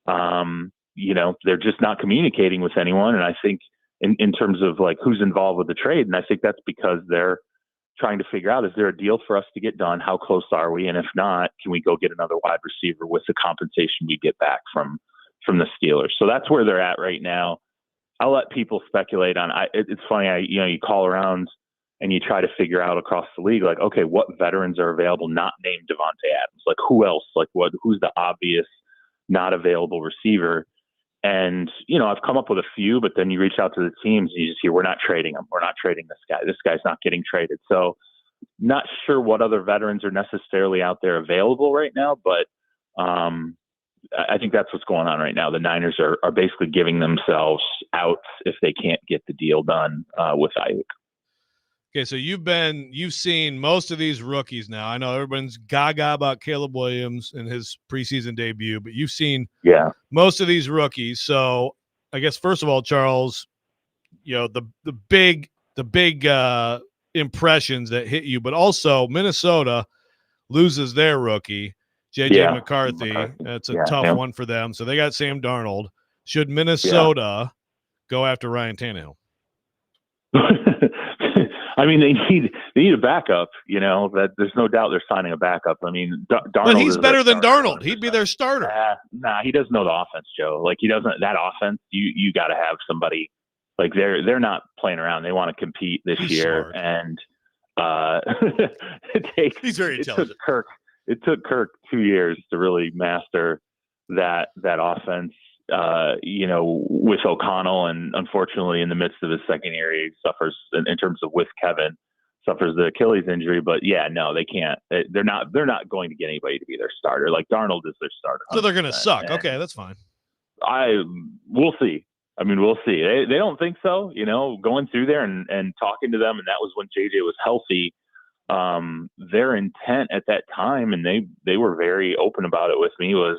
they're just not communicating with anyone. And I think in terms of like who's involved with the trade, and I think that's because they're trying to figure out, is there a deal for us to get done? How close are we? And if not, can we go get another wide receiver with the compensation we get back from the Steelers? So that's where they're at right now. I'll let people speculate on. It's funny. You call around and you try to figure out across the league, like, okay, what veterans are available, not named Devontae Adams? Like, who else? Like, who's the obvious not available receiver? And, I've come up with a few, but then you reach out to the teams and you just hear, we're not trading him. We're not trading this guy. This guy's not getting traded. So not sure what other veterans are necessarily out there available right now, but I think that's what's going on right now. The Niners are basically giving themselves outs if they can't get the deal done with Ayuk. Okay, so you've seen most of these rookies now. I know everyone's gaga about Caleb Williams and his preseason debut, but you've seen most of these rookies. So I guess first of all, Charles, the big impressions that hit you, but also Minnesota loses their rookie, JJ McCarthy. That's a tough one for them. So they got Sam Darnold. Should Minnesota go after Ryan Tannehill. I mean, they need a backup. That there's no doubt they're signing a backup. I mean, Darnold. But he's is better their than starter, Darnold. 100%. He'd be their starter. Nah, he doesn't know the offense, Joe. Like, he doesn't. That offense, you got to have somebody. Like, they're not playing around. They want to compete this He's year, smart. and He's very intelligent. It took Kirk 2 years to really master that offense. With O'Connell, and unfortunately, in the midst of his second year, he suffers in terms of with Kevin, suffers the Achilles injury. But yeah, no, they can't. They're not going to get anybody to be their starter. Like, Darnold is their starter. So they're going to 100%. suck. And Okay, that's fine. we'll see. I mean, we'll see. They don't think so. Going through there and talking to them, and that was when JJ was healthy. Their intent at that time, and they were very open about it with me, was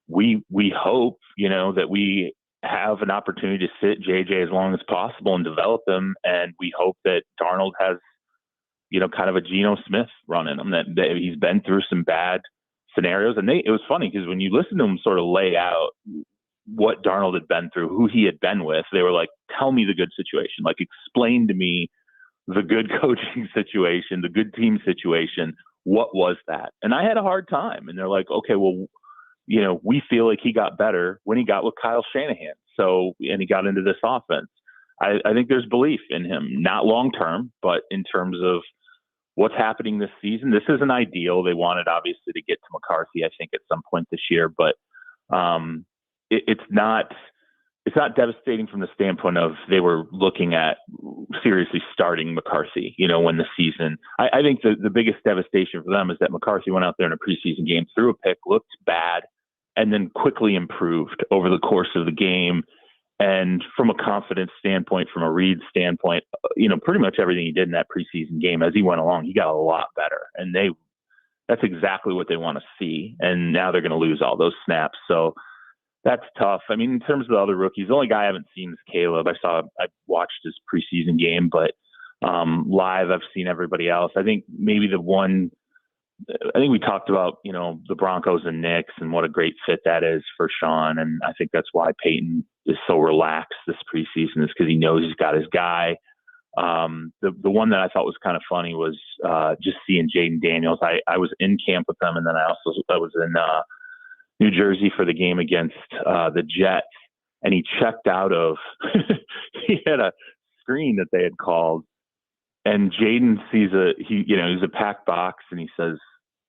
we hope, that we have an opportunity to sit JJ as long as possible and develop him. And we hope that Darnold has, kind of a Geno Smith run in him, that he's been through some bad scenarios. And it was funny because when you listen to him sort of lay out what Darnold had been through, who he had been with, they were like, tell me the good situation. Like, explain to me the good coaching situation, the good team situation. What was that? And I had a hard time. And they're like, okay, well, we feel like he got better when he got with Kyle Shanahan. And he got into this offense. I think there's belief in him, not long-term, but in terms of what's happening this season. This isn't ideal. They wanted, obviously, to get to McCarthy, I think, at some point this year, but it's not devastating from the standpoint of they were looking at seriously starting McCarthy, when the season, I think the biggest devastation for them is that McCarthy went out there in a preseason game, threw a pick, looked bad, and then quickly improved over the course of the game. And from a confidence standpoint, from a read standpoint, pretty much everything he did in that preseason game as he went along, he got a lot better. And that's exactly what they want to see. And now they're going to lose all those snaps. So that's tough. I mean, in terms of the other rookies, the only guy I haven't seen is Caleb. I watched his preseason game, but live, I've seen everybody else. I think maybe I think we talked about, the Broncos and Knicks and what a great fit that is for Sean. And I think that's why Peyton is so relaxed this preseason, is because he knows he's got his guy. The one that I thought was kind of funny was just seeing Jaden Daniels. I was in camp with them, and then I was in New Jersey for the game against the Jets, and he checked out of he had a screen that they had called, and Jaden sees he's a packed box, and he says,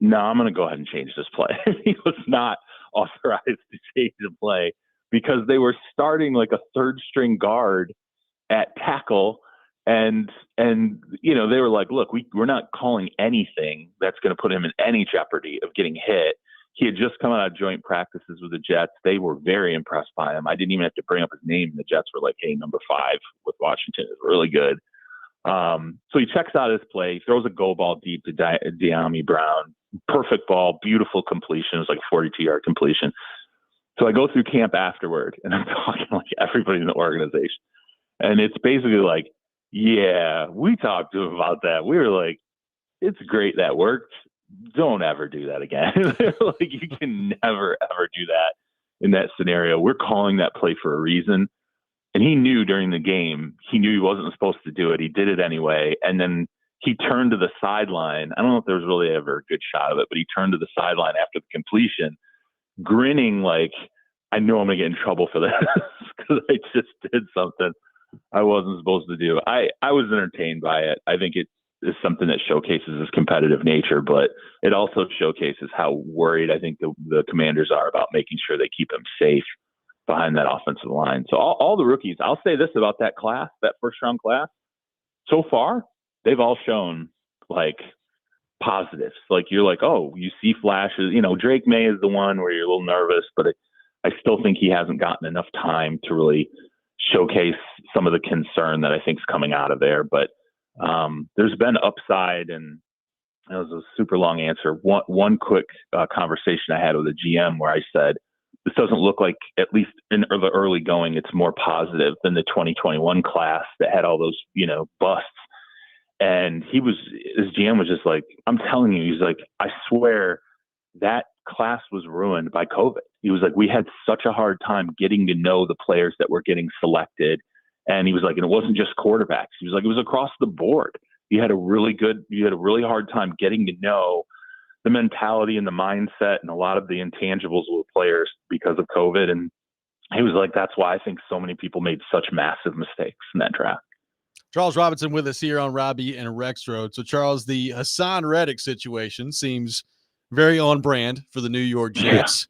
no, I'm going to go ahead and change this play. He was not authorized to change the play because they were starting like a third string guard at tackle. And they were like, look, we're not calling anything that's going to put him in any jeopardy of getting hit. He had just come out of joint practices with the Jets. They were very impressed by him. I didn't even have to bring up his name. The Jets were like, hey, number 5 with Washington is really good. So he checks out his play, throws a go ball deep to De'Ami Brown. Perfect ball, beautiful completion. It was like a 42-yard completion. So I go through camp afterward, and I'm talking to like everybody in the organization. And it's basically like, yeah, we talked to him about that. We were like, it's great that worked. Don't ever do that again. Like, you can never, ever do that in that scenario. We're calling that play for a reason. And he knew during the game, he knew he wasn't supposed to do it. He did it anyway. And then he turned to the sideline. I don't know if there was really ever a good shot of it, but he turned to the sideline after the completion, grinning like, I know I'm going to get in trouble for this because I just did something I wasn't supposed to do. I was entertained by it. I think it is something that showcases his competitive nature, but it also showcases how worried I think the Commanders are about making sure they keep him safe behind that offensive line. So all the rookies, I'll say this about that class, that first-round class, so far, they've all shown like positives. Like, you're like, oh, you see flashes. Drake May is the one where you're a little nervous, but I still think he hasn't gotten enough time to really showcase some of the concern that I think is coming out of there. But there's been upside, and it was a super long answer. One quick conversation I had with a GM where I said, this doesn't look like, at least in the early going, it's more positive than the 2021 class that had all those, busts. And his GM was just like, I'm telling you, he's like, I swear that class was ruined by COVID. He was like, we had such a hard time getting to know the players that were getting selected. And he was like, and it wasn't just quarterbacks. He was like, it was across the board. You had a really hard time getting to know the mentality and the mindset and a lot of the intangibles with players because of COVID. And he was like, that's why I think so many people made such massive mistakes in that draft. Charles Robinson with us here on Robby and Rexrode. So, Charles, the Hassan Reddick situation seems very on brand for the New York Jets.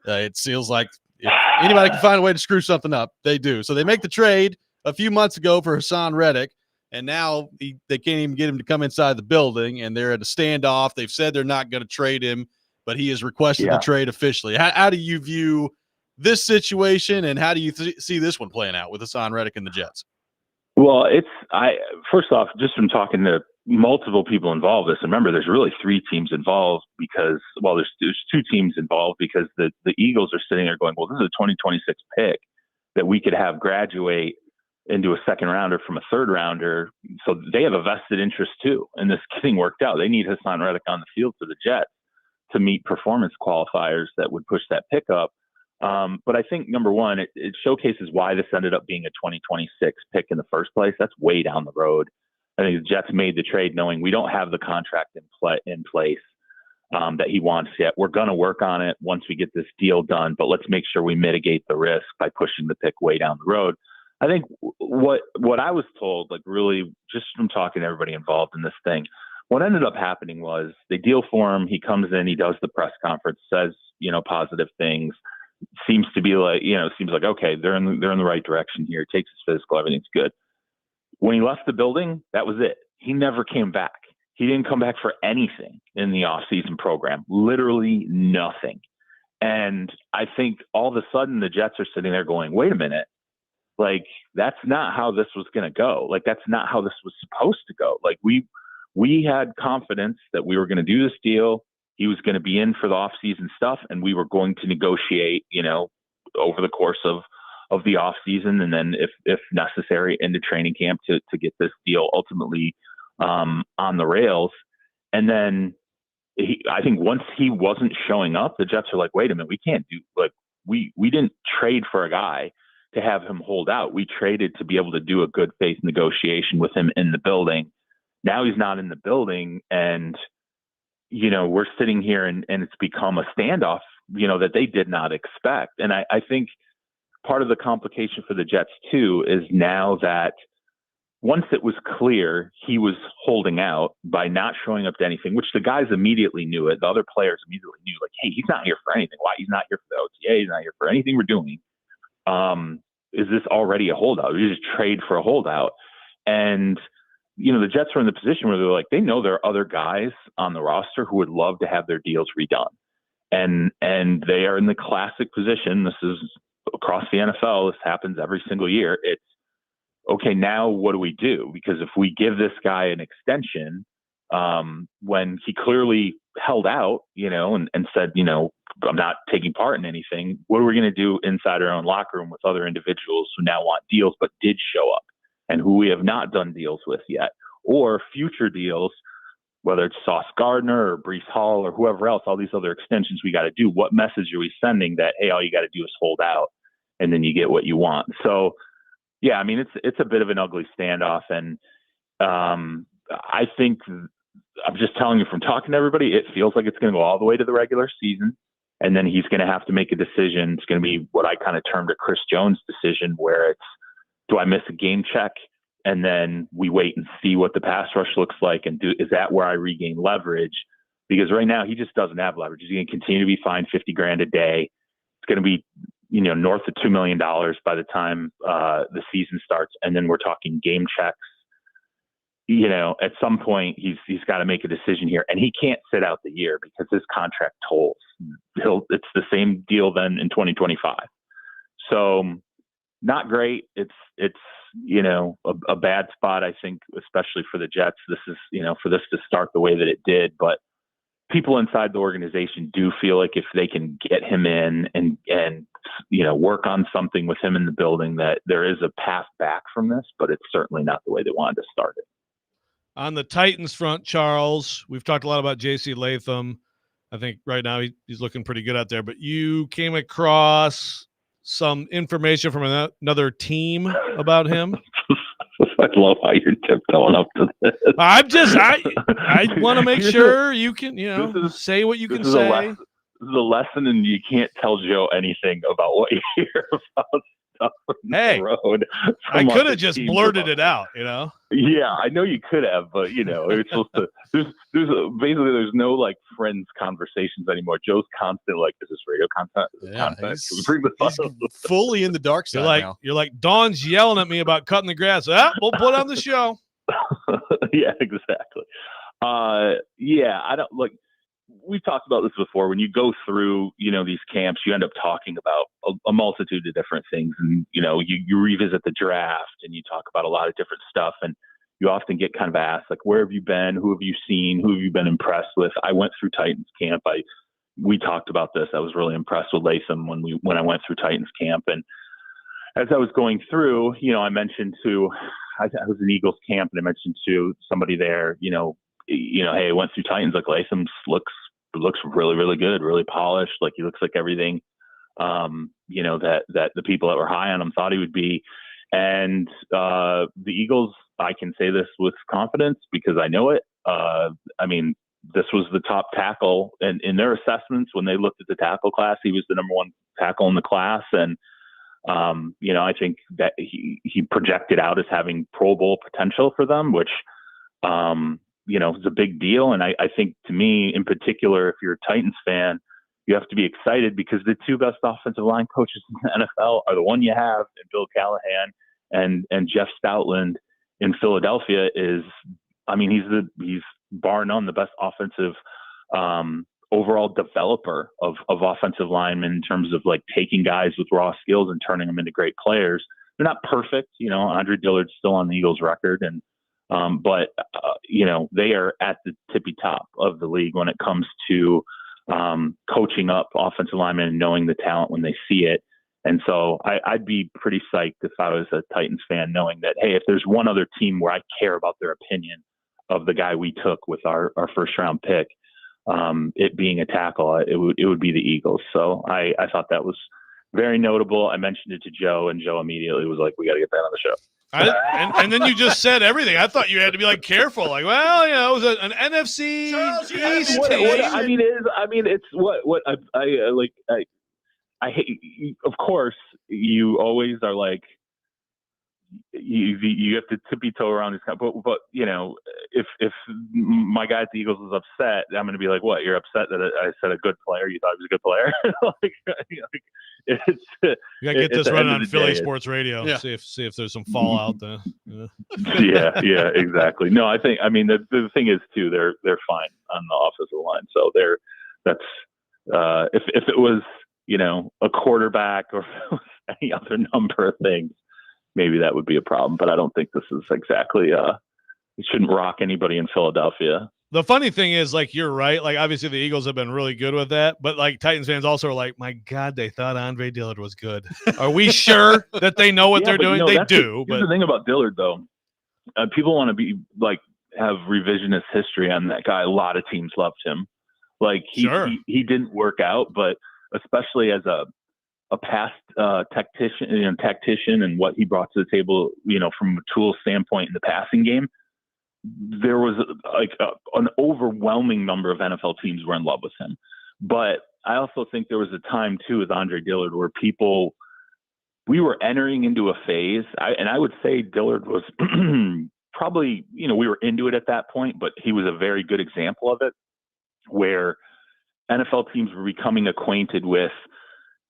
Yeah. It feels like if anybody can find a way to screw something up, they do. So they make the trade a few months ago for Hassan Reddick, and now they can't even get him to come inside the building, and they're at a standoff. They've said they're not going to trade him, but he has requested the trade officially. How do you view this situation, and how do you see this one playing out with Hassan Reddick and the Jets? Well, first off, just from talking to multiple people involved in this, remember there's really 3 teams involved because, well, there's 2 teams involved because the Eagles are sitting there going, well, this is a 2026 pick that we could have graduate into a second rounder from a third rounder. So they have a vested interest too. And this getting worked out. They need Hassan Reddick on the field for the Jets to meet performance qualifiers that would push that pick up. But I think, number one, it showcases why this ended up being a 2026 pick in the first place. That's way down the road. I think the Jets made the trade knowing we don't have the contract in place that he wants yet. We're going to work on it once we get this deal done, but let's make sure we mitigate the risk by pushing the pick way down the road. I think what I was told, like really just from talking to everybody involved in this thing, what ended up happening was they deal for him. He comes in, he does the press conference, says, positive things. Seems like, okay, they're in the right direction here. Takes his physical, everything's good. When he left the building, that was it. He never came back. He didn't come back for anything in the off-season program, literally nothing. And I think all of a sudden the Jets are sitting there going, wait a minute, like that's not how this was going to go. Like that's not how this was supposed to go. Like we had confidence that we were going to do this deal. He was going to be in for the off-season stuff, and we were going to negotiate, over the course of the off-season, and then if necessary into training camp to get this deal ultimately on the rails. And then I think once he wasn't showing up, the Jets are like, wait a minute, we can't do we didn't trade for a guy to have him hold out. We traded to be able to do a good faith negotiation with him in the building. Now he's not in the building, and we're sitting here and it's become a standoff, that they did not expect. And I think part of the complication for the Jets too is now that once it was clear he was holding out by not showing up to anything, which the guys immediately knew it. The other players immediately knew, like, hey, he's not here for anything. Why? He's not here for the OTA. He's not here for anything we're doing. Is this already a holdout? We just trade for a holdout. And the Jets are in the position where they're like, they know there are other guys on the roster who would love to have their deals redone. And they are in the classic position. This is across the NFL. This happens every single year. It's okay. Now what do we do? Because if we give this guy an extension, when he clearly held out, and said, I'm not taking part in anything, what are we going to do inside our own locker room with other individuals who now want deals, but did show up? And who we have not done deals with yet, or future deals, whether it's Sauce Gardner or Breece Hall or whoever else, all these other extensions we got to do. What message are we sending that, hey, all you got to do is hold out and then you get what you want? So, yeah, I mean, it's a bit of an ugly standoff. And I think I'm just telling you from talking to everybody, it feels like it's going to go all the way to the regular season. And then he's going to have to make a decision. It's going to be what I kind of termed a Chris Jones decision, where it's, do I miss a game check? And then we wait and see what the pass rush looks like. And is that where I regain leverage? Because right now he just doesn't have leverage. He's going to continue to be fined $50,000 a day. It's going to be, north of $2 million by the time the season starts. And then we're talking game checks. At some point he's got to make a decision here, and he can't sit out the year because his contract tolls. It's the same deal then in 2025. So not great. It's a bad spot, I think, especially for the Jets. This is, for this to start the way that it did. But people inside the organization do feel like if they can get him in and work on something with him in the building, that there is a path back from this, but it's certainly not the way they wanted to start it. On the Titans front, Charles, we've talked a lot about J.C. Latham. I think right now he's looking pretty good out there. But you came across some information from another team about him. I love how you're tiptoeing up to this. I want to make sure you can, say what you can say. This is a lesson, and you can't tell Joe anything about what you hear about stuff on the road. I could have just blurted it out, Yeah, I know you could have, but it's supposed to. There's no like friends conversations anymore. Joe's constant like, is this radio content? Is this content? Can we bring this up? Fully in the dark side now. You're like Dawn's yelling at me about cutting the grass. We'll put on the show. Yeah, exactly. I don't like. We've talked about this before. When you go through, these camps, you end up talking about a multitude of different things, and you revisit the draft, and you talk about a lot of different stuff, and you often get kind of asked, like, where have you been? Who have you seen? Who have you been impressed with? I went through Titans camp. We talked about this. I was really impressed with Latham when I went through Titans camp, and as I was going through, I mentioned I was in Eagles camp, and I mentioned to somebody there, hey, I went through Titans. Like, Latham looks really, really good, really polished. Like, he looks like everything, that the people that were high on him thought he would be. And the Eagles, I can say this with confidence because I know it. This was the top tackle, and in their assessments, when they looked at the tackle class, he was the number one tackle in the class. And, I think that he projected out as having Pro Bowl potential for them, which, is a big deal. And I think, to me in particular, if you're a Titans fan, you have to be excited because the two best offensive line coaches in the NFL are the one you have in Bill Callahan and Jeff Stoutland in Philadelphia. He's bar none the best offensive overall developer of offensive linemen in terms of like taking guys with raw skills and turning them into great players. They're not perfect, Andre Dillard's still on the Eagles record, and but they are at the tippy top of the league when it comes to coaching up offensive linemen and knowing the talent when they see it. And so I'd be pretty psyched if I was a Titans fan, knowing that, hey, if there's one other team where I care about their opinion of the guy we took with our first round pick, it being a tackle, it would be the Eagles. So I thought that was very notable. I mentioned it to Joe, and Joe immediately was like, we got to get that on the show. And then you just said everything. I thought you had to be like careful, like, well, it was an NFC East team. It's what I hate. Of course, you always are like, you have to tippy toe around this kind of, but if my guy at the Eagles is upset, I'm going to be like, what? You're upset that I said a good player? You thought he was a good player? You got to get this running on Philly Sports Radio. Yeah. See if there's some fallout there. Yeah, exactly. No, I think the thing is too, they're fine on the offensive line. So if it was a quarterback or if it was any other number of things, maybe that would be a problem, but I don't think this is exactly it shouldn't rock anybody in Philadelphia. The funny thing is, like, you're right. Like, obviously the Eagles have been really good with that, but like Titans fans also are like, my God, they thought Andre Dillard was good. Are we sure that they know what they're doing? They do. But the thing about Dillard, though, people want to be like have revisionist history on that guy. A lot of teams loved him. Like he didn't work out, but especially as a past tactician and what he brought to the table, from a tool standpoint in the passing game, there was an overwhelming number of NFL teams were in love with him. But I also think there was a time too with Andre Dillard where we were entering into a phase, and I would say Dillard was probably, we were into it at that point, but he was a very good example of it, where NFL teams were becoming acquainted with,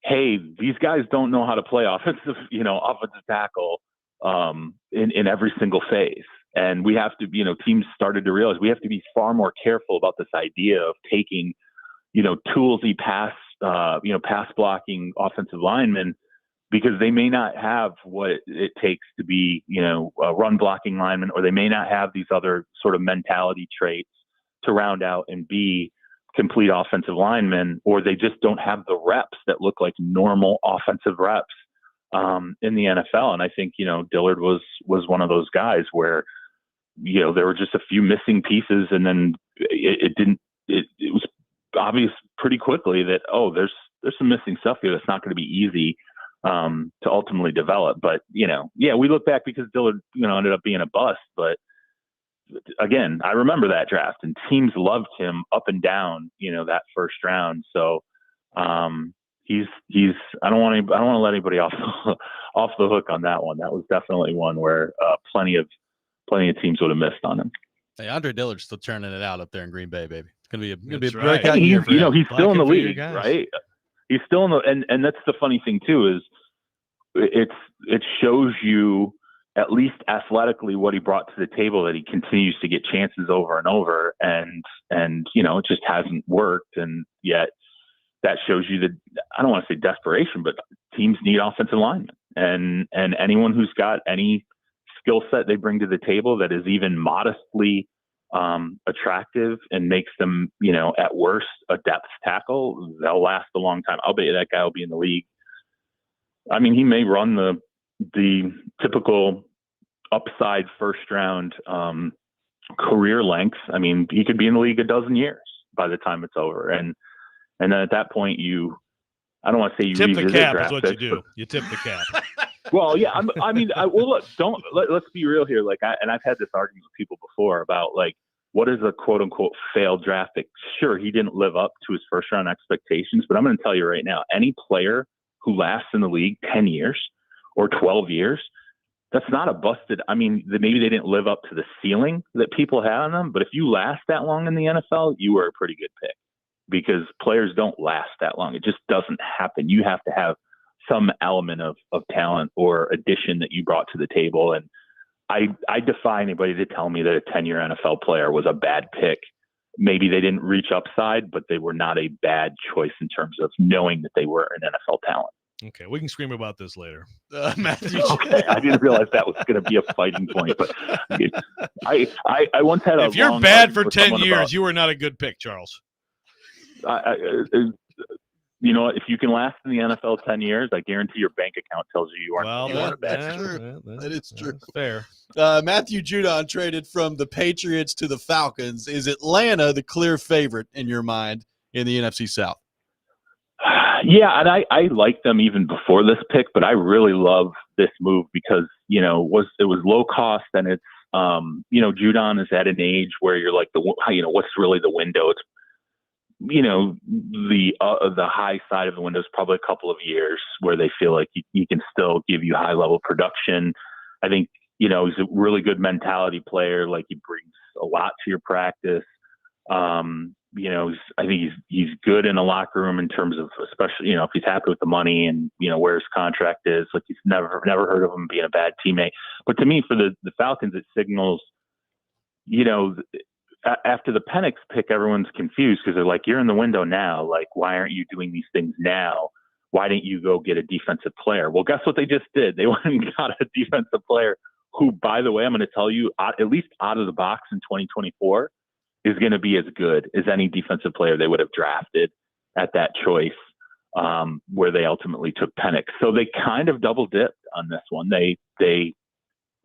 hey, these guys don't know how to play offensive tackle in every single phase. And we have to, teams started to realize we have to be far more careful about this idea of taking, toolsy pass blocking offensive linemen, because they may not have what it takes to be, a run blocking lineman, or they may not have these other sort of mentality traits to round out and be complete offensive linemen, or they just don't have the reps that look like normal offensive reps in the NFL. And I think, Dillard was one of those guys where, there were just a few missing pieces, and then it was obvious pretty quickly that, there's some missing stuff here that's not going to be easy to ultimately develop. But, we look back because Dillard, ended up being a bust. But again, I remember that draft, and teams loved him up and down, that first round. So he's I don't want to let anybody off the hook on that one. That was definitely one where plenty of teams would have missed on him. Hey, Andre Dillard's still turning it out up there in Green Bay, baby. It's gonna be a right. breakout year for him. He's still in the league, right? He's still in the, and that's the funny thing too, is it shows you at least athletically what he brought to the table, that he continues to get chances over and over, and it just hasn't worked. And yet that shows you that, I don't want to say desperation, but teams need offensive linemen, and anyone who's got any skill set they bring to the table that is even modestly attractive and makes them, at worst, a depth tackle, they'll last a long time. I'll bet you that guy will be in the league. I mean, he may run the typical upside first round career length. I mean, he could be in the league a dozen years by the time it's over. And then at that point, I don't want to say you tip the cap is what you picks, do. You tip the cap. Well, yeah. Let's be real here. And I've had this argument with people before about what is a quote unquote failed draft pick? Sure, he didn't live up to his first round expectations, but I'm going to tell you right now, any player who lasts in the league 10 years or 12 years, that's not a busted. I mean, maybe they didn't live up to the ceiling that people had on them, but if you last that long in the NFL, you were a pretty good pick, because players don't last that long. It just doesn't happen. You have to have some element of talent or addition that you brought to the table. And I defy anybody to tell me that a 10-year NFL player was a bad pick. Maybe they didn't reach upside, but they were not a bad choice in terms of knowing that they were an NFL talent. Okay, we can scream about this later. Matthew. Okay, I didn't realize that was going to be a fighting point, but I once had a. If you're bad for 10 years, you are not a good pick, Charles. If you can last in the NFL 10 years, I guarantee your bank account tells you aren't a bad true. That is true. Fair. Matthew Judon traded from the Patriots to the Falcons. Is Atlanta the clear favorite in your mind in the NFC South? Yeah, and I liked them even before this pick, but I really love this move because, it was low cost, and it's, Judon is at an age where you're like, what's really the window? It's, the high side of the window is probably a couple of years where they feel like he can still give you high level production. I think, he's a really good mentality player. Like, he brings a lot to your practice. I think he's good in the locker room in terms of, especially, if he's happy with the money and, where his contract is. Like, he's never heard of him being a bad teammate. But to me, for the Falcons, it signals, after the Penix pick, everyone's confused because they're like, you're in the window now. Like, why aren't you doing these things now? Why didn't you go get a defensive player? Well, guess what they just did? They went and got a defensive player who, by the way, I'm going to tell you, at least out of the box in 2024, is going to be as good as any defensive player they would have drafted at that choice, where they ultimately took Penix. So they kind of double dipped on this one. And,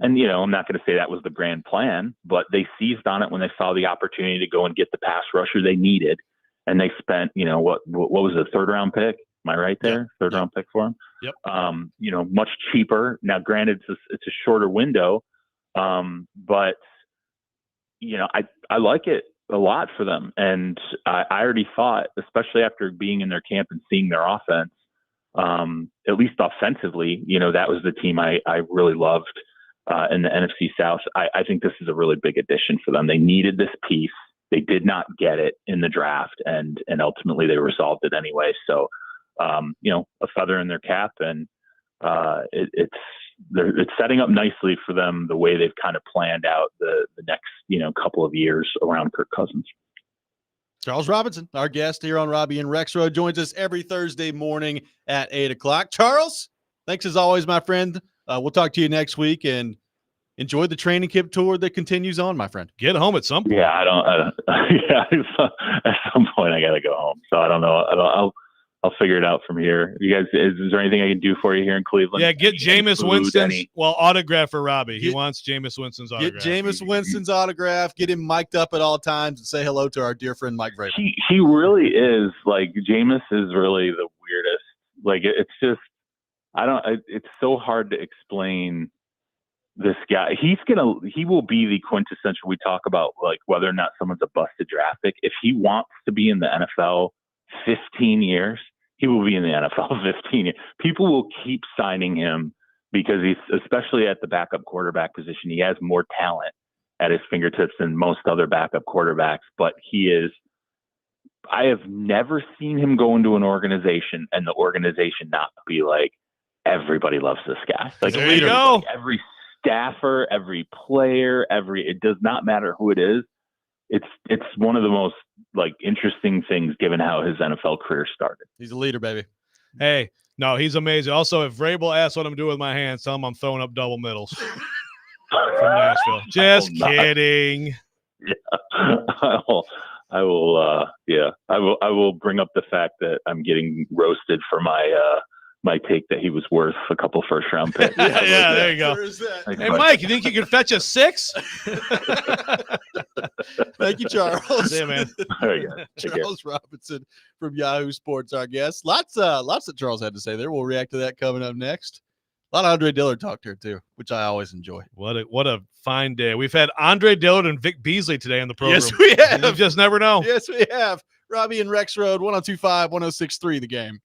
I'm not going to say that was the grand plan, but they seized on it when they saw the opportunity to go and get the pass rusher they needed. And they spent, what was it, a third round pick? Am I right there? Yep. Third round pick for him? Yep. Much cheaper. Now, granted, it's a shorter window, but, I like it a lot for them. And I already thought, especially after being in their camp and seeing their offense, at least offensively, that was the team I really loved. In the NFC South, I think this is a really big addition for them. They needed this piece. They did not get it in the draft, and ultimately they resolved it anyway. So, a feather in their cap, and it's setting up nicely for them the way they've kind of planned out the next couple of years around Kirk Cousins. Charles Robinson, our guest here on Robby and Rexrode, joins us every Thursday morning at 8:00. Charles, thanks as always, my friend. We'll talk to you next week, and enjoy the training camp tour that continues on, my friend. Get home at some point. Yeah, at some point I got to go home. So I don't know. I'll figure it out from here. You guys, is there anything I can do for you here in Cleveland? Yeah, get Jameis food, Winston's autograph for Robbie. He Get- wants Jameis Winston's Get autograph. Jameis Winston's autograph. Get him mic'd up at all times and say hello to our dear friend Mike Vrabel. He really is like Jameis is really the weirdest. Like it's just it's so hard to explain this guy. He will be the quintessential. We talk about like whether or not someone's a busted draft pick. If he wants to be in the NFL 15 years, he will be in the NFL 15 years. People will keep signing him because he's, especially at the backup quarterback position, he has more talent at his fingertips than most other backup quarterbacks. But I have never seen him go into an organization and the organization not be like, everybody loves this guy. Like, there you go. Like every staffer, every player, it does not matter who it is. It's one of the most like interesting things given how his NFL career started. He's a leader, baby. Hey, no, he's amazing. Also, if Vrabel asks what I'm doing with my hands, tell him I'm throwing up double middles from Nashville. Just kidding. Yeah, I will bring up the fact that I'm getting roasted for my take that he was worth a couple first round picks. yeah, there you go. Hey, Mike, you think you can fetch a 6? Thank you, Charles. Yeah, man. Charles Robinson from Yahoo Sports, our guest. Lots that Charles had to say there. We'll react to that coming up next. A lot of Andre Dillard talk here too, which I always enjoy. What a fine day. We've had Andre Dillard and Vic Beasley today on the program. Yes, we have. You just never know. Yes, we have. Robby and Rexrode, 1025, 1063, the game.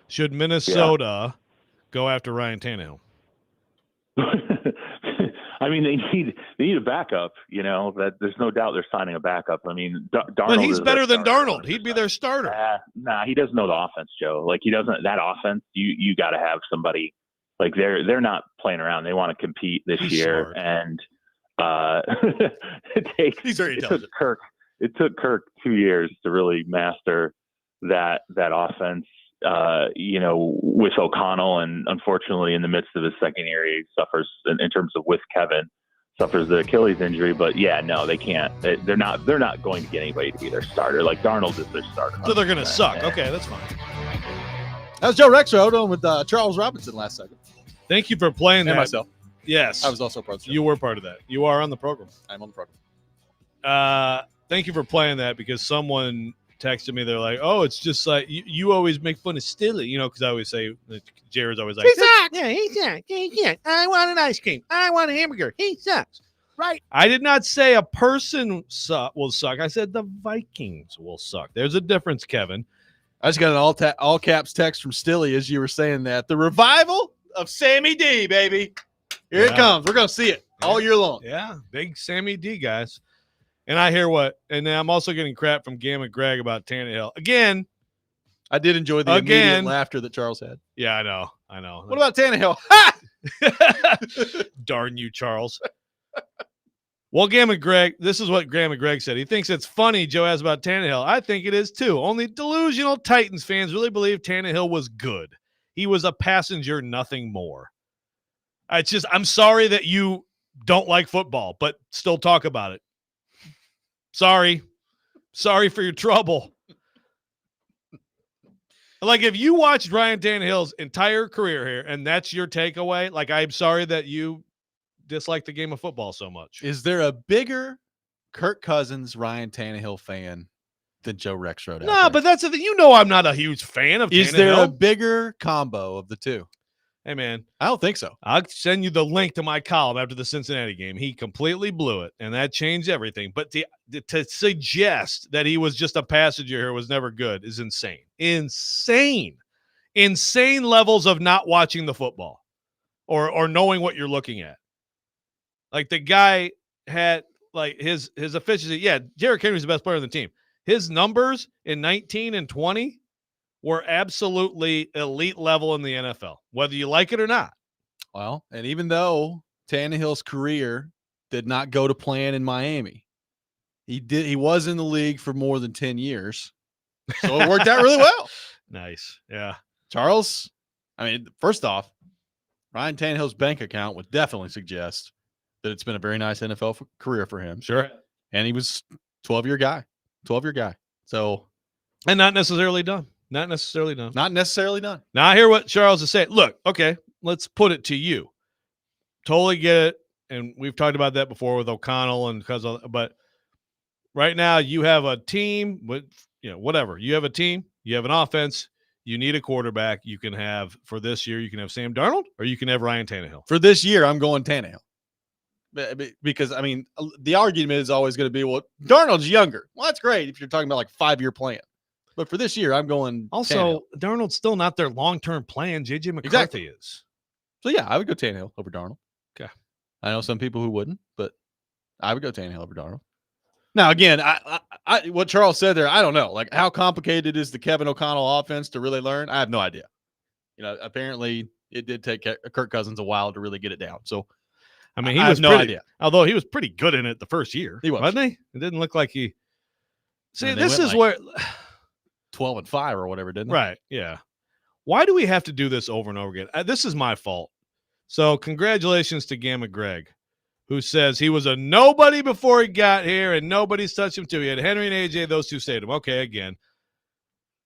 Should Minnesota go after Ryan Tannehill? I mean, they need a backup. You know, that there's no doubt they're signing a backup. I mean, Darnold. But he's is better their than starter, Darnold. He'd be their starter. Nah, he doesn't know the offense, Joe. Like he doesn't. That offense, you got to have somebody. Like they're not playing around. They want to compete this year, and he's very intelligent. It took Kirk 2 years to really master that offense. You know, with O'Connell, and unfortunately, in the midst of his second year, he suffers in terms of with Kevin, suffers the Achilles injury. But yeah, no, they can't. They're not going to get anybody to be their starter. Like Darnold is their starter. So they're going to suck. Okay, that's fine. That was Joe Rexrode on with Charles Robinson last second. Thank you for playing that. And myself. Yes. I was also part of the show. You were part of that. You are on the program. I'm on the program. Thank you for playing that, because someone texted me. They're like, "Oh, it's just like you always make fun of Stilly," you know, because I always say Jared's always like, "He sucks." Yeah, he sucks. Yeah. I want an ice cream. I want a hamburger. He sucks. Right. I did not say a person will suck. I said the Vikings will suck. There's a difference, Kevin. I just got an all caps text from Stilly as you were saying that. The revival of Sammy D, baby. Here it comes. We're going to see it all year long. Yeah, big Sammy D, guys. And I hear what, and then I'm also getting crap from Gamma Greg about Tannehill. Again, I did enjoy the immediate laughter that Charles had. Yeah, I know. What about Tannehill? Darn you, Charles. Well, Gamma Greg, this is what Gamma Greg said. He thinks it's funny Joe has about Tannehill. I think it is too. Only delusional Titans fans really believe Tannehill was good. He was a passenger, nothing more. I'm sorry that you don't like football, but still talk about it. Sorry for your trouble. Like, if you watched Ryan Tannehill's entire career here and that's your takeaway, like, I'm sorry that you dislike the game of football so much. Is there a bigger Kirk Cousins, Ryan Tannehill fan than Joe Rexrode? No, but that's the thing. You know, I'm not a huge fan of Tannehill. Is there a bigger combo of the two? Hey, man. I don't think so. I'll send you the link to my column after the Cincinnati game. He completely blew it, and that changed everything. But to suggest that he was just a passenger here was never good is insane. Insane levels of not watching the football or knowing what you're looking at. Like, the guy had, like, his efficiency. Yeah, Derrick Henry's the best player on the team. His numbers in 19 and 20 were absolutely elite level in the NFL, whether you like it or not. Well, and even though Tannehill's career did not go to plan in Miami, he was in the league for more than 10 years. So it worked out really well. Nice. Yeah. Charles, I mean, first off, Ryan Tannehill's bank account would definitely suggest that it's been a very nice NFL career for him. Sure. And he was 12-year guy. So, and not necessarily done. Not necessarily done. Now I hear what Charles is saying. Look, okay, let's put it to you. Totally get it. And we've talked about that before with O'Connell but right now you have a team with, whatever. You have a team, you have an offense, you need a quarterback. You can have, for this year, you can have Sam Darnold or you can have Ryan Tannehill. For this year, I'm going Tannehill. Because, I mean, the argument is always going to be, well, Darnold's younger. Well, that's great if you're talking about like 5-year plan. But for this year, I'm going also Tannehill. Darnold's still not their long-term plan. JJ McCarthy is. So yeah, I would go Tannehill over Darnold. Okay. I know some people who wouldn't, but I would go Tannehill over Darnold. Now, again, I what Charles said there, I don't know. Like, how complicated is the Kevin O'Connell offense to really learn? I have no idea. Apparently it did take Kirk Cousins a while to really get it down. So, I mean, he was no idea. Although he was pretty good in it the first year. He was. Wasn't he? It didn't look like he. See, this is like where 12-5 or whatever, didn't it? Right. Yeah. Why do we have to do this over and over again? This is my fault. So congratulations to Gamma Greg, who says he was a nobody before he got here and nobody's touched him too. He had Henry and AJ, those two saved him. Okay, again.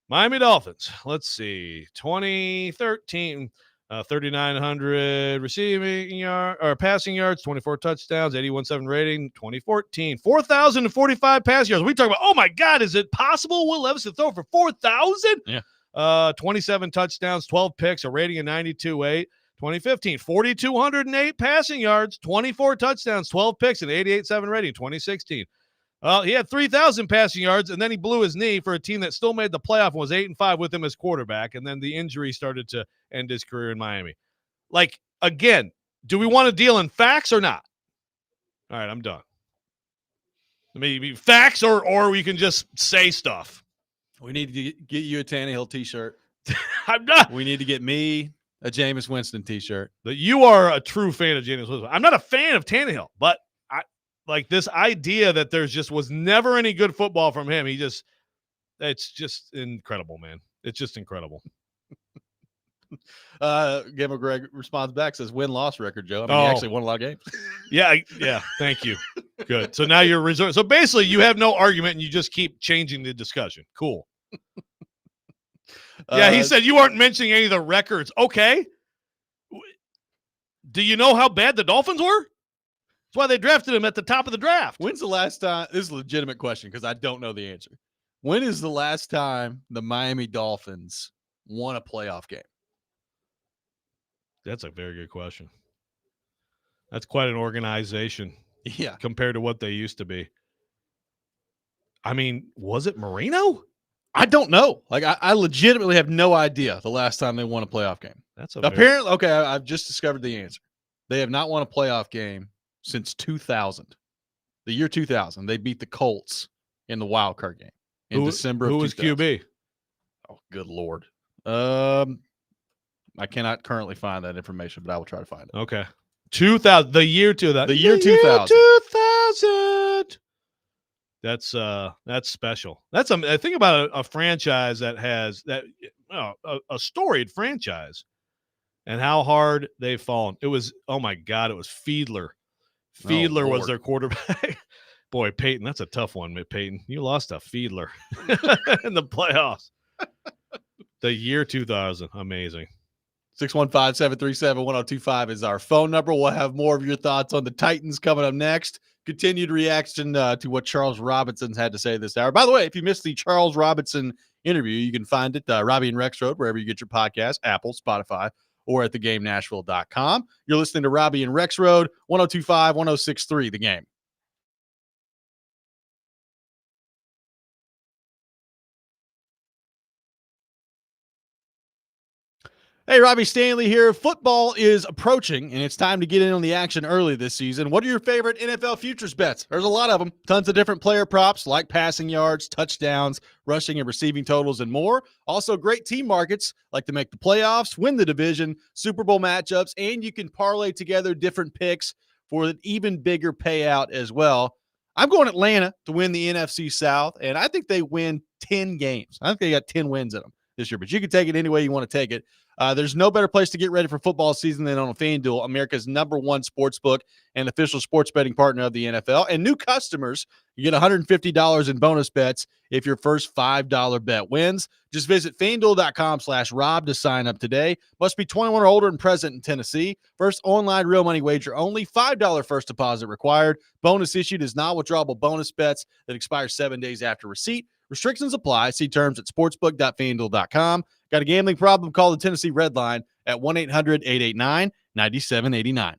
Miami Dolphins. Let's see. 2013, 3,900 receiving yard or passing yards, 24 touchdowns, 81.7 rating. 2014, 4,045 pass yards. We talk about, oh my God, is it possible Will Levis to throw for 4,000? Yeah. 27 touchdowns, 12 picks, a rating of 92.8. 2015, 4,208 passing yards, 24 touchdowns, 12 picks, and 88.7 rating. 2016, Well, he had 3,000 passing yards, and then he blew his knee for a team that still made the playoff and was 8-5 with him as quarterback, and then the injury started to end his career in Miami. Like, again, do we want to deal in facts or not? All right, I'm done. Maybe facts, or we can just say stuff. We need to get you a Tannehill T-shirt. I'm not. We need to get me a Jameis Winston T-shirt. But you are a true fan of Jameis Winston. I'm not a fan of Tannehill, but I like this idea that there's just was never any good football from him. It's just incredible, man. It's just incredible. Gamer Greg responds back, says win-loss record, Joe. I mean, he actually won a lot of games. Yeah. Thank you. Good. So now you're reserved. So basically, you have no argument, and you just keep changing the discussion. Cool. Yeah, he said you aren't mentioning any of the records. Okay. Do you know how bad the Dolphins were? That's why they drafted him at the top of the draft. When's the last time? This is a legitimate question because I don't know the answer. When is the last time the Miami Dolphins won a playoff game? That's a very good question. That's quite an organization. Yeah. Compared to what they used to be. I mean, was it Marino? I don't know. Like, I legitimately have no idea the last time they won a playoff game. That's apparently okay. I've just discovered the answer. They have not won a playoff game since 2000. The year 2000, they beat the Colts in the wild card game in December. Who of was 2000. QB? Oh, good Lord. I cannot currently find that information, but I will try to find it. Okay. 2000. The year 2000. The year 2000. 2000. That's special. That's I think about a franchise that has that a storied franchise and how hard they've fallen. It was it was Fiedler. Fiedler was their quarterback. Boy, Peyton, that's a tough one, Peyton. You lost to Fiedler in the playoffs. The year 2000. Amazing. 615-737-1025 is our phone number. We'll have more of your thoughts on the Titans coming up next. Continued reaction to what Charles Robinson's had to say this hour. By the way, if you missed the Charles Robinson interview, you can find it, Robby and Rexrode, wherever you get your podcast, Apple, Spotify, or at thegamenashville.com. You're listening to Robby and Rexrode, 102.5, 106.3, The Game. Hey, Robbie Stanley here. Football is approaching, and it's time to get in on the action early this season. What are your favorite NFL futures bets? There's a lot of them. Tons of different player props like passing yards, touchdowns, rushing and receiving totals, and more. Also, great team markets like to make the playoffs, win the division, Super Bowl matchups, and you can parlay together different picks for an even bigger payout as well. I'm going Atlanta to win the NFC South, and I think they win 10 games. I think they got 10 wins in them this year, but you can take it any way you want to take it. There's no better place to get ready for football season than on a FanDuel, America's #1 sports book and official sports betting partner of the NFL. And new customers, you get $150 in bonus bets if your first $5 bet wins. Just visit FanDuel.com/Rob to sign up today. Must be 21 or older and present in Tennessee. First online real money wager only. $5 first deposit required. Bonus issued is not withdrawable bonus bets that expire 7 days after receipt. Restrictions apply. See terms at sportsbook.fanduel.com. Got a gambling problem? Call the Tennessee Red Line at 1-800-889-9789.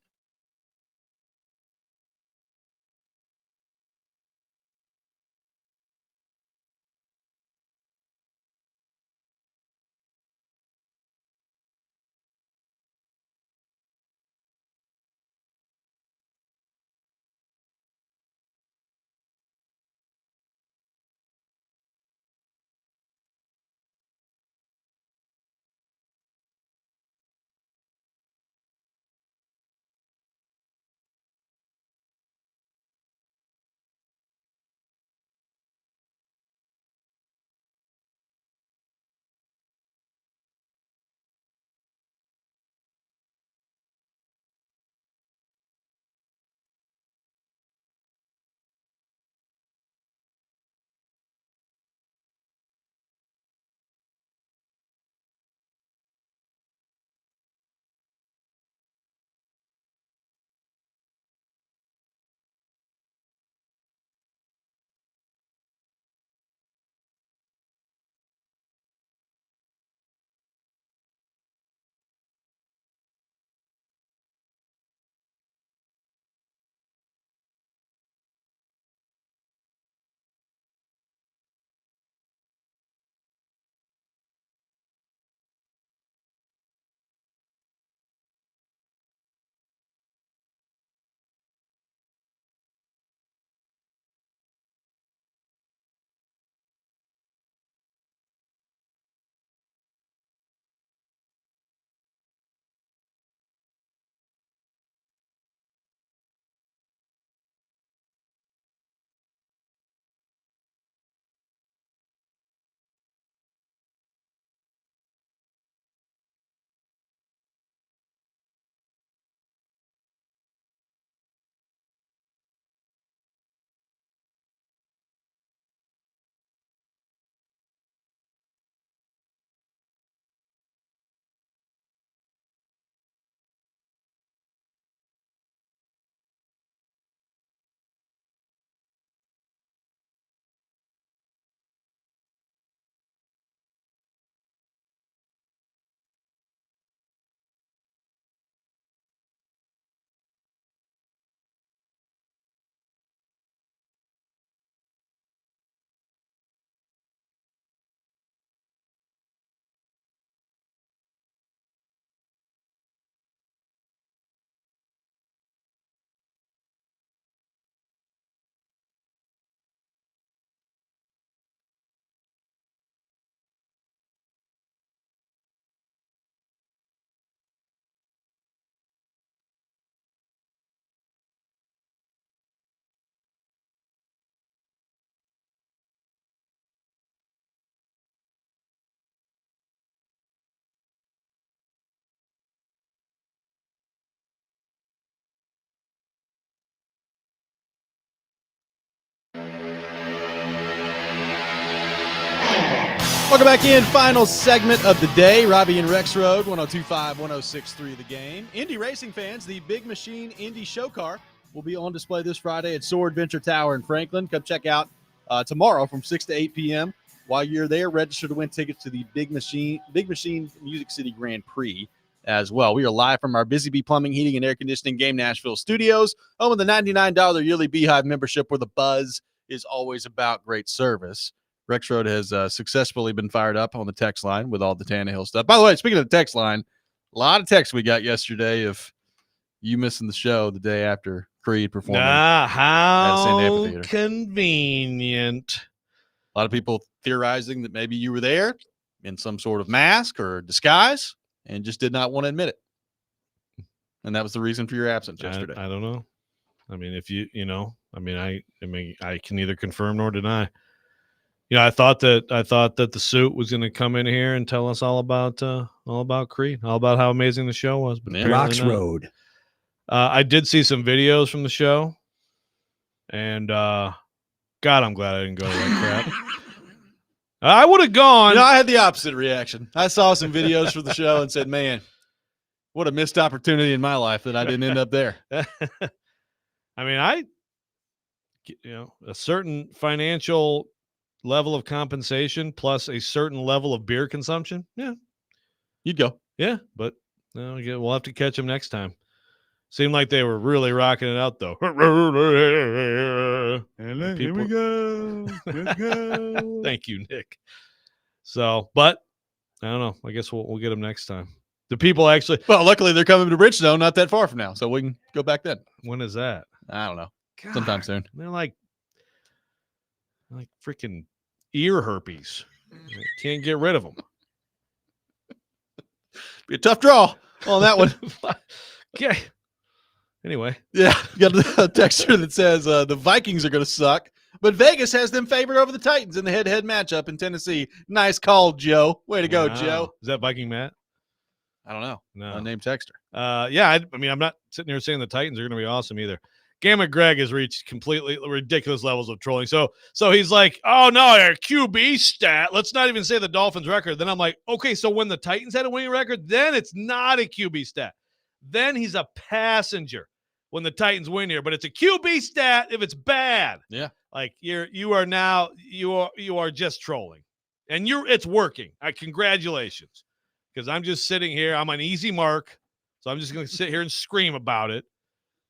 Welcome back in. Final segment of the day. Robby and Rexrode, 102.5, 106.3 The Game. Indy racing fans, the Big Machine Indy show car will be on display this Friday at Soar Adventure Tower in Franklin. Come check out tomorrow from 6 to 8 p.m. While you're there, register to win tickets to the Big Machine Music City Grand Prix as well. We are live from our Busy Bee Plumbing, Heating, and Air Conditioning Game Nashville studios, home of the $99 yearly Beehive membership, where the buzz is always about great service. Rexrode has successfully been fired up on the text line with all the Tannehill stuff. By the way, speaking of the text line, a lot of texts we got yesterday of you missing the show the day after Creed performing at St. How Amphitheater. Convenient. A lot of people theorizing that maybe you were there in some sort of mask or disguise and just did not want to admit it. And that was the reason for your absence yesterday. I don't know. I mean, if I can neither confirm nor deny. I thought that the suit was going to come in here and tell us all about Creed, all about how amazing the show was. But Rexrode. I did see some videos from the show, and God, I'm glad I didn't go to that crap. I would have gone. I had the opposite reaction. I saw some videos for the show and said, "Man, what a missed opportunity in my life that I didn't end up there." I mean, a certain financial level of compensation plus a certain level of beer consumption. Yeah, you'd go. Yeah, but we'll have to catch them next time. Seemed like they were really rocking it out, though. And here we go. Let's go. Thank you, Nick. So, but I don't know. I guess we'll get them next time. The people actually. Well, luckily they're coming to Bridgestone, not that far from now, so we can go back then. When is that? I don't know. God, sometime soon. They're like freaking ear herpes. Can't get rid of them. Be a tough draw on that one. Okay. Anyway. Yeah. Got a text here that says the Vikings are going to suck, but Vegas has them favored over the Titans in the head-to-head matchup in Tennessee. Nice call, Joe. Way to go, Joe. Is that Viking Matt? I don't know. No. Unnamed texter. Yeah, I mean, I'm not sitting here saying the Titans are going to be awesome either. Gamma Greg has reached completely ridiculous levels of trolling. So he's like, oh, no, their QB stat. Let's not even say the Dolphins record. Then I'm like, okay, so when the Titans had a winning record, then it's not a QB stat. Then he's a passenger when the Titans win here. But it's a QB stat if it's bad. Yeah. Like you are just trolling. And it's working. Congratulations. Because I'm just sitting here. I'm an easy mark. So I'm just going to sit here and scream about it.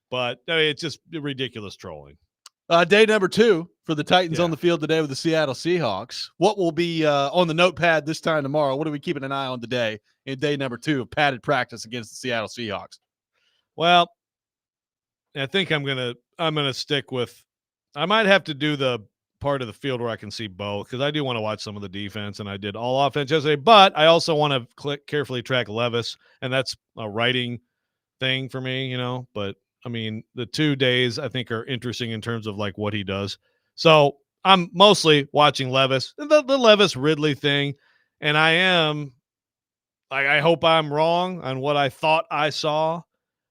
But it's just ridiculous trolling. Day number 2 for the Titans on the field today with the Seattle Seahawks. What will be on the notepad this time tomorrow? What are we keeping an eye on today in day number 2 of padded practice against the Seattle Seahawks? Well, I think I'm gonna stick with. I might have to do the part of the field where I can see both because I do want to watch some of the defense, and I did all offense yesterday. But I also want to carefully track Levis, and that's a writing thing for me, But I mean, the 2 days I think are interesting in terms of like what he does. So I'm mostly watching Levis, the Levis Ridley thing, and I hope I'm wrong on what I thought I saw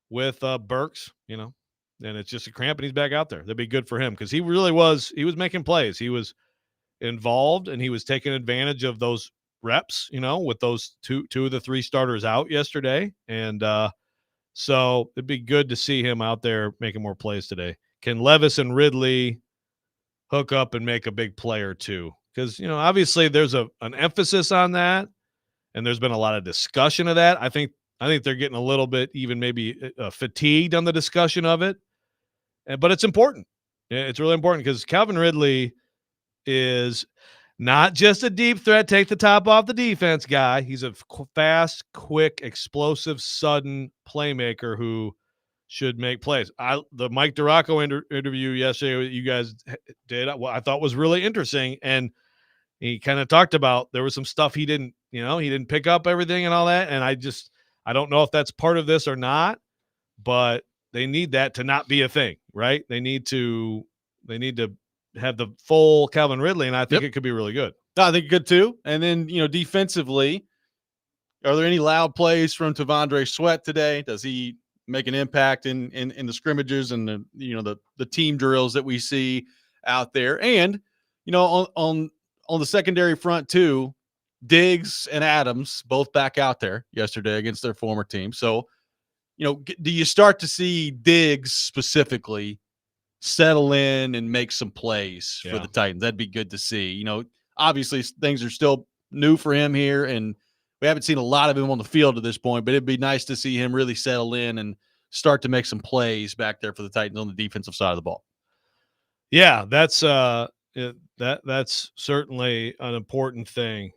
with Burks, and it's just a cramp and he's back out there. That'd be good for him because he was making plays. He was involved and he was taking advantage of those reps, with those two of the 3 starters out yesterday. And so it'd be good to see him out there making more plays today. Can Levis and Ridley hook up and make a big play or two? Because, obviously there's an emphasis on that, and there's been a lot of discussion of that. I think they're getting a little bit even maybe fatigued on the discussion of it. But it's important. It's really important because Calvin Ridley is not just a deep threat, take the top off the defense guy. He's a fast, quick, explosive, sudden playmaker who should make plays. The Mike DiRocco interview yesterday that you guys did, I thought was really interesting. And he kind of talked about there was some stuff he didn't pick up everything and all that. And I don't know if that's part of this or not, but they need that to not be a thing, right? They need to have the full Calvin Ridley, and I think it could be really good. I think good too. And then, defensively, are there any loud plays from Tavondre Sweat today? Does he make an impact in the scrimmages and the team drills that we see out there? And, on the secondary front too, Diggs and Adams both back out there yesterday against their former team. So, do you start to see Diggs specifically settle in and make some plays for the Titans? That'd be good to see. Obviously things are still new for him here, and we haven't seen a lot of him on the field at this point, but it'd be nice to see him really settle in and start to make some plays back there for the Titans on the defensive side of the ball. Yeah, that's certainly an important thing.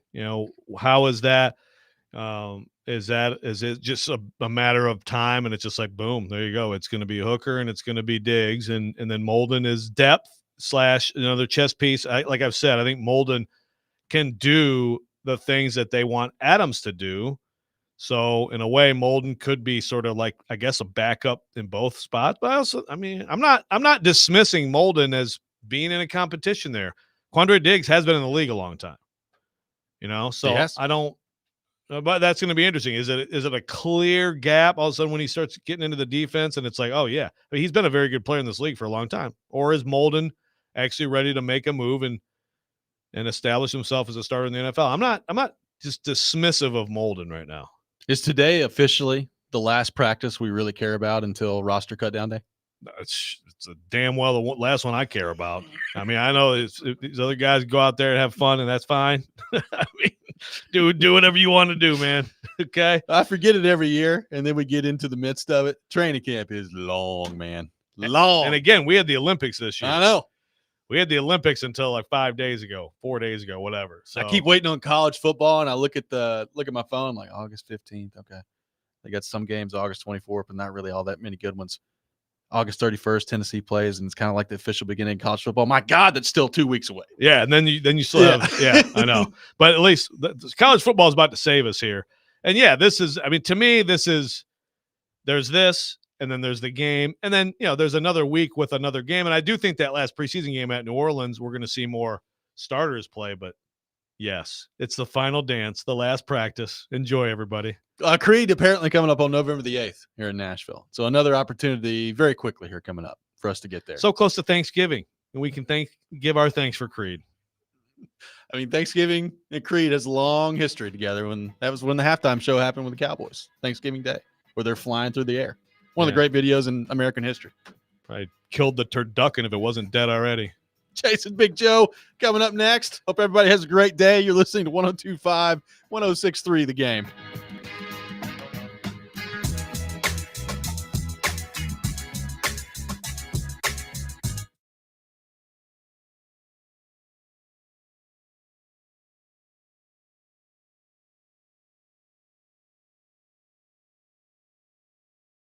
How is that? Is it just a matter of time, and it's just like boom, there you go. It's going to be Hooker and it's going to be Diggs, and then Molden is depth / another chess piece. Like I've said, I think Molden can do the things that they want Adams to do. So in a way, Molden could be sort of like, I guess, a backup in both spots. But I'm not dismissing Molden as being in a competition there. Quandre Diggs has been in the league a long time, so yes. I don't. But that's going to be interesting. Is it a clear gap all of a sudden when he starts getting into the defense and it's like, oh yeah, he's been a very good player in this league for a long time? Or is Molden actually ready to make a move and establish himself as a starter in the NFL? I'm not just dismissive of Molden right now. Is today officially the last practice we really care about until roster cut down day? It's a damn well the last one I care about. I mean, I know these other guys go out there and have fun, and that's fine. I mean, do whatever you want to do, man. Okay? I forget it every year, and then we get into the midst of it. Training camp is long, man. Long. And again, we had the Olympics this year. I know. We had the Olympics until like 4 days ago, whatever. So I keep waiting on college football, and I look at my phone, I'm like August 15th. Okay. They got some games August 24th, but not really all that many good ones. August 31st, Tennessee plays, and it's kind of like the official beginning of college football. My God, that's still 2 weeks away. Yeah, and then you still have I know. But at least college football is about to save us here. And yeah, to me, there's this, and then there's the game, and then there's another week with another game. And I do think that last preseason game at New Orleans, we're going to see more starters play. But yes, it's the final dance, the last practice. Enjoy, everybody. Creed apparently coming up on November the 8th here in Nashville. So another opportunity very quickly here coming up for us to get there. So close to Thanksgiving, and we can give our thanks for Creed. I mean, Thanksgiving and Creed has a long history together. That was when the halftime show happened with the Cowboys, Thanksgiving Day, where they're flying through the air. One of the great videos in American history. I killed the turducken if it wasn't dead already. Jason Big Joe coming up next. Hope everybody has a great day. You're listening to 102.5, 106.3 The Game.